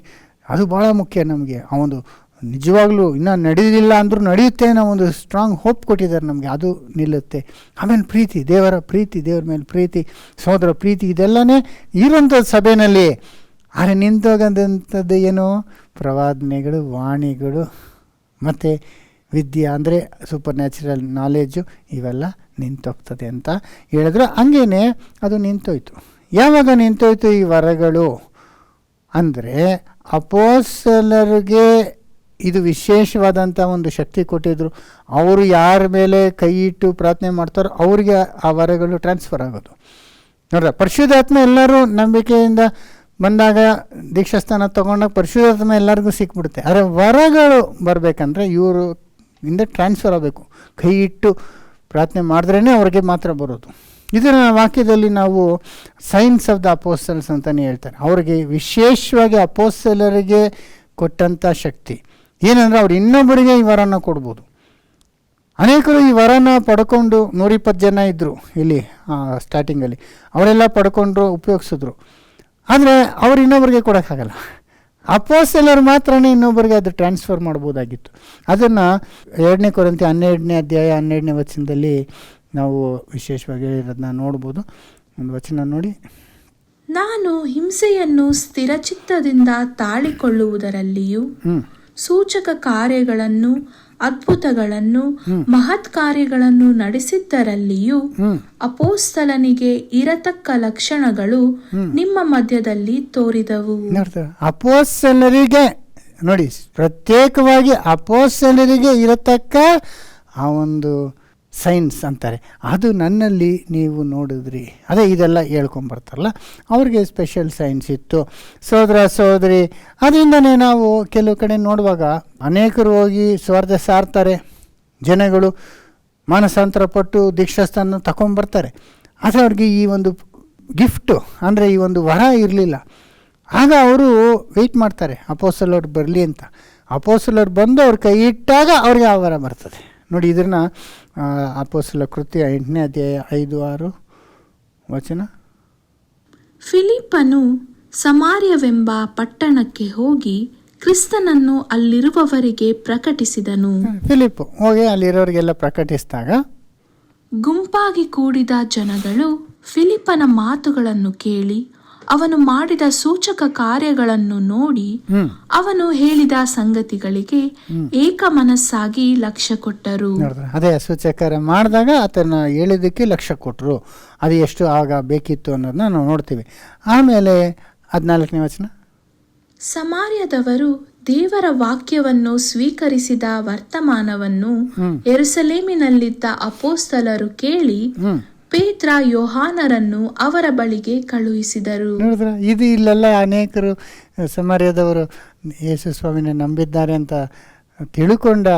ಅದು ಭಾಳ ಮುಖ್ಯ ನಮಗೆ. ಆ ಒಂದು ನಿಜವಾಗ್ಲೂ ಇನ್ನೂ ನಡೆಯೋದಿಲ್ಲ ಅಂದರೂ ನಡೆಯುತ್ತೆ ಅನ್ನೋ ಒಂದು ಸ್ಟ್ರಾಂಗ್ ಹೋಪ್ ಕೊಟ್ಟಿದ್ದಾರೆ ನಮಗೆ, ಅದು ನಿಲ್ಲುತ್ತೆ. ಆಮೇಲೆ ಪ್ರೀತಿ, ದೇವರ ಪ್ರೀತಿ, ದೇವರ ಮೇಲೆ ಪ್ರೀತಿ, ಸಹೋದರ ಪ್ರೀತಿ, ಇದೆಲ್ಲನೇ ಇರುವಂಥ ಸಭೆಯಲ್ಲಿ. ಆದರೆ ನಿಂತೋಗಂಥದ್ದು ಏನು? ಪ್ರವಾದನೆಗಳು, ವಾಣಿಗಳು ಮತ್ತು ವಿದ್ಯೆ ಅಂದರೆ ಸೂಪರ್ ನ್ಯಾಚುರಲ್ ನಾಲೆಡ್ಜು, ಇವೆಲ್ಲ ನಿಂತೋಗ್ತದೆ ಅಂತ ಹೇಳಿದ್ರು. ಹಂಗೇ ಅದು ನಿಂತೋಯ್ತು. ಯಾವಾಗ ನಿಂತೋಯ್ತು ಈ ವರಗಳು ಅಂದರೆ, ಅಪೊಸ್ತಲರಿಗೆ ಇದು ವಿಶೇಷವಾದಂಥ ಒಂದು ಶಕ್ತಿ ಕೊಟ್ಟಿದ್ರು. ಅವರು ಯಾರ ಮೇಲೆ ಕೈ ಇಟ್ಟು ಪ್ರಾರ್ಥನೆ ಮಾಡ್ತಾರೋ ಅವ್ರಿಗೆ ಆ ವರಗಳು ಟ್ರಾನ್ಸ್ಫರ್ ಆಗೋದು. ನೋಡ್ರ, ಪರಿಶುದ್ಧಾತ್ಮ ಎಲ್ಲರೂ ನಂಬಿಕೆಯಿಂದ ಬಂದಾಗ ದೀಕ್ಷಾಸ್ಥಾನ ತೊಗೊಂಡಾಗ ಪರಿಶುದ್ಧಾತ್ಮ ಎಲ್ಲರಿಗೂ ಸಿಕ್ಬಿಡುತ್ತೆ. ಆದರೆ ವರಗಳು ಬರಬೇಕಂದ್ರೆ ಇವರು ಇಂದ ಟ್ರಾನ್ಸ್ಫರ್ ಆಗಬೇಕು. ಕೈ ಇಟ್ಟು ಪ್ರಾರ್ಥನೆ ಮಾಡಿದ್ರೇ ಅವ್ರಿಗೆ ಮಾತ್ರ ಬರೋದು. ಇದರ ವಾಕ್ಯದಲ್ಲಿ ನಾವು ಸೈನ್ಸ್ ಆಫ್ ದ ಅಪೋಸ್ತಲ್ಸ್ ಅಂತಲೇ ಹೇಳ್ತಾರೆ. ಅವ್ರಿಗೆ ವಿಶೇಷವಾಗಿ ಅಪೋಸ್ತಲರಿಗೆ ಕೊಟ್ಟಂಥ ಶಕ್ತಿ ಏನಂದರೆ, ಅವ್ರು ಇನ್ನೊಬ್ಬರಿಗೆ ಈ ವರನ ಕೊಡ್ಬೋದು. ಅನೇಕರು ಈ ವರನ ಪಡ್ಕೊಂಡು 120 ಜನ ಇದ್ದರು ಇಲ್ಲಿ ಸ್ಟಾರ್ಟಿಂಗಲ್ಲಿ, ಅವರೆಲ್ಲ ಪಡ್ಕೊಂಡ್ರು, ಉಪಯೋಗಿಸಿದ್ರು. ಆದರೆ ಅವ್ರು ಇನ್ನೊಬ್ಬರಿಗೆ ಕೊಡೋಕ್ಕಾಗಲ್ಲ. ಅಪೊಸ್ತಲರು ಮಾತ್ರನೇ ಇನ್ನೊಬ್ಬರಿಗೆ ಅದು ಟ್ರಾನ್ಸ್ಫರ್ ಮಾಡ್ಬೋದಾಗಿತ್ತು. ಅದನ್ನು 2 ಕೊರಿಂಥಿ 12ನೇ ಅಧ್ಯಾಯ 12ನೇ ವಚನದಲ್ಲಿ ನಾವು ವಿಶೇಷವಾಗಿ ಹೇಳಿರೋದನ್ನ ನೋಡ್ಬೋದು. ಒಂದು ವಚನ ನೋಡಿ. ನಾನು ಹಿಂಸೆಯನ್ನು ಸ್ಥಿರಚಿತ್ತದಿಂದ ತಾಳಿಕೊಳ್ಳುವುದರಲ್ಲಿಯೂ ಸೂಚಕ ಕಾರ್ಯಗಳನ್ನು, ಅದ್ಭುತಗಳನ್ನು, ಮಹತ್ ಕಾರ್ಯಗಳನ್ನು ನಡೆಸಿದ್ದರಲ್ಲಿಯೂ ಅಪೊಸ್ತಲನಿಗೆ ಇರತಕ್ಕ ಲಕ್ಷಣಗಳು ನಿಮ್ಮ ಮಧ್ಯದಲ್ಲಿ ತೋರಿದವು. ಅಪೊಸ್ತಲರಿಗೆ ನೋಡಿ, ಪ್ರತ್ಯೇಕವಾಗಿ ಅಪೊಸ್ತಲರಿಗೆ ಇರತಕ್ಕ ಆ ಒಂದು ಸೈನ್ಸ್ ಅಂತಾರೆ, ಅದು ನನ್ನಲ್ಲಿ ನೀವು ನೋಡಿದ್ರಿ. ಅದೇ ಇದೆಲ್ಲ ಹೇಳ್ಕೊಂಬರ್ತಾರಲ್ಲ, ಅವ್ರಿಗೆ ಸ್ಪೆಷಲ್ ಸೈನ್ಸ್ ಇತ್ತು. ಸಹೋದರ ಸಹೋದರಿ, ಅದರಿಂದನೇ ನಾವು ಕೆಲವು ಕಡೆ ನೋಡುವಾಗ ಅನೇಕರು ಹೋಗಿ ಸ್ವಾರ್ಥ ಸಾರ್ತಾರೆ, ಜನಗಳು ಮಾನಸಾಂತರ ಪಟ್ಟು ದೀಕ್ಷಾಸ್ಥಾನ ತಗೊಂಬರ್ತಾರೆ. ಆದರೆ ಅವ್ರಿಗೆ ಈ ಒಂದು ಗಿಫ್ಟು ಅಂದರೆ ಈ ಒಂದು ವರ ಇರಲಿಲ್ಲ. ಆಗ ಅವರು ವೆಯ್ಟ್ ಮಾಡ್ತಾರೆ ಅಪೊಸ್ತಲರು ಬರಲಿ ಅಂತ. ಅಪೊಸ್ತಲರು ಬಂದು ಅವ್ರ ಕೈ ಇಟ್ಟಾಗ ಅವ್ರಿಗೆ ಆ ವರ ಬರ್ತದೆ. ನೋಡಿ, ಇದನ್ನು ಅಪೊಸ್ತಲ ಕೃತ್ಯ 8ನೇ ಅಧ್ಯಾಯ 5-6 ವಚನ. ಫಿಲಿಪ್ಪನು ಸಮಾರ್ಯವೆಂಬ ಪಟ್ಟಣಕ್ಕೆ ಹೋಗಿ ಕ್ರಿಸ್ತನನ್ನು ಅಲ್ಲಿರುವವರಿಗೆ ಪ್ರಕಟಿಸಿದನು. ಫಿಲಿಪ್ ಹೋಗಿ ಅಲ್ಲಿರೋರಿಗೆಲ್ಲ ಪ್ರಕಟಿಸಿದಾಗ ಗುಂಪಾಗಿ ಕೂಡಿದ ಜನಗಳು ಫಿಲಿಪ್ಪನ ಮಾತುಗಳನ್ನು ಕೇಳಿ ಅವನು ಮಾಡಿದ ಸೂಚಕ ಕಾರ್ಯಗಳನ್ನು ನೋಡಿ ಅವನು ಹೇಳಿದ ಸಂಗತಿಗಳಿಗೆ ಏಕ ಮನಸ್ಸಾಗಿ ಲಕ್ಷ್ಯ ಕೊಟ್ಟರು. ಅದೇ ಸೂಚಕ ಮಾಡಿದಾಗ ಆತನ ಹೇಳಿದ್ದಕ್ಕೆ ಲಕ್ಷ್ಯ ಕೊಟ್ಟರು. ಅದು ಎಷ್ಟು ಆಗ ಬೇಕಿತ್ತು ಅನ್ನೋದನ್ನ ನಾವು ನೋಡ್ತೀವಿ. ಆಮೇಲೆ 14ನೇ ವಚನ. ಸಮಾರ್ಯದವರು ದೇವರ ವಾಕ್ಯವನ್ನು ಸ್ವೀಕರಿಸಿದ ವರ್ತಮಾನವನ್ನು ಯೆರೂಸಲೇಮಿನಲ್ಲಿದ್ದ ಅಪೊಸ್ತಲರು ಕೇಳಿ ಪೇತ್ರ ಯೋಹಾನರನ್ನು ಅವರ ಬಳಿಗೆ ಕಳುಹಿಸಿದರು. ನೋಡಿದ್ರ, ಇದು ಇಲ್ಲೆಲ್ಲ ಅನೇಕರು ಸಮಾರ್ಯದವರು ಯೇಸು ಸ್ವಾಮಿನ ನಂಬಿದ್ದಾರೆ ಅಂತ ತಿಳ್ಕೊಂಡ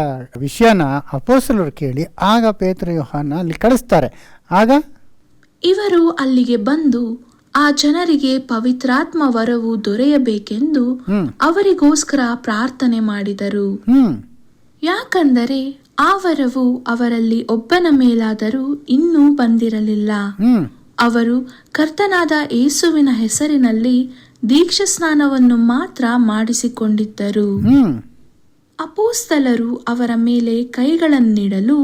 ವಿಷಯನ ಅಪೊಸ್ತಲರು ಕೇಳಿ ಆಗ ಪೇತ್ರ ಯೋಹಾನ ಅಲ್ಲಿ ಕಳಿಸ್ತಾರೆ. ಆಗ ಇವರು ಅಲ್ಲಿಗೆ ಬಂದು ಆ ಜನರಿಗೆ ಪವಿತ್ರಾತ್ಮ ವರವು ದೊರೆಯಬೇಕೆಂದು ಅವರಿಗೋಸ್ಕರ ಪ್ರಾರ್ಥನೆ ಮಾಡಿದರು. ಯಾಕಂದರೆ ಆ ವರವು ಅವರಲ್ಲಿ ಒಬ್ಬನ ಮೇಲಾದರೂ ಇನ್ನೂ ಬಂದಿರಲಿಲ್ಲ. ಅವರು ಕರ್ತನಾದ ಯೇಸುವಿನ ಹೆಸರಿನಲ್ಲಿ ದೀಕ್ಷಾಸ್ನಾನವನ್ನು ಮಾತ್ರ ಮಾಡಿಸಿಕೊಂಡಿದ್ದರು. ಅಪೊಸ್ತಲರು ಅವರ ಮೇಲೆ ಕೈಗಳನ್ನಿಡಲು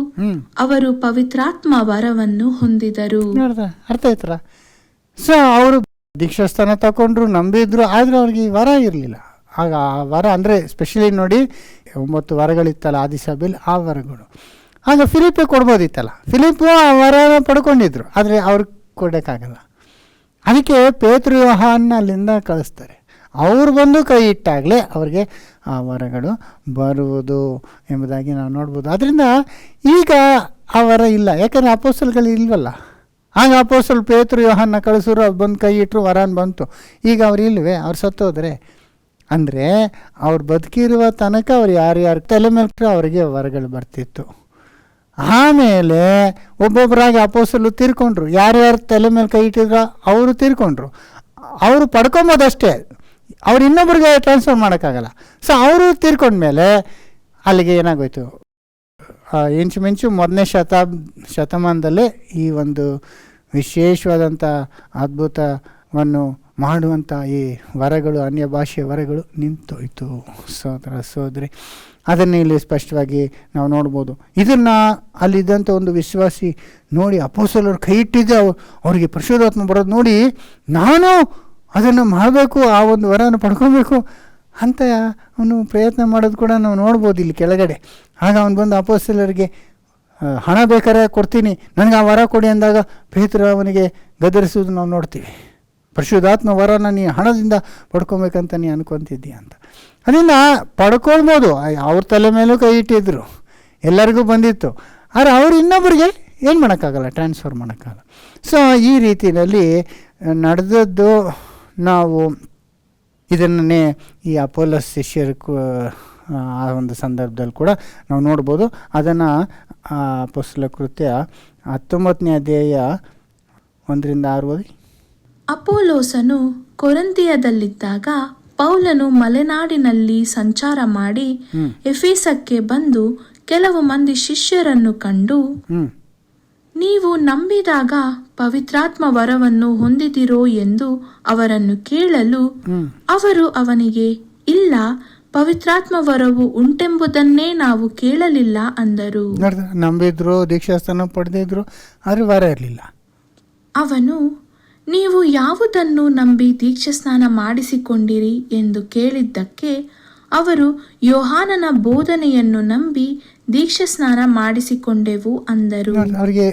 ಅವರು ಪವಿತ್ರಾತ್ಮ ವರವನ್ನು ಹೊಂದಿದರು. ಅರ್ಥ ಆಯ್ತರ? ಸೊ ಅವರು ದೀಕ್ಷಾಸ್ಥಾನ ತಗೊಂಡ್ರು, ನಂಬಿದ್ರು, ಆದ್ರೆ ಅವ್ರಿಗೆ ವರ ಇರಲಿಲ್ಲ. ಆಗ ಆ ವರ ಅಂದರೆ ಸ್ಪೆಷಲಿ ನೋಡಿ 9 ವರಗಳಿತ್ತಲ್ಲ ಆದಿಸಭೆಯಲ್ಲಿ, ಆ ವರಗಳು ಆಗ ಫಿಲಿಪೇ ಕೊಡ್ಬೋದಿತ್ತಲ್ಲ. ಫಿಲಿಪು ಆ ವರನ ಪಡ್ಕೊಂಡಿದ್ರು, ಆದರೆ ಅವ್ರಿಗೆ ಕೊಡೋಕ್ಕಾಗಲ್ಲ. ಅದಕ್ಕೆ ಪೇತ್ರ ಯೋಹಾನ ಅಲ್ಲಿಂದ ಕಳಿಸ್ತಾರೆ. ಅವರು ಬಂದು ಕೈ ಇಟ್ಟಾಗಲೇ ಅವ್ರಿಗೆ ಆ ವರಗಳು ಬರುವುದು ಎಂಬುದಾಗಿ ನಾವು ನೋಡ್ಬೋದು. ಅದರಿಂದ ಈಗ ಆ ವರ ಇಲ್ಲ, ಯಾಕಂದರೆ ಅಪೊಸ್ತಲಗಳು ಇಲ್ವಲ್ಲ. ಆಗ ಅಪೊಸ್ತಲ ಪೇತ್ರ ಯೋಹಾನ ಕಳಿಸಿದ್ರು, ಅವ್ರು ಬಂದು ಕೈ ಇಟ್ಟರು, ವರನ ಬಂತು. ಈಗ ಅವ್ರು ಇಲ್ವೇ, ಅವ್ರು ಸತ್ತೋದ್ರೆ. ಅಂದರೆ ಅವ್ರು ಬದುಕಿರುವ ತನಕ ಅವ್ರು ಯಾರ್ಯಾರು ತಲೆ ಮೇಲೆ ಅವರಿಗೆ ವರಗಳು ಬರ್ತಿತ್ತು. ಆಮೇಲೆ ಒಬ್ಬೊಬ್ಬರಾಗಿ ಅಪೊಸ್ತಲರು ತೀರ್ಕೊಂಡ್ರು. ಯಾರ್ಯಾರು ತಲೆ ಮೇಲೆ ಕೈ ಇಟ್ಟಿದ್ರು ಅವರು ತೀರ್ಕೊಂಡ್ರು. ಅವರು ಪಡ್ಕೊಬೋದಷ್ಟೇ, ಅವ್ರು ಇನ್ನೊಬ್ರಿಗೆ ಟ್ರಾನ್ಸ್ಫರ್ ಮಾಡೋಕ್ಕಾಗಲ್ಲ. ಸೊ ಅವರು ತೀರ್ಕೊಂಡ್ಮೇಲೆ ಅಲ್ಲಿಗೆ ಏನಾಗೋಯ್ತು, ಇಂಚುಮಿಂಚು 1ನೇ ಶತಮಾನದಲ್ಲೇ ಈ ಒಂದು ವಿಶೇಷವಾದಂಥ ಅದ್ಭುತವನ್ನು ಮಾಡುವಂಥ ಈ ವರಗಳು, ಅನ್ಯ ಭಾಷೆಯ ವರಗಳು ನಿಂತೋಯ್ತು. ಸೋದರ ಸೋದರಿ, ಅದನ್ನೇ ಇಲ್ಲಿ ಸ್ಪಷ್ಟವಾಗಿ ನಾವು ನೋಡ್ಬೋದು. ಇದನ್ನು ಅಲ್ಲಿದ್ದಂಥ ಒಂದು ವಿಶ್ವಾಸಿ ನೋಡಿ ಅಪೊಸ್ತಲರು ಕೈ ಇಟ್ಟಿದ್ದೆ ಅವರಿಗೆ ಪರಿಶುದ್ಧಾತ್ಮ ಬರೋದು ನೋಡಿ, ನಾನು ಅದನ್ನು ಮಾಡಬೇಕು, ಆ ಒಂದು ವರವನ್ನು ಪಡ್ಕೊಬೇಕು ಅಂತ ಅವನು ಪ್ರಯತ್ನ ಮಾಡೋದು ಕೂಡ ನಾವು ನೋಡ್ಬೋದು ಇಲ್ಲಿ ಕೆಳಗಡೆ. ಆಗ ಅವನು ಬಂದು ಅಪೊಸ್ತಲರಿಗೆ ಹಣ ಬೇಕಾದ್ರೆ ಕೊಡ್ತೀನಿ, ನನಗೆ ಆ ವರ ಕೊಡಿ ಅಂದಾಗ ಪೇತ್ರ ಅವನಿಗೆ ಗದರಿಸೋದು ನಾವು ನೋಡ್ತೀವಿ. ಪರಿಶುದ್ಧಾತ್ಮ ವರನ ನೀ ಹಣದಿಂದ ಪಡ್ಕೊಬೇಕಂತ ನೀ ಅನ್ಕೊತಿದ್ದೀಯ ಅಂತ. ಅದನ್ನು ಪಡ್ಕೊಳ್ಬೋದು. ಅವ್ರ ತಲೆ ಮೇಲೂ ಕೈ ಇಟ್ಟಿದ್ರು, ಎಲ್ಲರಿಗೂ ಬಂದಿತ್ತು. ಆದರೆ ಅವ್ರು ಇನ್ನೊಬ್ಬರಿಗೆ ಏನು ಮಾಡೋಕ್ಕಾಗಲ್ಲ, ಟ್ರಾನ್ಸ್ಫರ್ ಮಾಡೋಕ್ಕಾಗಲ್ಲ. ಸೊ ಈ ರೀತಿಯಲ್ಲಿ ನಡೆದದ್ದು ನಾವು ಇದನ್ನೇ ಈ ಅಪೊಲ್ಲೋಸ್ ಶಿಷ್ಯರು ಆ ಒಂದು ಸಂದರ್ಭದಲ್ಲಿ ಕೂಡ ನಾವು ನೋಡ್ಬೋದು. ಅದನ್ನು ಅಪೊಸ್ತಲ ಕೃತ್ಯ 19ನೇ ಅಧ್ಯಾಯ 1-6 ಅಪೊಲ್ಲೋಸನು ಕೊರಿಂಥಿಯದಲ್ಲಿದ್ದಾಗ ಪೌಲನು ಮಲೆನಾಡಿನಲ್ಲಿ ಸಂಚಾರ ಮಾಡಿ ಎಫೆಸಕ್ಕೆ ಬಂದು ಕೆಲವು ಮಂದಿ ಶಿಷ್ಯರನ್ನು ಕಂಡು, ನೀವು ನಂಬಿದಾಗ ಪವಿತ್ರಾತ್ಮ ವರವನ್ನು ಹೊಂದಿದಿರೋ ಎಂದು ಅವರನ್ನು ಕೇಳಲು ಅವರು ಅವನಿಗೆ, ಇಲ್ಲ, ಪವಿತ್ರಾತ್ಮ ವರವು ಉಂಟೆಂಬುದನ್ನೇ ನಾವು ಕೇಳಲಿಲ್ಲ ಅಂದರು. ನಂಬಿದ್ರು, ದೀಕ್ಷಾಸ್ಥಾನ ಪಡೆದಿದ್ರು, ಆದರೆ ವರ ಇರಲಿಲ್ಲ. ಅವನು, ನೀವು ಯಾವುದನ್ನು ನಂಬಿ ದೀಕ್ಷಾಸ್ನಾನ ಮಾಡಿಸಿಕೊಂಡಿರಿ ಎಂದು ಕೇಳಿದ್ದಕ್ಕೆ ಅವರು, ಯೋಹಾನನ ಬೋಧನೆಯನ್ನು ನಂಬಿ ದೀಕ್ಷಾಸ್ನಾನ ಮಾಡಿಸಿಕೊಂಡೆವು ಅಂದರು. ಅವ್ರಿಗೆ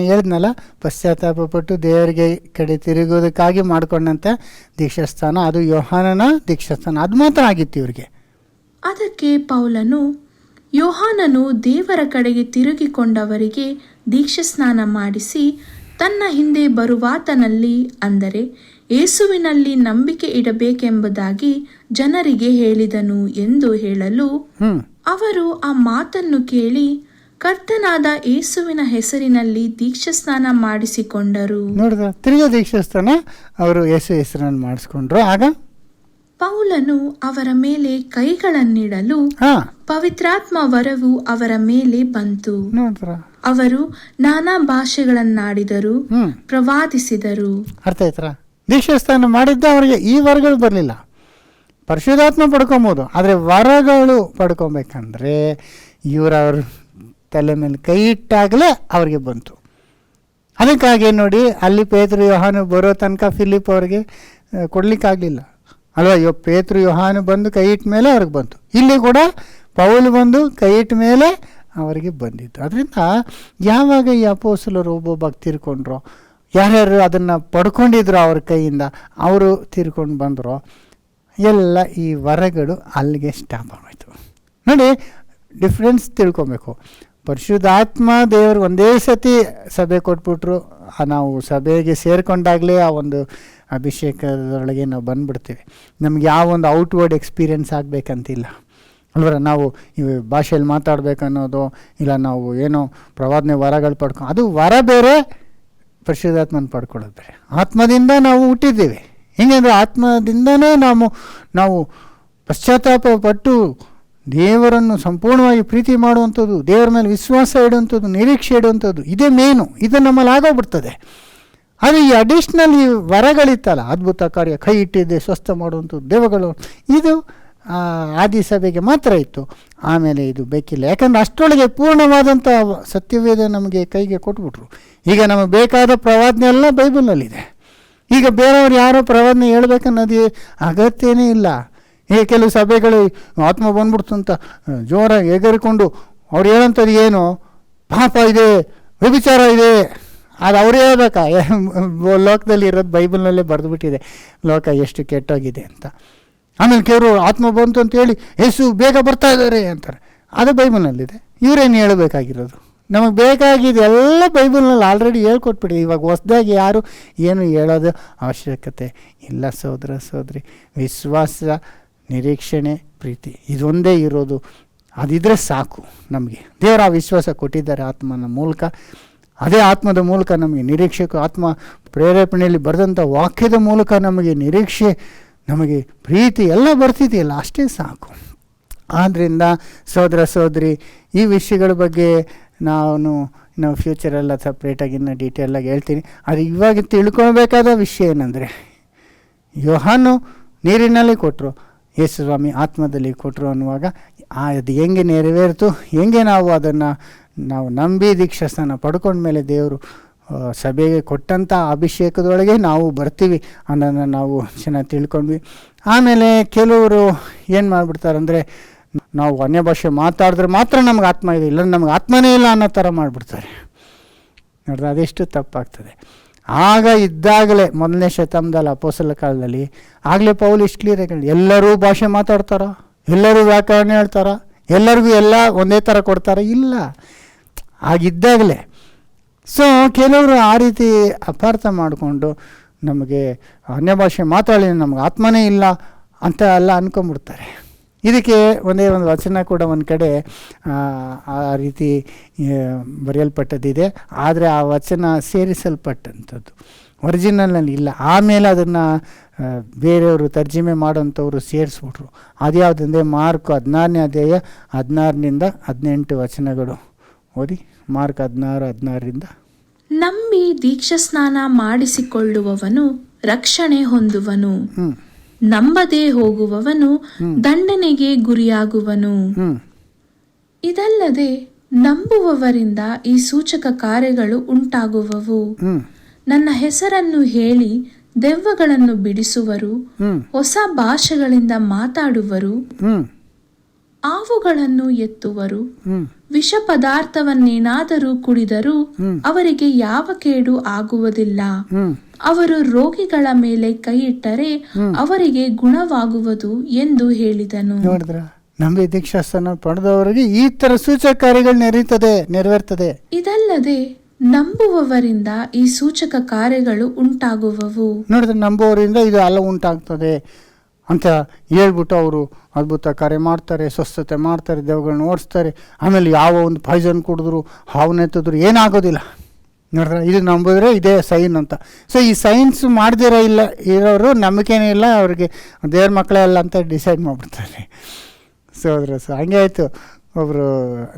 ಹೇಳಿದ್ನಲ್ಲ, ಪಶ್ಚಾತ್ತಾಪ ಪಟ್ಟು ದೇವರಿಗೆ ಕಡೆ ತಿರುಗೋದಕ್ಕಾಗಿ ಮಾಡ್ಕೊಂಡಂತ ದೀಕ್ಷಾಸ್ಥಾನ, ಅದು ಯೋಹಾನನ ದೀಕ್ಷಾಸ್ಥಾನ, ಅದು ಮಾತ್ರ ಆಗಿತ್ತು ಇವ್ರಿಗೆ. ಅದಕ್ಕೆ ಪೌಲನು, ಯೋಹಾನನು ದೇವರ ಕಡೆಗೆ ತಿರುಗಿಕೊಂಡವರಿಗೆ ದೀಕ್ಷಾಸ್ನಾನ ಮಾಡಿಸಿ ತನ್ನ ಹಿಂದೆ ಬರುವಾತನಲ್ಲಿ, ಅಂದರೆ ಯೇಸುವಿನಲ್ಲಿ ನಂಬಿಕೆ ಇಡಬೇಕೆಂಬುದಾಗಿ ಜನರಿಗೆ ಹೇಳಿದನು ಎಂದು ಹೇಳಲು, ಅವರು ಆ ಮಾತನ್ನು ಕೇಳಿ ಕರ್ತನಾದ ಯೇಸುವಿನ ಹೆಸರಿನಲ್ಲಿ ದೀಕ್ಷಾಸ್ನಾನ ಮಾಡಿಸಿಕೊಂಡರು. ನೋಡಿದ ತಿರುಗಾ ದೀಕ್ಷಾಸ್ನಾನ ಅವರು ಯೇಸು ಹೆಸರನ್ನು ಮಾಡಿಸ್ಕೊಂಡ್ರು. ಆಗ ಪೌಲನು ಅವರ ಮೇಲೆ ಕೈಗಳನ್ನಿಡಲು ಪವಿತ್ರಾತ್ಮ ವರವು ಅವರ ಮೇಲೆ ಬಂತು. ಅವರು ನಾನಾ ಭಾಷೆಗಳನ್ನಾಡಿದರು, ಪ್ರವಾದಿಸಿದರು. ಅರ್ಥ ಆಯ್ತಾ? ದೀಕ್ಷಾಸ್ನಾನ ಮಾಡಿದ್ದ ಅವರಿಗೆ ಈ ವರಗಳು ಬರಲಿಲ್ಲ. ಪರಿಶುದ್ಧಾತ್ಮ ಪಡ್ಕೊಬೋದು, ಆದರೆ ವರಗಳು ಪಡ್ಕೊಬೇಕಂದ್ರೆ ಅವ್ರ ತಲೆ ಮೇಲೆ ಕೈ ಇಟ್ಟಾಗಲೇ ಅವ್ರಿಗೆ ಬಂತು. ಅದಕ್ಕಾಗಿ ನೋಡಿ, ಅಲ್ಲಿ ಪೇತ್ರ ಯೋಹಾನು ಬರೋ ತನಕ ಫಿಲಿಪ್ ಅವ್ರಿಗೆ ಕೊಡ್ಲಿಕ್ಕಾಗಲಿಲ್ಲ ಅಲ್ವಾ? ಪೇತ್ರ ಯೋಹಾನು ಬಂದು ಕೈ ಇಟ್ಟ ಮೇಲೆ ಅವ್ರಿಗೆ ಬಂತು. ಇಲ್ಲಿ ಕೂಡ ಪೌಲ್ ಬಂದು ಕೈ ಇಟ್ಟ ಮೇಲೆ ಅವರಿಗೆ ಬಂದಿತ್ತು. ಅದರಿಂದ ಯಾವಾಗ ಈ ಅಪೊಸ್ತಲರು ಒಬ್ಬೊಬ್ಬ ತೀರ್ಕೊಂಡ್ರೋ, ಯಾರ್ಯಾರು ಅದನ್ನು ಪಡ್ಕೊಂಡಿದ್ರು ಅವ್ರ ಕೈಯಿಂದ, ಅವರು ತೀರ್ಕೊಂಡು ಬಂದರೋ, ಎಲ್ಲ ಈ ವರಗಳು ಅಲ್ಲಿಗೆ ಸ್ಟಾಪ್ ಆಗೋಯ್ತು. ನೋಡಿ, ಡಿಫ್ರೆನ್ಸ್ ತಿಳ್ಕೊಬೇಕು. ಪರಿಶುದ್ಧಾತ್ಮ ದೇವರು ಒಂದೇ ಸತಿ ಸಭೆ ಕೊಟ್ಬಿಟ್ರು, ನಾವು ಸಭೆಗೆ ಸೇರಿಕೊಂಡಾಗಲೇ ಆ ಒಂದು ಅಭಿಷೇಕದೊಳಗೆ ನಾವು ಬಂದುಬಿಡ್ತೀವಿ. ನಮ್ಗೆ ಯಾವ ಒಂದು ಔಟ್ವರ್ಡ್ ಎಕ್ಸ್ಪೀರಿಯೆನ್ಸ್ ಆಗಬೇಕಂತಿಲ್ಲ ಅಲ್ವರ. ನಾವು ಈ ಭಾಷೆಯಲ್ಲಿ ಮಾತಾಡಬೇಕನ್ನೋದು ಇಲ್ಲ, ನಾವು ಏನೋ ಪ್ರವಾದನೆ ವರಗಳು ಅದು ವರ ಬೇರೆ, ಪರಿಶುದ್ಧಾತ್ಮನ ಪಡ್ಕೊಳ್ಳೋದು ಬೇರೆ. ಆತ್ಮದಿಂದ ನಾವು ಹುಟ್ಟಿದ್ದೀವಿ. ಹೆಂಗಂದರೆ ಆತ್ಮದಿಂದನೇ ನಾವು ಪಶ್ಚಾತ್ತಾಪ ಪಟ್ಟು ದೇವರನ್ನು ಸಂಪೂರ್ಣವಾಗಿ ಪ್ರೀತಿ ಮಾಡುವಂಥದ್ದು, ದೇವರ ಮೇಲೆ ವಿಶ್ವಾಸ ಇಡುವಂಥದ್ದು, ನಿರೀಕ್ಷೆ ಇಡುವಂಥದ್ದು, ಇದೇ ಮೇನು. ಇದು ನಮ್ಮಲ್ಲಿ ಆಗೋಗ್ಬಿಡ್ತದೆ. ಆದರೆ ಈ ಅಡಿಷ್ನಲ್ ಈ ವರಗಳಿತ್ತಲ್ಲ, ಅದ್ಭುತ ಕಾರ್ಯ, ಕೈ ಇಟ್ಟಿದ್ದೆ, ಸ್ವಸ್ಥ ಮಾಡುವಂಥದ್ದು, ದೇವಗಳು, ಇದು ಆದಿ ಸಭೆಗೆ ಮಾತ್ರ ಇತ್ತು. ಆಮೇಲೆ ಇದು ಬೇಕಿಲ್ಲ. ಯಾಕಂದರೆ ಅಷ್ಟರೊಳಗೆ ಪೂರ್ಣವಾದಂಥ ಸತ್ಯವೇದ ನಮಗೆ ಕೈಗೆ ಕೊಟ್ಬಿಟ್ರು. ಈಗ ನಮಗೆ ಬೇಕಾದ ಪ್ರವಾದನೆ ಎಲ್ಲ ಬೈಬಲ್ನಲ್ಲಿದೆ. ಈಗ ಬೇರೆಯವ್ರು ಯಾರೋ ಪ್ರವಾದನೆ ಹೇಳ್ಬೇಕನ್ನೋದು ಅಗತ್ಯನೇ ಇಲ್ಲ. ಈಗ ಕೆಲವು ಸಭೆಗಳು ಆತ್ಮ ಬಂದ್ಬಿಡ್ತು ಅಂತ ಜೋರಾಗಿ ಎಗರಿಕೊಂಡು ಅವ್ರು ಹೇಳೋಂಥದ್ದು ಏನು, ಪಾಪ ಇದೆ, ವ್ಯಭಿಚಾರ ಇದೆ, ಅದು ಅವರೇ ಹೇಳ್ಬೇಕಾ? ಲೋಕದಲ್ಲಿ ಇರೋದು ಬೈಬಲ್ನಲ್ಲೇ ಬರೆದುಬಿಟ್ಟಿದೆ, ಲೋಕ ಎಷ್ಟು ಕೆಟ್ಟೋಗಿದೆ ಅಂತ. ಆಮೇಲೆ ಕೆಲವರು ಆತ್ಮ ಬಂತು ಅಂತೇಳಿ ಯೇಸು ಬೇಗ ಬರ್ತಾ ಇದ್ದಾರೆ ಅಂತಾರೆ, ಅದು ಬೈಬಲ್ನಲ್ಲಿದೆ. ಇವರೇನು ಹೇಳಬೇಕಾಗಿರೋದು? ನಮಗೆ ಬೇಕಾಗಿದೆ ಎಲ್ಲ ಬೈಬಲ್ನಲ್ಲಿ ಆಲ್ರೆಡಿ ಹೇಳ್ಕೊಟ್ಬಿಡಿ. ಇವಾಗ ಹೊಸದಾಗಿ ಯಾರು ಏನು ಹೇಳೋದು ಅವಶ್ಯಕತೆ ಇಲ್ಲ. ಸಹೋದರ ಸಹೋದರಿ, ವಿಶ್ವಾಸ, ನಿರೀಕ್ಷಣೆ, ಪ್ರೀತಿ, ಇದೊಂದೇ ಇರೋದು. ಅದಿದ್ರೆ ಸಾಕು ನಮಗೆ. ದೇವರ ಆ ವಿಶ್ವಾಸ ಕೊಟ್ಟಿದ್ದಾರೆ ಆತ್ಮನ ಮೂಲಕ. ಅದೇ ಆತ್ಮದ ಮೂಲಕ ನಮಗೆ ನಿರೀಕ್ಷೆ, ಆತ್ಮ ಪ್ರೇರೇಪಣೆಯಲ್ಲಿ ಬರೆದಂಥ ವಾಕ್ಯದ ಮೂಲಕ ನಮಗೆ ನಿರೀಕ್ಷೆ, ನಮಗೆ ಪ್ರೀತಿ ಎಲ್ಲ ಬರ್ತಿದೆಯಲ್ಲ, ಅಷ್ಟೇ ಸಾಕು. ಆದ್ದರಿಂದ ಸಹೋದರ ಸಹೋದರಿ, ಈ ವಿಷಯಗಳ ಬಗ್ಗೆ ನಾವು ಫ್ಯೂಚರೆಲ್ಲ ಸಪ್ರೇಟಾಗಿ ಇನ್ನು ಡೀಟೇಲಾಗಿ ಹೇಳ್ತೀನಿ. ಅದು ಇವಾಗ ತಿಳ್ಕೊಳ್ಬೇಕಾದ ವಿಷಯ ಏನಂದರೆ, ಯೋಹಾನು ನೀರಿನಲ್ಲಿ ಕೊಟ್ಟರು, ಯೇಸು ಸ್ವಾಮಿ ಆತ್ಮದಲ್ಲಿ ಕೊಟ್ಟರು ಅನ್ನುವಾಗ ಅದು ಹೆಂಗೆ ನೆರವೇರಿತು, ಹೆಂಗೆ ನಾವು ಅದನ್ನು ನಾವು ನಂಬಿ ದೀಕ್ಷಾಸ್ನಾನ ಪಡ್ಕೊಂಡ್ಮೇಲೆ ದೇವರು ಸಭೆಗೆ ಕೊಟ್ಟಂಥ ಅಭಿಷೇಕದೊಳಗೆ ನಾವು ಬರ್ತೀವಿ ಅನ್ನೋದನ್ನು ನಾವು ಚೆನ್ನಾಗಿ ತಿಳ್ಕೊಂಡ್ವಿ. ಆಮೇಲೆ ಕೆಲವರು ಏನು ಮಾಡಿಬಿಡ್ತಾರೆ ಅಂದರೆ, ನಾವು ಅನ್ಯ ಭಾಷೆ ಮಾತಾಡಿದ್ರೆ ಮಾತ್ರ ನಮ್ಗೆ ಆತ್ಮ ಇದೆ, ಇಲ್ಲ ನಮ್ಗೆ ಆತ್ಮನೇ ಇಲ್ಲ ಅನ್ನೋ ಥರ ಮಾಡಿಬಿಡ್ತಾರೆ. ನೋಡಿದ್ರೆ ಅದೆಷ್ಟು ತಪ್ಪಾಗ್ತದೆ. ಆಗ ಇದ್ದಾಗಲೇ ಮೊದಲನೇ ಶತಮಾನದಲ್ಲಿ ಅಪೊಸ್ತಲ ಕಾಲದಲ್ಲಿ ಆಗಲೇ ಪೌಲ್ ಇಷ್ಟು ಕ್ಲಿಯರಾಗಿ ಎಲ್ಲರೂ ಭಾಷೆ ಮಾತಾಡ್ತಾರೋ, ಎಲ್ಲರೂ ವ್ಯಾಕರಣ ಹೇಳ್ತಾರೋ, ಎಲ್ಲರಿಗೂ ಎಲ್ಲ ಒಂದೇ ಥರ ಕೊಡ್ತಾರೋ? ಇಲ್ಲ, ಆಗಿದ್ದಾಗಲೇ. ಸೊ ಕೆಲವರು ಆ ರೀತಿ ಅಪಾರ್ಥ ಮಾಡಿಕೊಂಡು ನಮಗೆ ಅನ್ಯ ಭಾಷೆ ಮಾತಾಡಿ ನಮ್ಗೆ ಆತ್ಮನೇ ಇಲ್ಲ ಅಂತ ಎಲ್ಲ ಅಂದ್ಕೊಂಬಿಡ್ತಾರೆ. ಇದಕ್ಕೆ ಒಂದೇ ಒಂದು ವಚನ ಕೂಡ ಒಂದು ಕಡೆ ಆ ರೀತಿ ಬರೆಯಲ್ಪಟ್ಟದ್ದಿದೆ. ಆದರೆ ಆ ವಚನ ಸೇರಿಸಲ್ಪಟ್ಟಂಥದ್ದು ಒರಿಜಿನಲ್ನಲ್ಲಿ ಇಲ್ಲ. ಆಮೇಲೆ ಅದನ್ನು ಬೇರೆಯವರು ತರ್ಜುಮೆ ಮಾಡೋಂಥವ್ರು ಸೇರಿಸ್ಬಿಟ್ರು. ಅದ್ಯಾವುದಂದರೆ ಮಾರ್ಕ್ 16ನೇ ಅಧ್ಯಾಯ 16-18 ವಚನಗಳು ಓದಿ. ಮಾರ್ಕ್ 16:16. ನಂಬಿ ದೀಕ್ಷಾಸ್ನಾನ ಮಾಡಿಸಿಕೊಳ್ಳುವವನು ರಕ್ಷಣೆ ಹೊಂದುವನು, ನಂಬದೇ ಹೋಗುವವನು ದಂಡನೆಗೆ ಗುರಿಯಾಗುವನು. ಇದಲ್ಲದೆ ನಂಬುವವರಿಂದ ಈ ಸೂಚಕ ಕಾರ್ಯಗಳು ಉಂಟಾಗುವವು. ನನ್ನ ಹೆಸರನ್ನು ಹೇಳಿ ದೆವ್ವಗಳನ್ನು ಬಿಡಿಸುವರು, ಹೊಸ ಭಾಷೆಗಳಿಂದ ಮಾತಾಡುವರು, ಆವುಗಳನ್ನು ಎತ್ತುವರು, ವಿಷ ಪದಾರ್ಥವನ್ನೇನಾದರೂ ಕುಡಿದರೂ ಅವರಿಗೆ ಯಾವ ಕೇಡು ಆಗುವುದಿಲ್ಲ. ಅವರು ರೋಗಿಗಳ ಮೇಲೆ ಕೈ ಇಟ್ಟರೆ ಅವರಿಗೆ ಗುಣವಾಗುವುದು ಎಂದು ಹೇಳಿದನು. ನೋಡಿದ್ರ, ನಂಬಿ ದೀಕ್ಷಾಸ್ನಾನ ಪಡೆದವರಿಗೆ ಈ ತರ ಸೂಚಕ ಕಾರ್ಯಗಳು ನೆರವೇರ್ತದೆ. ಇದಲ್ಲದೆ ನಂಬುವವರಿಂದ ಈ ಸೂಚಕ ಕಾರ್ಯಗಳು ಉಂಟಾಗುವವು. ನೋಡಿದ್ರೆ, ನಂಬುವವರಿಂದ ಇದು ಎಲ್ಲ ಉಂಟಾಗ್ತದೆ ಅಂತ ಹೇಳ್ಬಿಟ್ಟು ಅವರು ಅದ್ಭುತ ಕಾರ್ಯ ಮಾಡ್ತಾರೆ, ಸ್ವಸ್ಥತೆ ಮಾಡ್ತಾರೆ, ದೆವ್ವಗಳನ್ನ ಓಡಿಸ್ತಾರೆ. ಆಮೇಲೆ ಯಾವ ಒಂದು ಪಾಯ್ಸನ್ ಕುಡಿದ್ರು, ಹಾವನ್ನೆತ್ತಿದ್ರು ಏನಾಗೋದಿಲ್ಲ. ನೋಡಿದ್ರೆ, ಇದು ನಂಬಿದ್ರೆ ಇದೇ ಸೈನ್ ಅಂತ. ಸೊ ಈ ಸೈನ್ಸ್ ಮಾಡ್ದಿರೋ ಇಲ್ಲ ಇರೋರು ನಂಬಿಕೆನೇ ಇಲ್ಲ, ಅವ್ರಿಗೆ ದೇವ್ರ ಮಕ್ಕಳೇ ಅಲ್ಲ ಅಂತ ಡಿಸೈಡ್ ಮಾಡಿಬಿಡ್ತಾರೆ. ಸೊ ಹಂಗೆ ಆಯಿತು. ಒಬ್ಬರು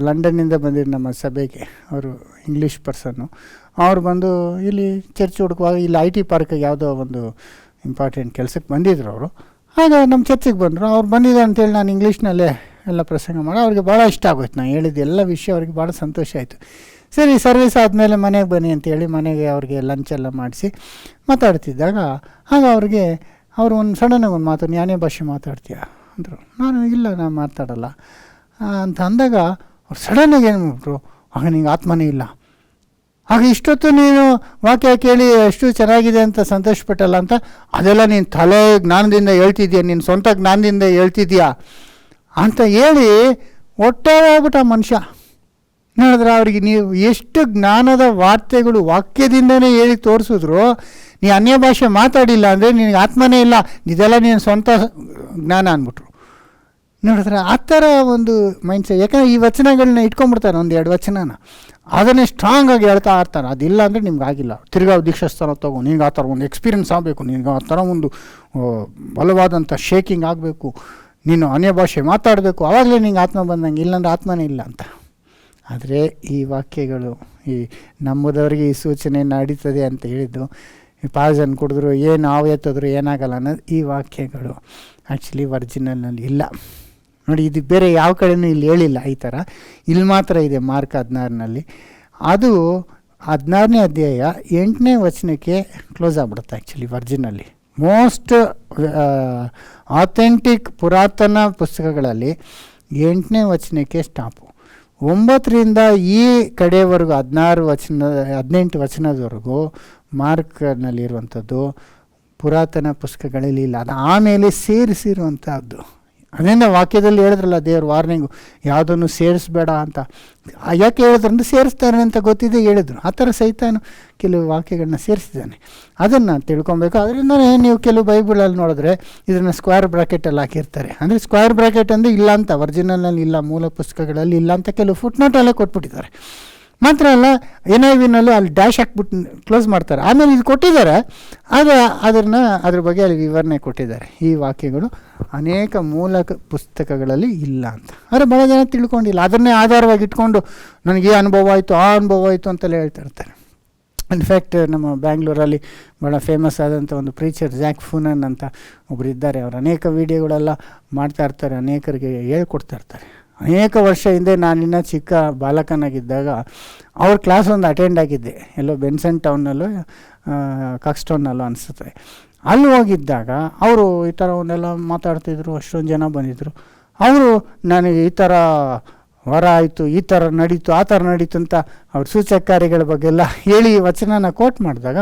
ಲಂಡನ್ನಿಂದ ಬಂದಿದ್ರು ನಮ್ಮ ಸಭೆಗೆ, ಅವರು ಇಂಗ್ಲೀಷ್ ಪರ್ಸನ್ನು. ಅವ್ರು ಬಂದು ಇಲ್ಲಿ ಚರ್ಚ್ ಹುಡುಕುವಾಗ ಇಲ್ಲಿ IT ಪಾರ್ಕಿಗೆ ಯಾವುದೋ ಒಂದು ಇಂಪಾರ್ಟೆಂಟ್ ಕೆಲಸಕ್ಕೆ ಬಂದಿದ್ರು ಅವರು. ಆಗ ನಮ್ಮ ಚರ್ಚಿಗೆ ಬಂದರು. ಅವ್ರು ಬಂದಿದ್ದಾರೆ ಅಂತೇಳಿ ನಾನು ಇಂಗ್ಲೀಷ್ನಲ್ಲೇ ಎಲ್ಲ ಪ್ರಸಂಗ ಮಾಡಿ ಅವ್ರಿಗೆ ಭಾಳ ಇಷ್ಟ ಆಗೋಯ್ತು. ನಾನು ಹೇಳಿದ ಎಲ್ಲ ವಿಷಯ ಅವ್ರಿಗೆ ಭಾಳ ಸಂತೋಷ ಆಯಿತು. ಸರಿ, ಸರ್ವಿಸ್ ಆದಮೇಲೆ ಮನೆಗೆ ಬನ್ನಿ ಅಂತೇಳಿ ಮನೆಗೆ ಅವ್ರಿಗೆ ಲಂಚೆಲ್ಲ ಮಾಡಿಸಿ ಮಾತಾಡ್ತಿದ್ದಾಗ ಆಗ ಅವರು ಒಂದು ಸಡನ್ನಾಗಿ ಒಂದು ಮಾತು, ನ್ಯಾಯ ಭಾಷೆ ಮಾತಾಡ್ತೀಯ ಅಂದರು. ನಾನು ಇಲ್ಲ, ನಾನು ಮಾತಾಡಲ್ಲ ಅಂತ ಅಂದಾಗ ಅವ್ರು ಸಡನ್ನಾಗಿ ಏನು ಮಾಡ್ಬಿಟ್ರು, ಆಗ ನಿಂಗೆ ಆತ್ಮನೇ ಇಲ್ಲ. ಆಗ ಇಷ್ಟೊತ್ತು ನೀನು ವಾಕ್ಯ ಕೇಳಿ ಎಷ್ಟು ಚೆನ್ನಾಗಿದೆ ಅಂತ ಸಂತೋಷಪಟ್ಟಲ್ಲ ಅಂತ, ಅದೆಲ್ಲ ನೀನು ತಲೆ ಜ್ಞಾನದಿಂದ ಹೇಳ್ತಿದ್ಯಾ, ನೀನು ಸ್ವಂತ ಜ್ಞಾನದಿಂದ ಹೇಳ್ತಿದ್ಯಾ ಅಂತ ಹೇಳಿ ಒಟ್ಟೆ ಹೋಗ್ಬಿಟ್ಟ ಮನುಷ್ಯ. ನೋಡಿದ್ರೆ, ಅವ್ರಿಗೆ ನೀವು ಎಷ್ಟು ಜ್ಞಾನದ ವಾರ್ತೆಗಳು ವಾಕ್ಯದಿಂದನೇ ಹೇಳಿ ತೋರಿಸಿದ್ರು, ನೀ ಅನ್ಯ ಭಾಷೆ ಮಾತಾಡಿಲ್ಲ ಅಂದರೆ ನಿನಗೆ ಆತ್ಮನೇ ಇಲ್ಲ, ಇದೆಲ್ಲ ನೀನು ಸ್ವಂತ ಜ್ಞಾನ ಅಂದ್ಬಿಟ್ರು. ನೋಡಿದ್ರೆ, ಆ ಥರ ಒಂದು ಮೈಂಡ್ಸೆಟ್. ಯಾಕಂದರೆ ಈ ವಚನಗಳನ್ನ ಇಟ್ಕೊಂಡ್ಬಿಡ್ತಾರೆ, 1-2 ವಚನನ ಅದನ್ನೇ ಸ್ಟ್ರಾಂಗಾಗಿ ಹೇಳ್ತಾ ಇರ್ತಾರೆ. ಅದಿಲ್ಲ ಅಂದರೆ ನಿಮ್ಗೆ ಆಗಿಲ್ಲ. ತಿರ್ಗಾ ದೀಕ್ಷಾಸ್ನಾನ ತಗೋ, ನಿನಗೆ ಆ ಥರ ಒಂದು ಎಕ್ಸ್ಪೀರಿಯನ್ಸ್ ಆಗಬೇಕು, ನಿನಗೆ ಆ ಥರ ಒಂದು ಬಲವಾದಂಥ ಶೇಕಿಂಗ್ ಆಗಬೇಕು, ನೀನು ಅನ್ಯ ಭಾಷೆ ಮಾತಾಡಬೇಕು, ಆವಾಗಲೇ ನಿಂಗೆ ಆತ್ಮ ಬಂದಂಗೆ, ಇಲ್ಲಾಂದ್ರೆ ಆತ್ಮನೇ ಇಲ್ಲ ಅಂತ. ಆದರೆ ಈ ವಾಕ್ಯಗಳು ಈ ನಂಬುದವರಿಗೆ ಈ ಸೂಚನೆ ನಡೀತದೆ ಅಂತ ಹೇಳಿದ್ದು, ಈ ಪಾಯ್ಸನ್ ಕುಡಿದ್ರು ಏನು ಹಾವು ಎತ್ತಿದ್ರು ಏನಾಗಲ್ಲ ಅನ್ನೋದು ಈ ವಾಕ್ಯಗಳು ಆ್ಯಕ್ಚುಲಿ ಒರಿಜಿನಲ್ನಲ್ಲಿ ಇಲ್ಲ. ನೋಡಿ, ಇದು ಬೇರೆ ಯಾವ ಕಡೆಯೂ ಇಲ್ಲಿ ಹೇಳಿಲ್ಲ ಈ ಥರ. ಇಲ್ಲಿ ಮಾತ್ರ ಇದೆ ಮಾರ್ಕ್ 16ನಲ್ಲಿ. ಅದು 16ನೇ ಅಧ್ಯಾಯ 8ನೇ ವಚನಕ್ಕೆ ಕ್ಲೋಸ್ ಆಗ್ಬಿಡುತ್ತೆ ಆ್ಯಕ್ಚುಲಿ ಒರಿಜಿನಲ್ಲಿ. ಮೋಸ್ಟ್ ಆಥೆಂಟಿಕ್ ಪುರಾತನ ಪುಸ್ತಕಗಳಲ್ಲಿ 8ನೇ ವಚನಕ್ಕೆ ಸ್ಟಾಪು. 9ರಿಂದ ಈ ಕಡೆವರೆಗೂ 18 ವಚನದವರೆಗೂ ಮಾರ್ಕ್ನಲ್ಲಿರುವಂಥದ್ದು ಪುರಾತನ ಪುಸ್ತಕಗಳಲ್ಲಿ ಇಲ್ಲ. ಅದು ಆಮೇಲೆ ಸೇರಿಸಿರುವಂಥದ್ದು. ಅದರಿಂದ ವಾಕ್ಯದಲ್ಲಿ ಹೇಳಿದ್ರಲ್ಲ ದೇವ್ರ ವಾರ್ನಿಂಗು, ಯಾವುದನ್ನು ಸೇರಿಸ್ಬೇಡ ಅಂತ. ಯಾಕೆ ಹೇಳಿದ್ರಂದ್ರೆ ಸೇರಿಸ್ತಾರೆ ಅಂತ ಗೊತ್ತಿದೆ ಹೇಳಿದ್ರು. ಆ ಥರ ಸೈತಾನು ಕೆಲವು ವಾಕ್ಯಗಳನ್ನ ಸೇರಿಸಿದ್ದಾನೆ. ಅದನ್ನು ತಿಳ್ಕೊಬೇಕು. ಅದರಿಂದನೇ ನೀವು ಕೆಲವು ಬೈಬಲಲ್ಲಿ ನೋಡಿದ್ರೆ ಇದನ್ನು ಸ್ಕ್ವೇರ್ ಬ್ರ್ಯಾಕೆಟಲ್ಲಿ ಹಾಕಿರ್ತಾರೆ. ಅಂದರೆ ಸ್ಕ್ವೇರ್ ಬ್ರ್ಯಾಕೆಟ್ ಅಂದರೆ ಇಲ್ಲ ಅಂತ, ಒರಿಜಿನಲ್ನಲ್ಲಿ ಇಲ್ಲ, ಮೂಲ ಪುಸ್ತಕಗಳಲ್ಲಿ ಇಲ್ಲ ಅಂತ ಕೆಲವು ಫುಟ್ನೋಟಲ್ಲೇ ಕೊಟ್ಬಿಟ್ಟಿದ್ದಾರೆ. ಮಾತ್ರ ಅಲ್ಲ, NIVನಲ್ಲೂ ಅಲ್ಲಿ ಡ್ಯಾಶ್ ಹಾಕ್ಬಿಟ್ಟು ಕ್ಲೋಸ್ ಮಾಡ್ತಾರೆ. ಆಮೇಲೆ ಇದು ಕೊಟ್ಟಿದ್ದಾರೆ, ಅದ್ರ ಬಗ್ಗೆ ಅಲ್ಲಿ ವಿವರಣೆ ಕೊಟ್ಟಿದ್ದಾರೆ. ಈ ವಾಕ್ಯಗಳು ಅನೇಕ ಮೂಲ ಪುಸ್ತಕಗಳಲ್ಲಿ ಇಲ್ಲ ಅಂತ. ಆದರೆ ಭಾಳ ಜನ ತಿಳ್ಕೊಂಡಿಲ್ಲ. ಅದನ್ನೇ ಆಧಾರವಾಗಿ ಇಟ್ಕೊಂಡು ನನಗೆ ಅನುಭವ ಆಯಿತು, ಆ ಅನುಭವ ಆಯಿತು ಅಂತೆಲ್ಲ ಹೇಳ್ತಾ ಇರ್ತಾರೆ. ಇನ್ಫ್ಯಾಕ್ಟ್ ನಮ್ಮ ಬ್ಯಾಂಗ್ಳೂರಲ್ಲಿ ಭಾಳ ಫೇಮಸ್ ಆದಂಥ ಒಂದು ಪ್ರೀಚರ್ ಜ್ಯಾಕ್ ಫೂನನ್ ಅಂತ ಒಬ್ಬರು ಇದ್ದಾರೆ. ಅವರು ಅನೇಕ ವೀಡಿಯೋಗಳೆಲ್ಲ ಮಾಡ್ತಾ ಇರ್ತಾರೆ, ಅನೇಕರಿಗೆ ಹೇಳ್ಕೊಡ್ತಾ ಇರ್ತಾರೆ. ಅನೇಕ ವರ್ಷ ಹಿಂದೆ ನಾನಿನ್ನ ಚಿಕ್ಕ ಬಾಲಕನಾಗಿದ್ದಾಗ ಅವ್ರ ಕ್ಲಾಸ್ ಒಂದು ಅಟೆಂಡ್ ಆಗಿದ್ದೆ, ಎಲ್ಲೋ ಬೆನ್ಸನ್ ಟೌನಲ್ಲೋ ಕಾಕ್ಸ್ಟೌನಲ್ಲೋ ಅನಿಸುತ್ತೆ. ಅಲ್ಲಿ ಹೋಗಿದ್ದಾಗ ಅವರು ಈ ಥರ ಅವನ್ನೆಲ್ಲ ಮಾತಾಡ್ತಿದ್ರು, ಅಷ್ಟೊಂದು ಜನ ಬಂದಿದ್ದರು. ಅವರು ನನಗೆ ಈ ಥರ ವರ ಆಯಿತು, ಈ ಥರ ನಡೀತು, ಆ ಥರ ನಡೀತು ಅಂತ ಅವ್ರ ಸೂಚಕ ಕಾರ್ಯಗಳ ಬಗ್ಗೆಲ್ಲ ಹೇಳಿ ವಚನನ ಕೋಟ್ ಮಾಡಿದಾಗ,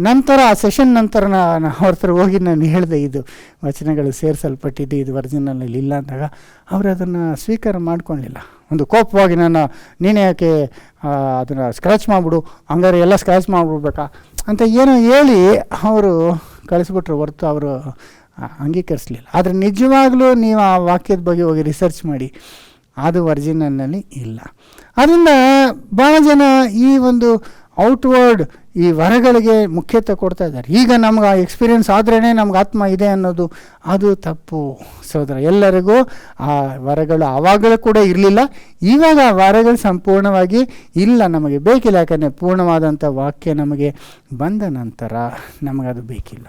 ನಂತರ ಆ ಸೆಷನ್ ನಂತರ ನಾನು ಅವ್ರ ಹತ್ರ ಹೋಗಿ ನಾನು ಹೇಳಿದೆ, ಇದು ವಚನಗಳು ಸೇರಿಸಲ್ಪಟ್ಟಿದ್ದು, ಇದು ಒರಿಜಿನಲ್ಲಿ ಇಲ್ಲ ಅಂದಾಗ ಅವರು ಅದನ್ನು ಸ್ವೀಕಾರ ಮಾಡ್ಕೊಳ್ಳಿಲ್ಲ. ಒಂದು ಕೋಪವಾಗಿ ನೀನೇ ಯಾಕೆ ಅದನ್ನು ಸ್ಕ್ರ್ಯಾಚ್ ಮಾಡಿಬಿಡು, ಹಂಗಾರೆ ಎಲ್ಲ ಸ್ಕ್ರ್ಯಾಚ್ ಮಾಡಿಬಿಡ್ಬೇಕಾ ಅಂತ ಏನೋ ಹೇಳಿ ಅವರು ಕಳಿಸ್ಬಿಟ್ರು ಹೊರತು ಅವರು ಅಂಗೀಕರಿಸಲಿಲ್ಲ. ಆದರೆ ನಿಜವಾಗ್ಲೂ ನೀವು ಆ ವಾಕ್ಯದ ಬಗ್ಗೆ ಹೋಗಿ ರಿಸರ್ಚ್ ಮಾಡಿ, ಅದು ಒರಿಜಿನಲ್ನಲ್ಲಿ ಇಲ್ಲ. ಅದರಿಂದ ಭಾಳ ಜನ ಈ ಒಂದು ಔಟ್ವರ್ಡ್ ಈ ವರಗಳಿಗೆ ಮುಖ್ಯತ್ವ ಕೊಡ್ತಾ ಇದ್ದಾರೆ. ಈಗ ನಮ್ಗೆ ಆ ಎಕ್ಸ್ಪೀರಿಯೆನ್ಸ್ ಆದ್ರೇ ನಮ್ಗೆ ಆತ್ಮ ಇದೆ ಅನ್ನೋದು ಅದು ತಪ್ಪು ಸಹೋದರ. ಎಲ್ಲರಿಗೂ ಆ ವರಗಳು ಆವಾಗಲೂ ಕೂಡ ಇರಲಿಲ್ಲ, ಇವಾಗ ಆ ವರಗಳು ಸಂಪೂರ್ಣವಾಗಿ ಇಲ್ಲ, ನಮಗೆ ಬೇಕಿಲ್ಲ. ಯಾಕಂದರೆ ಪೂರ್ಣವಾದಂಥ ವಾಕ್ಯ ನಮಗೆ ಬಂದ ನಂತರ ನಮಗದು ಬೇಕಿಲ್ಲ.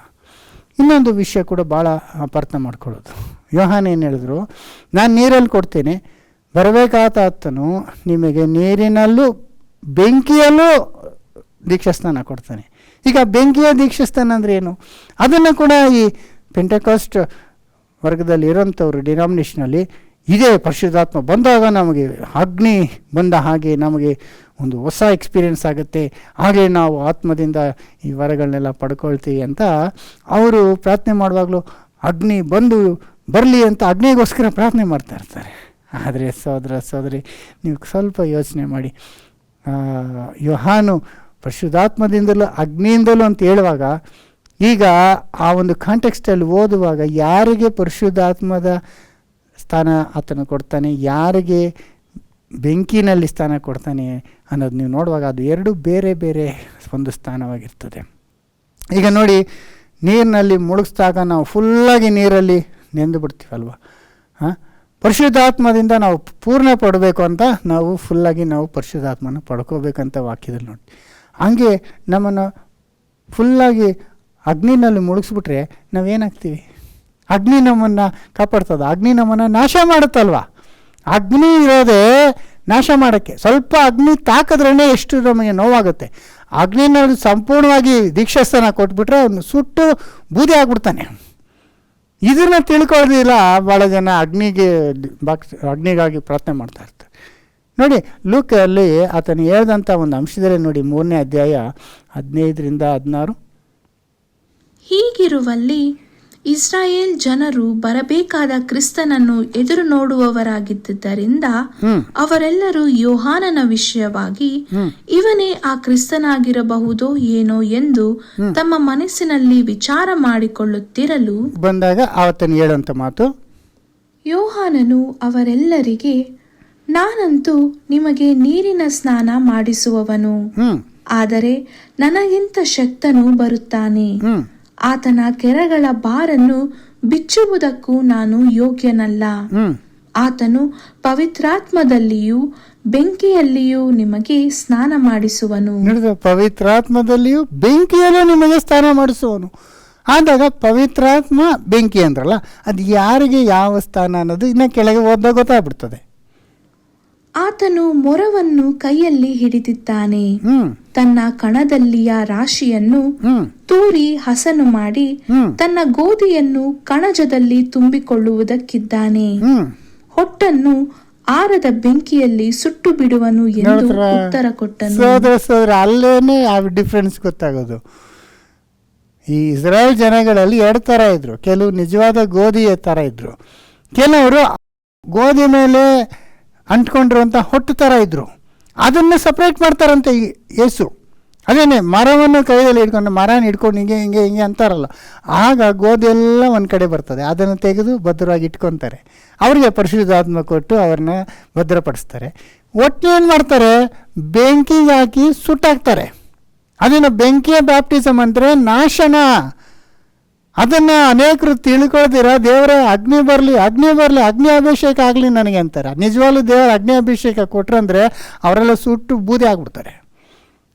ಇನ್ನೊಂದು ವಿಷಯ ಕೂಡ ಭಾಳ ಅಪಾರ್ಥ ಮಾಡ್ಕೊಳ್ಳೋದು. ಯೋಹಾನ ಏನು ಹೇಳಿದ್ರು, ನಾನು ನೀರಲ್ಲಿ ಕೊಡ್ತೇನೆ, ಬರಬೇಕಾದ ಆತನು ನಿಮಗೆ ನೀರಿನಲ್ಲೂ ಬೆಂಕಿಯಲ್ಲೂ ದೀಕ್ಷಾಸ್ನಾನ ಕೊಡ್ತಾನೆ. ಈಗ ಬೆಂಕಿಯ ದೀಕ್ಷಾಸ್ನಾನ ಅಂದರೆ ಏನು? ಅದನ್ನು ಕೂಡ ಈ ಪೆಂಟೆಕಾಸ್ಟ್ ವರ್ಗದಲ್ಲಿ ಇರೋಂಥವ್ರು ಡಿನಾಮಿನೇಷನಲ್ಲಿ ಇದೇ ಪರಿಶುದ್ಧಾತ್ಮ ಬಂದಾಗ ನಮಗೆ ಅಗ್ನಿ ಬಂದ ಹಾಗೆ ನಮಗೆ ಒಂದು ಹೊಸ ಎಕ್ಸ್ಪೀರಿಯೆನ್ಸ್ ಆಗುತ್ತೆ, ಹಾಗೆ ನಾವು ಆತ್ಮದಿಂದ ಈ ವರಗಳನ್ನೆಲ್ಲ ಪಡ್ಕೊಳ್ತೀವಿ ಅಂತ ಅವರು ಪ್ರಾರ್ಥನೆ ಮಾಡುವಾಗಲೂ ಅಗ್ನಿ ಬರಲಿ ಅಂತ ಅಗ್ನಿಗೋಸ್ಕರ ಪ್ರಾರ್ಥನೆ ಮಾಡ್ತಾ ಇರ್ತಾರೆ. ಆದರೆ ಸಹೋದರ ಸಹೋದರಿ, ನೀವು ಸ್ವಲ್ಪ ಯೋಚನೆ ಮಾಡಿ, ಯೋಹಾನು ಪರಿಶುದ್ಧಾತ್ಮದಿಂದಲೂ ಅಗ್ನಿಯಿಂದಲೂ ಅಂತ ಹೇಳುವಾಗ, ಈಗ ಆ ಒಂದು ಕಾಂಟೆಕ್ಸ್ಟಲ್ಲಿ ಓದುವಾಗ ಯಾರಿಗೆ ಪರಿಶುದ್ಧಾತ್ಮದ ಸ್ಥಾನ ಆತನು ಕೊಡ್ತಾನೆ, ಯಾರಿಗೆ ಬೆಂಕಿನಲ್ಲಿ ಸ್ಥಾನ ಕೊಡ್ತಾನೆ ಅನ್ನೋದು ನೀವು ನೋಡುವಾಗ ಅದು ಎರಡು ಬೇರೆ ಬೇರೆ ಒಂದು ಸ್ಥಾನವಾಗಿರ್ತದೆ. ಈಗ ನೋಡಿ, ನೀರಿನಲ್ಲಿ ಮುಳುಗಿಸಿದಾಗ ನಾವು ಫುಲ್ಲಾಗಿ ನೀರಲ್ಲಿ ನೆಂದು ಬಿಡ್ತೀವಲ್ವ. ಪರಿಶುದ್ಧಾತ್ಮದಿಂದ ನಾವು ಪೂರ್ಣ ಪಡಬೇಕು ಅಂತ ನಾವು ಫುಲ್ಲಾಗಿ ನಾವು ಪರಿಶುದ್ಧಾತ್ಮನ ಪಡ್ಕೋಬೇಕಂತ ವಾಕ್ಯದಲ್ಲಿ ನೋಡಿ. ಹಂಗೆ ನಮ್ಮನ್ನು ಫುಲ್ಲಾಗಿ ಅಗ್ನಿನಲ್ಲಿ ಮುಳುಗಿಸ್ಬಿಟ್ರೆ ನಾವೇನಾಗ್ತೀವಿ? ಅಗ್ನಿ ನಮ್ಮನ್ನು ಕಾಪಾಡ್ತದ, ಅಗ್ನಿ ನಮ್ಮನ್ನು ನಾಶ ಮಾಡುತ್ತಲ್ವ. ಅಗ್ನಿ ಇರೋದೇ ನಾಶ ಮಾಡೋಕ್ಕೆ. ಸ್ವಲ್ಪ ಅಗ್ನಿ ತಾಕಿದ್ರೇ ಎಷ್ಟು ನಮಗೆ ನೋವಾಗುತ್ತೆ. ಅಗ್ನಿನಲ್ಲಿ ಸಂಪೂರ್ಣವಾಗಿ ದೀಕ್ಷಾಸ್ಥಾನ ಕೊಟ್ಬಿಟ್ರೆ ಅವನು ಸುಟ್ಟು ಬೂದಿ ಆಗ್ಬಿಡ್ತಾನೆ. ಇದನ್ನು ತಿಳ್ಕೊಳ್ಳೋದಿಲ್ಲ ಭಾಳ ಜನ. ಅಗ್ನಿಗಾಗಿ ಪ್ರಾರ್ಥನೆ ಮಾಡ್ತಾ ಇರ್ತಾರೆ. ನೋಡಿ, ಲೂಕಲ್ಲಿ ಆತನು ಹೇಳ್ದಂಥ ಒಂದು ಅಂಶದಲ್ಲಿ ನೋಡಿ, 3ನೇ ಅಧ್ಯಾಯ 15-16. ಹೀಗಿರುವಲ್ಲಿ ಇಸ್ರಾಯೇಲ್ ಜನರು ಬರಬೇಕಾದ ಕ್ರಿಸ್ತನನ್ನು ಎದುರು ನೋಡುವವರಾಗಿದ್ದರಿಂದ ಅವರೆಲ್ಲರೂ ಯೋಹಾನನ ವಿಷಯವಾಗಿ ಇವನೇ ಆ ಕ್ರಿಸ್ತನಾಗಿರಬಹುದೋ ಏನೋ ಎಂದು ತಮ್ಮ ಮನಸ್ಸಿನಲ್ಲಿ ವಿಚಾರ ಮಾಡಿಕೊಳ್ಳುತ್ತಿರಲು ಬಂದಾಗ ಆತನು ಹೇಳುವಂತ ಮಾತು, ಯೋಹಾನನು ಅವರೆಲ್ಲರಿಗೆ, ನಾನಂತೂ ನಿಮಗೆ ನೀರಿನ ಸ್ನಾನ ಮಾಡಿಸುವವನು, ಆದರೆ ನನಗಿಂತ ಶಕ್ತನು ಬರುತ್ತಾನೆ, ಆತನ ಕೆರಗಳ ಬಾರನ್ನು ಬಿಚ್ಚುವುದಕ್ಕೂ ನಾನು ಯೋಗ್ಯನಲ್ಲ. ಆತನು ಪವಿತ್ರಾತ್ಮದಲ್ಲಿಯೂ ಬೆಂಕಿಯಲ್ಲಿಯೂ ನಿಮಗೆ ಸ್ನಾನ ಮಾಡಿಸುವನು. ಪವಿತ್ರಾತ್ಮದಲ್ಲಿಯೂ ಬೆಂಕಿಯಲ್ಲೂ ನಿಮಗೆ ಸ್ನಾನ ಮಾಡಿಸುವನು. ಆದಾಗ ಪವಿತ್ರಾತ್ಮ ಬೆಂಕಿ ಅಂದ್ರಲ್ಲ, ಅದು ಯಾರಿಗೆ ಯಾವ ಸ್ಥಾನ ಅನ್ನೋದು ಇನ್ನು ಕೆಳಗೆ ಓದಾಗ ಗೊತ್ತಾಗ್ಬಿಡ್ತದೆ. ಆತನು ಮೊರವನ್ನು ಕೈಯಲ್ಲಿ ಹಿಡಿದಿದ್ದಾನೆ, ತನ್ನ ಕಣದಲ್ಲಿಯ ರಾಶಿಯನ್ನು ತೂರಿ ಹಸನು ಮಾಡಿ ತನ್ನ ಗೋಧಿಯನ್ನು ಕಣಜದಲ್ಲಿ ತುಂಬಿಕೊಳ್ಳುವುದಕ್ಕಿದ್ದಾನೆ, ಹೊಟ್ಟನ್ನು ಆರದ ಬೆಂಕಿಯಲ್ಲಿ ಸುಟ್ಟು ಬಿಡುವನು ಎಂದು ಉತ್ತರ ಕೊಟ್ಟನು. ಅಲ್ಲೇನೆ ಆ ಡಿಫ್ರೆನ್ಸ್ ಗೊತ್ತಾಗೋದು. ಈ ಇಸ್ರಾಯೇಲ್ ಜನಗಳಲ್ಲಿ 2 ಥರ ಇದ್ರು. ಕೆಲವು ನಿಜವಾದ ಗೋಧಿಯ ಥರ ಇದ್ರು, ಕೆಲವರು ಗೋಧಿ ಮೇಲೆ ಅಂಟ್ಕೊಂಡಿರುವಂಥ ಹೊಟ್ಟು ಥರ ಇದ್ದರು. ಅದನ್ನು ಸಪ್ರೇಟ್ ಮಾಡ್ತಾರಂತೆ ಯೇಸು. ಅದೇನೆ ಮರವನ್ನು ಕೈಯಲ್ಲಿ ಹಿಡ್ಕೊಂಡು, ಮರನ ಹಿಡ್ಕೊಂಡು ಹಿಂಗೆ ಹಿಂಗೆ ಹಿಂಗೆ ಅಂತಾರಲ್ಲ, ಆಗ ಗೋಧಿ ಎಲ್ಲ ಒಂದು ಕಡೆ ಬರ್ತದೆ. ಅದನ್ನು ತೆಗೆದು ಭದ್ರವಾಗಿ ಇಟ್ಕೊತಾರೆ. ಅವರಿಗೆ ಪರಿಶುದ್ಧಾತ್ಮ ಕೊಟ್ಟು ಅವ್ರನ್ನ ಭದ್ರಪಡಿಸ್ತಾರೆ. ಒಟ್ಟು ಏನು ಮಾಡ್ತಾರೆ, ಬೆಂಕಿಗೆ ಹಾಕಿ ಸುಟ್ಟಾಕ್ತಾರೆ. ಅದನ್ನು ಬೆಂಕಿಯ ಬ್ಯಾಪ್ಟಿಸಮ್ ಅಂದರೆ ನಾಶನ. ಅದನ್ನು ಅನೇಕರು ತಿಳ್ಕೊಳ್ತೀರ, ದೇವರೇ ಅಗ್ನಿ ಬರಲಿ ಅಗ್ನಿ ಬರಲಿ, ಅಗ್ನಿ ಅಭಿಷೇಕ ಆಗಲಿ ನನಗೆ ಅಂತಾರೆ. ನಿಜವಾಗ್ಲೂ ದೇವರ ಅಗ್ನಿ ಅಭಿಷೇಕ ಕೊಟ್ರಂದರೆ ಅವರೆಲ್ಲ ಸುಟ್ಟು ಬೂದಿ ಆಗ್ಬಿಡ್ತಾರೆ.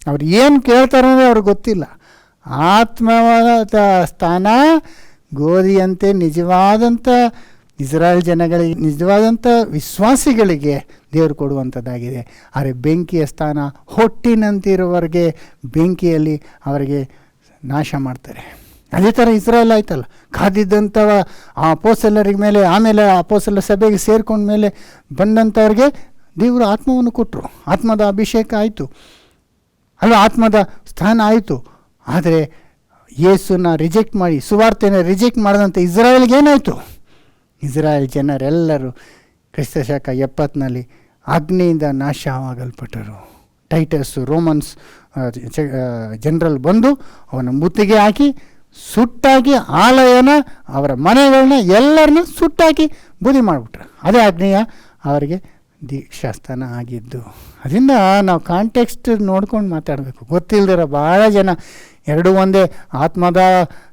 ಅವ್ರು ಏನು ಕೇಳ್ತಾರೆ ಅಂದರೆ ಅವ್ರಿಗೆ ಗೊತ್ತಿಲ್ಲ. ಆತ್ಮವಾದ ಸ್ಥಾನ ಗೋಧಿಯಂತೆ ನಿಜವಾದಂಥ ಇಸ್ರಾಯೇಲ್ ಜನಗಳಿಗೆ, ನಿಜವಾದಂಥ ವಿಶ್ವಾಸಿಗಳಿಗೆ ದೇವರು ಕೊಡುವಂಥದ್ದಾಗಿದೆ. ಆದರೆ ಬೆಂಕಿಯ ಸ್ಥಾನ ಹೊಟ್ಟಿನಂತಿರುವವರೆಗೆ ಬೆಂಕಿಯಲ್ಲಿ ಅವರಿಗೆ ನಾಶ ಮಾಡ್ತಾರೆ. ಅದೇ ಥರ ಇಸ್ರಾಯೇಲ್ ಆಯ್ತಲ್ಲ, ಕಾದಿದ್ದಂಥವ ಆ ಅಪೊಸ್ತಲರಿಗೆ ಮೇಲೆ, ಆಮೇಲೆ ಅಪೊಸ್ತಲ ಸಭೆಗೆ ಸೇರ್ಕೊಂಡ ಮೇಲೆ ಬಂದಂಥವ್ರಿಗೆ ದೇವರು ಆತ್ಮವನ್ನು ಕೊಟ್ಟರು. ಆತ್ಮದ ಅಭಿಷೇಕ ಆಯಿತು ಅಲ್ಲ, ಆತ್ಮದ ಸ್ಥಾನ ಆಯಿತು. ಆದರೆ ಯೇಸುನ ರಿಜೆಕ್ಟ್ ಮಾಡಿ, ಸುವಾರ್ತೆನ ರಿಜೆಕ್ಟ್ ಮಾಡಿದಂಥ ಇಸ್ರಾಯೇಲ್ಗೆ ಏನಾಯಿತು? ಇಸ್ರಾಯೇಲ್ ಜನರೆಲ್ಲರೂ ಕ್ರಿಸ್ತಶಕ 70 ಅಗ್ನಿಯಿಂದ ನಾಶವಾಗಲ್ಪಟ್ಟರು. ಟೈಟಸ್ ರೋಮನ್ಸ್ ಜನರಲ್ ಬಂದು ಅವನ ಮುತ್ತಿಗೆ ಹಾಕಿ ಸುಟ್ಟಾಕಿ ಆಲಯನ, ಅವರ ಮನೆಗಳನ್ನ ಎಲ್ಲರನ್ನ ಸುಟ್ಟಾಕಿ ಬೂದಿ ಮಾಡಿಬಿಟ್ರು. ಅದೇ ಅಗ್ನಿಯ ಅವರಿಗೆ ದೀಕ್ಷಾಸ್ಥಾನ ಆಗಿದ್ದು. ಅದರಿಂದ ನಾವು ಕಾಂಟೆಕ್ಸ್ಟ್ ನೋಡ್ಕೊಂಡು ಮಾತಾಡಬೇಕು. ಗೊತ್ತಿಲ್ಲದಿರೋ ಭಾಳ ಜನ ಎರಡೂ ಒಂದೇ, ಆತ್ಮದ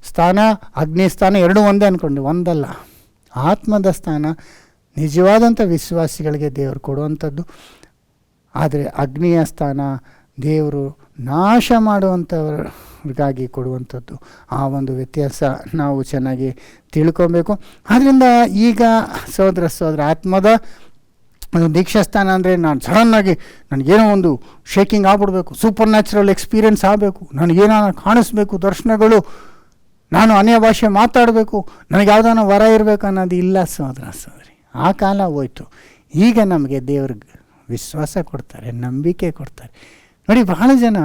ಸ್ಥಾನ ಅಗ್ನಿ ಸ್ಥಾನ ಎರಡೂ ಒಂದೇ ಅಂದ್ಕೊಂಡು. ಒಂದಲ್ಲ, ಆತ್ಮದ ಸ್ಥಾನ ನಿಜವಾದಂಥ ವಿಶ್ವಾಸಿಗಳಿಗೆ ದೇವರು ಕೊಡುವಂಥದ್ದು. ಆದರೆ ಅಗ್ನಿಯ ಸ್ಥಾನ ದೇವರು ನಾಶ ಮಾಡುವಂಥವ್ರಿಗಾಗಿ ಕೊಡುವಂಥದ್ದು. ಆ ಒಂದು ವ್ಯತ್ಯಾಸ ನಾವು ಚೆನ್ನಾಗಿ ತಿಳ್ಕೊಬೇಕು. ಆದ್ದರಿಂದ ಈಗ ಸಹೋದರ ಆತ್ಮದ ದೀಕ್ಷಾಸ್ಥಾನ ಅಂದರೆ ನಾನು ಸಡನ್ನಾಗಿ ನನಗೇನೋ ಒಂದು ಶೇಕಿಂಗ್ ಆಗ್ಬಿಡ್ಬೇಕು, ಸೂಪರ್ ನ್ಯಾಚುರಲ್ ಎಕ್ಸ್ಪೀರಿಯೆನ್ಸ್ ಆಗಬೇಕು, ನನಗೇನೋ ಕಾಣಿಸ್ಬೇಕು, ದರ್ಶನಗಳು, ನಾನು ಅನ್ಯ ಭಾಷೆ ಮಾತಾಡಬೇಕು, ನನಗೆ ಯಾವುದಾನ ವರ ಇರಬೇಕು ಅನ್ನೋದು ಇಲ್ಲ ಸಹೋದರಿ. ಆ ಕಾಲ ಹೋಯ್ತು. ಈಗ ನಮಗೆ ದೇವ್ರಿಗೆ ವಿಶ್ವಾಸ ಕೊಡ್ತಾರೆ, ನಂಬಿಕೆ ಕೊಡ್ತಾರೆ. ನೋಡಿ, ಬಹಳ ಜನ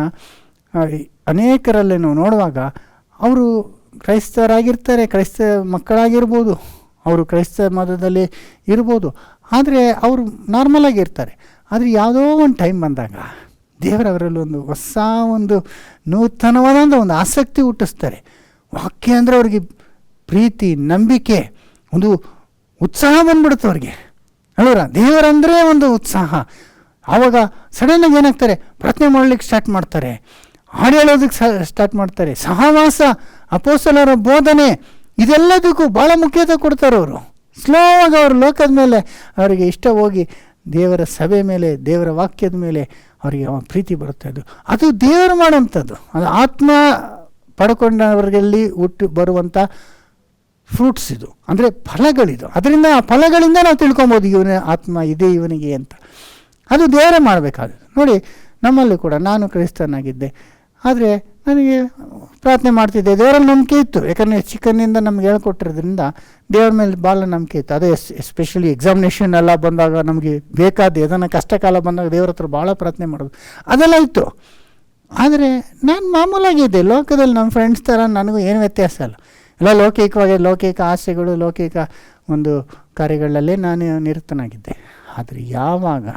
ಅನೇಕರಲ್ಲಿ ನಾವು ನೋಡುವಾಗ ಅವರು ಕ್ರೈಸ್ತರಾಗಿರ್ತಾರೆ, ಕ್ರೈಸ್ತ ಮಕ್ಕಳಾಗಿರ್ಬೋದು, ಅವರು ಕ್ರೈಸ್ತ ಮತದಲ್ಲಿ ಇರ್ಬೋದು, ಆದರೆ ಅವರು ನಾರ್ಮಲಾಗಿರ್ತಾರೆ. ಆದರೆ ಯಾವುದೋ ಒಂದು ಟೈಮ್ ಬಂದಾಗ ದೇವರವರಲ್ಲಿ ಒಂದು ಹೊಸ ಒಂದು ನೂತನವಾದಂಥ ಒಂದು ಆಸಕ್ತಿ ಹುಟ್ಟಿಸ್ತಾರೆ. ವಾಕ್ಯ ಅಂದರೆ ಅವ್ರಿಗೆ ಪ್ರೀತಿ, ನಂಬಿಕೆ, ಒಂದು ಉತ್ಸಾಹ ಬಂದ್ಬಿಡುತ್ತೆ ಅವ್ರಿಗೆ. ಅಲ್ವರ, ದೇವರಂದರೆ ಒಂದು ಉತ್ಸಾಹ. ಆವಾಗ ಸಡನ್ನಾಗಿ ಏನಾಗ್ತಾರೆ, ಪ್ರಾರ್ಥನೆ ಮಾಡಲಿಕ್ಕೆ ಸ್ಟಾರ್ಟ್ ಮಾಡ್ತಾರೆ, ಹಾಡು ಹೇಳೋದಕ್ಕೆ ಸ್ಟಾರ್ಟ್ ಮಾಡ್ತಾರೆ, ಸಹವಾಸ, ಅಪೊಸ್ತಲರ ಬೋಧನೆ, ಇದೆಲ್ಲದಕ್ಕೂ ಭಾಳ ಮುಖ್ಯತೆ ಕೊಡ್ತಾರೆ ಅವರು. ಸ್ಲೋವಾಗಿ ಅವ್ರ ಲೋಕದ ಮೇಲೆ ಅವರಿಗೆ ಇಷ್ಟ ಹೋಗಿ ದೇವರ ಸಭೆ ಮೇಲೆ, ದೇವರ ವಾಕ್ಯದ ಮೇಲೆ ಅವರಿಗೆ ಪ್ರೀತಿ ಬರುತ್ತೆ. ಅದು ದೇವರು ಮಾಡೋಂಥದ್ದು. ಅದು ಆತ್ಮ ಪಡ್ಕೊಂಡವರಲ್ಲಿ ಹುಟ್ಟು ಬರುವಂಥ ಫ್ರೂಟ್ಸ್ ಇದು, ಅಂದರೆ ಫಲಗಳಿದು. ಅದರಿಂದ ಆ ಫಲಗಳಿಂದ ನಾವು ತಿಳ್ಕೊಬೋದು ಇವನ ಆತ್ಮ ಇದೆ ಇವನಿಗೆ ಅಂತ. ಅದು ದೇವರೇ ಮಾಡಬೇಕಾದದ್ದು. ನೋಡಿ, ನಮ್ಮಲ್ಲಿ ಕೂಡ ನಾನು ಕ್ರೈಸ್ತನಾಗಿದ್ದೆ, ಆದರೆ ನನಗೆ ಪ್ರಾರ್ಥನೆ ಮಾಡ್ತಿದ್ದೆ, ದೇವರಲ್ಲಿ ನಂಬಿಕೆ ಇತ್ತು. ಯಾಕಂದರೆ ಚಿಕ್ಕನಿಂದ ನಮ್ಗೆ ಹೇಳ್ಕೊಟ್ಟಿರೋದ್ರಿಂದ ದೇವ್ರ ಮೇಲೆ ಭಾಳ ನಂಬಿಕೆ ಇತ್ತು. ಅದೇ ಎಸ್ಪೆಷಲಿ ಎಕ್ಸಾಮಿನೇಷನ್ ಎಲ್ಲ ಬಂದಾಗ, ನಮಗೆ ಬೇಕಾದ ಏದನ್ನ ಕಷ್ಟ ಕಾಲ ಬಂದಾಗ ದೇವ್ರ ಹತ್ರ ಭಾಳ ಪ್ರಾರ್ಥನೆ ಮಾಡೋದು, ಅದೆಲ್ಲ ಇತ್ತು. ಆದರೆ ನಾನು ಮಾಮೂಲಾಗಿದ್ದೆ ಲೋಕದಲ್ಲಿ. ನಮ್ಮ ಫ್ರೆಂಡ್ಸ್ ಥರ ನನಗೂ ಏನು ವ್ಯತ್ಯಾಸ ಅಲ್ಲ, ಎಲ್ಲ ಲೌಕಿಕವಾಗಿ, ಲೌಕಿಕ ಆಸೆಗಳು, ಲೌಕಿಕ ಒಂದು ಕಾರ್ಯಗಳಲ್ಲೇ ನಾನು ನಿರತನಾಗಿದ್ದೆ. ಆದರೆ ಯಾವಾಗ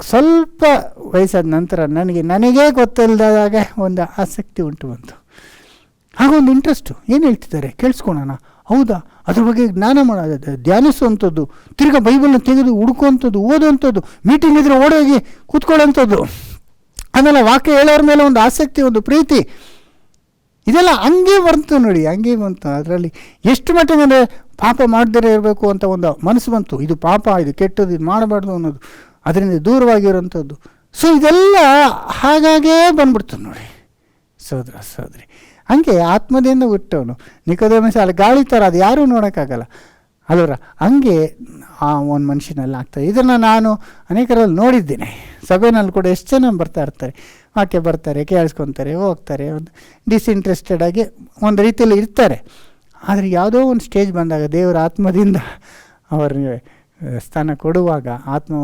ಸ್ವಲ್ಪ ವಯಸ್ಸಾದ ನಂತರ ನನಗೇ ಗೊತ್ತಿಲ್ಲದಾಗ ಒಂದು ಆಸಕ್ತಿ ಉಂಟು ಬಂತು. ಹಾಗೊಂದು ಇಂಟ್ರೆಸ್ಟು, ಏನು ಹೇಳ್ತಿದ್ದಾರೆ ಕೇಳಿಸ್ಕೊಳೋಣ, ಹೌದಾ, ಅದ್ರ ಬಗ್ಗೆ ಜ್ಞಾನ ಮಾಡೋದು, ಧ್ಯಾನಿಸುವಂಥದ್ದು, ತಿರ್ಗಾ ಬೈಬಲ್ನ ತೆಗೆದು ಹುಡುಕುವಂಥದ್ದು, ಓದುವಂಥದ್ದು, ಮೀಟಿಂಗ್ ಇದ್ರೆ ಓಡೋಗಿ ಕೂತ್ಕೊಳ್ಳೋಂಥದ್ದು, ಆಮೇಲೆ ವಾಕ್ಯ ಹೇಳೋರ ಮೇಲೆ ಒಂದು ಆಸಕ್ತಿ, ಒಂದು ಪ್ರೀತಿ, ಇದೆಲ್ಲ ಹಂಗೆ ಬಂತು. ನೋಡಿ, ಹಂಗೆ ಬಂತು. ಅದರಲ್ಲಿ ಎಷ್ಟು ಮಟ್ಟಿಗೆ ಅಂದರೆ ಪಾಪ ಮಾಡದೇ ಇರಬೇಕು ಅಂತ ಒಂದು ಮನಸ್ಸು ಬಂತು. ಇದು ಪಾಪ, ಇದು ಕೆಟ್ಟದ್ದು, ಇದು ಮಾಡಬಾರ್ದು ಅನ್ನೋದು, ಅದರಿಂದ ದೂರವಾಗಿರೋಂಥದ್ದು. ಸೊ ಇದೆಲ್ಲ ಹಾಗಾಗೇ ಬಂದ್ಬಿಡ್ತು ನೋಡಿ ಸಹೋದರಿ. ಹಂಗೆ ಆತ್ಮದಿಂದ ಹುಟ್ಟವನು ನಿಕೋದೇಮಸ್ ಅಲ್ಲಿ ಗಾಳಿ ಥರ, ಅದು ಯಾರೂ ನೋಡೋಕ್ಕಾಗಲ್ಲ ಅಲ್ವರ. ಹಂಗೆ ಆ ಒಂದು ಮನುಷ್ಯನಲ್ಲಿ ಆಗ್ತದೆ. ಇದನ್ನು ನಾನು ಅನೇಕರಲ್ಲಿ ನೋಡಿದ್ದೀನಿ. ಸಭೆಯಲ್ಲಿ ಕೂಡ ಎಷ್ಟು ಜನ ಬರ್ತಾ ಇರ್ತಾರೆ, ವಾಕ್ಯ ಬರ್ತಾರೆ, ಕೇಳಿಸ್ಕೊತಾರೆ, ಹೋಗ್ತಾರೆ, ಒಂದು ಡಿಸ್ಇಂಟ್ರೆಸ್ಟೆಡ್ ಆಗಿ ಒಂದು ರೀತಿಯಲ್ಲಿ ಇರ್ತಾರೆ. ಆದರೆ ಯಾವುದೋ ಒಂದು ಸ್ಟೇಜ್ ಬಂದಾಗ ದೇವರ ಆತ್ಮದಿಂದ ಅವರಿಗೆ ಸ್ಥಾನ ಕೊಡುವಾಗ, ಆತ್ಮ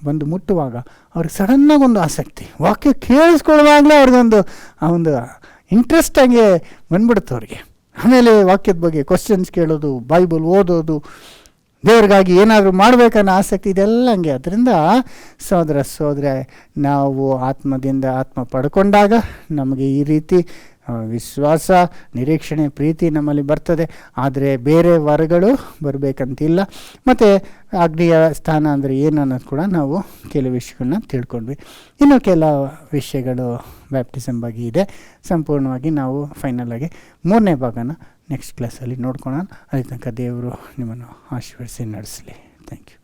ಬಂದು ಮುಟ್ಟುವಾಗ ಅವ್ರಿಗೆ ಸಡನ್ನಾಗಿ ಒಂದು ಆಸಕ್ತಿ, ವಾಕ್ಯ ಕೇಳಿಸ್ಕೊಳ್ಳುವಾಗಲೇ ಅವ್ರಿಗೊಂದು ಆ ಒಂದು ಇಂಟ್ರೆಸ್ಟ್ ಹಂಗೆ ಬಂದ್ಬಿಡುತ್ತೆ ಅವ್ರಿಗೆ. ಆಮೇಲೆ ವಾಕ್ಯದ ಬಗ್ಗೆ ಕ್ವಶನ್ಸ್ ಕೇಳೋದು, ಬೈಬಲ್ ಓದೋದು, ದೇವ್ರಿಗಾಗಿ ಏನಾದರೂ ಮಾಡಬೇಕನ್ನೋ ಆಸಕ್ತಿ, ಇದೆಲ್ಲ ಹಂಗೆ. ಅದರಿಂದ ಸಹೋದರ ನಾವು ಆತ್ಮದಿಂದ ಆತ್ಮ ಪಡ್ಕೊಂಡಾಗ ನಮಗೆ ಈ ರೀತಿ ವಿಶ್ವಾಸ, ನಿರೀಕ್ಷಣೆ, ಪ್ರೀತಿ ನಮ್ಮಲ್ಲಿ ಬರ್ತದೆ. ಆದರೆ ಬೇರೆ ವರಗಳು ಬರಬೇಕಂತಿಲ್ಲ. ಮತ್ತು ಅಗ್ನಿಯ ಸ್ಥಾನ ಅಂದರೆ ಏನು ಅನ್ನೋದು ಕೂಡ ನಾವು ಕೆಲವು ವಿಷಯಗಳನ್ನ ತಿಳ್ಕೊಂಡ್ವಿ. ಇನ್ನು ಕೆಲವು ವಿಷಯಗಳು ಬ್ಯಾಪ್ಟಿಸಮ್ ಬಗ್ಗೆ ಇದೆ. ಸಂಪೂರ್ಣವಾಗಿ ನಾವು ಫೈನಲಾಗಿ 3ನೇ ಭಾಗನ ನೆಕ್ಸ್ಟ್ ಕ್ಲಾಸಲ್ಲಿ ನೋಡ್ಕೊಳ್ಳೋಣ. ಅಲ್ಲಿ ತನಕ ದೇವರು ನಿಮ್ಮನ್ನು ಆಶೀರ್ವದಿಸಿ ನಡೆಸಲಿ. Thank you.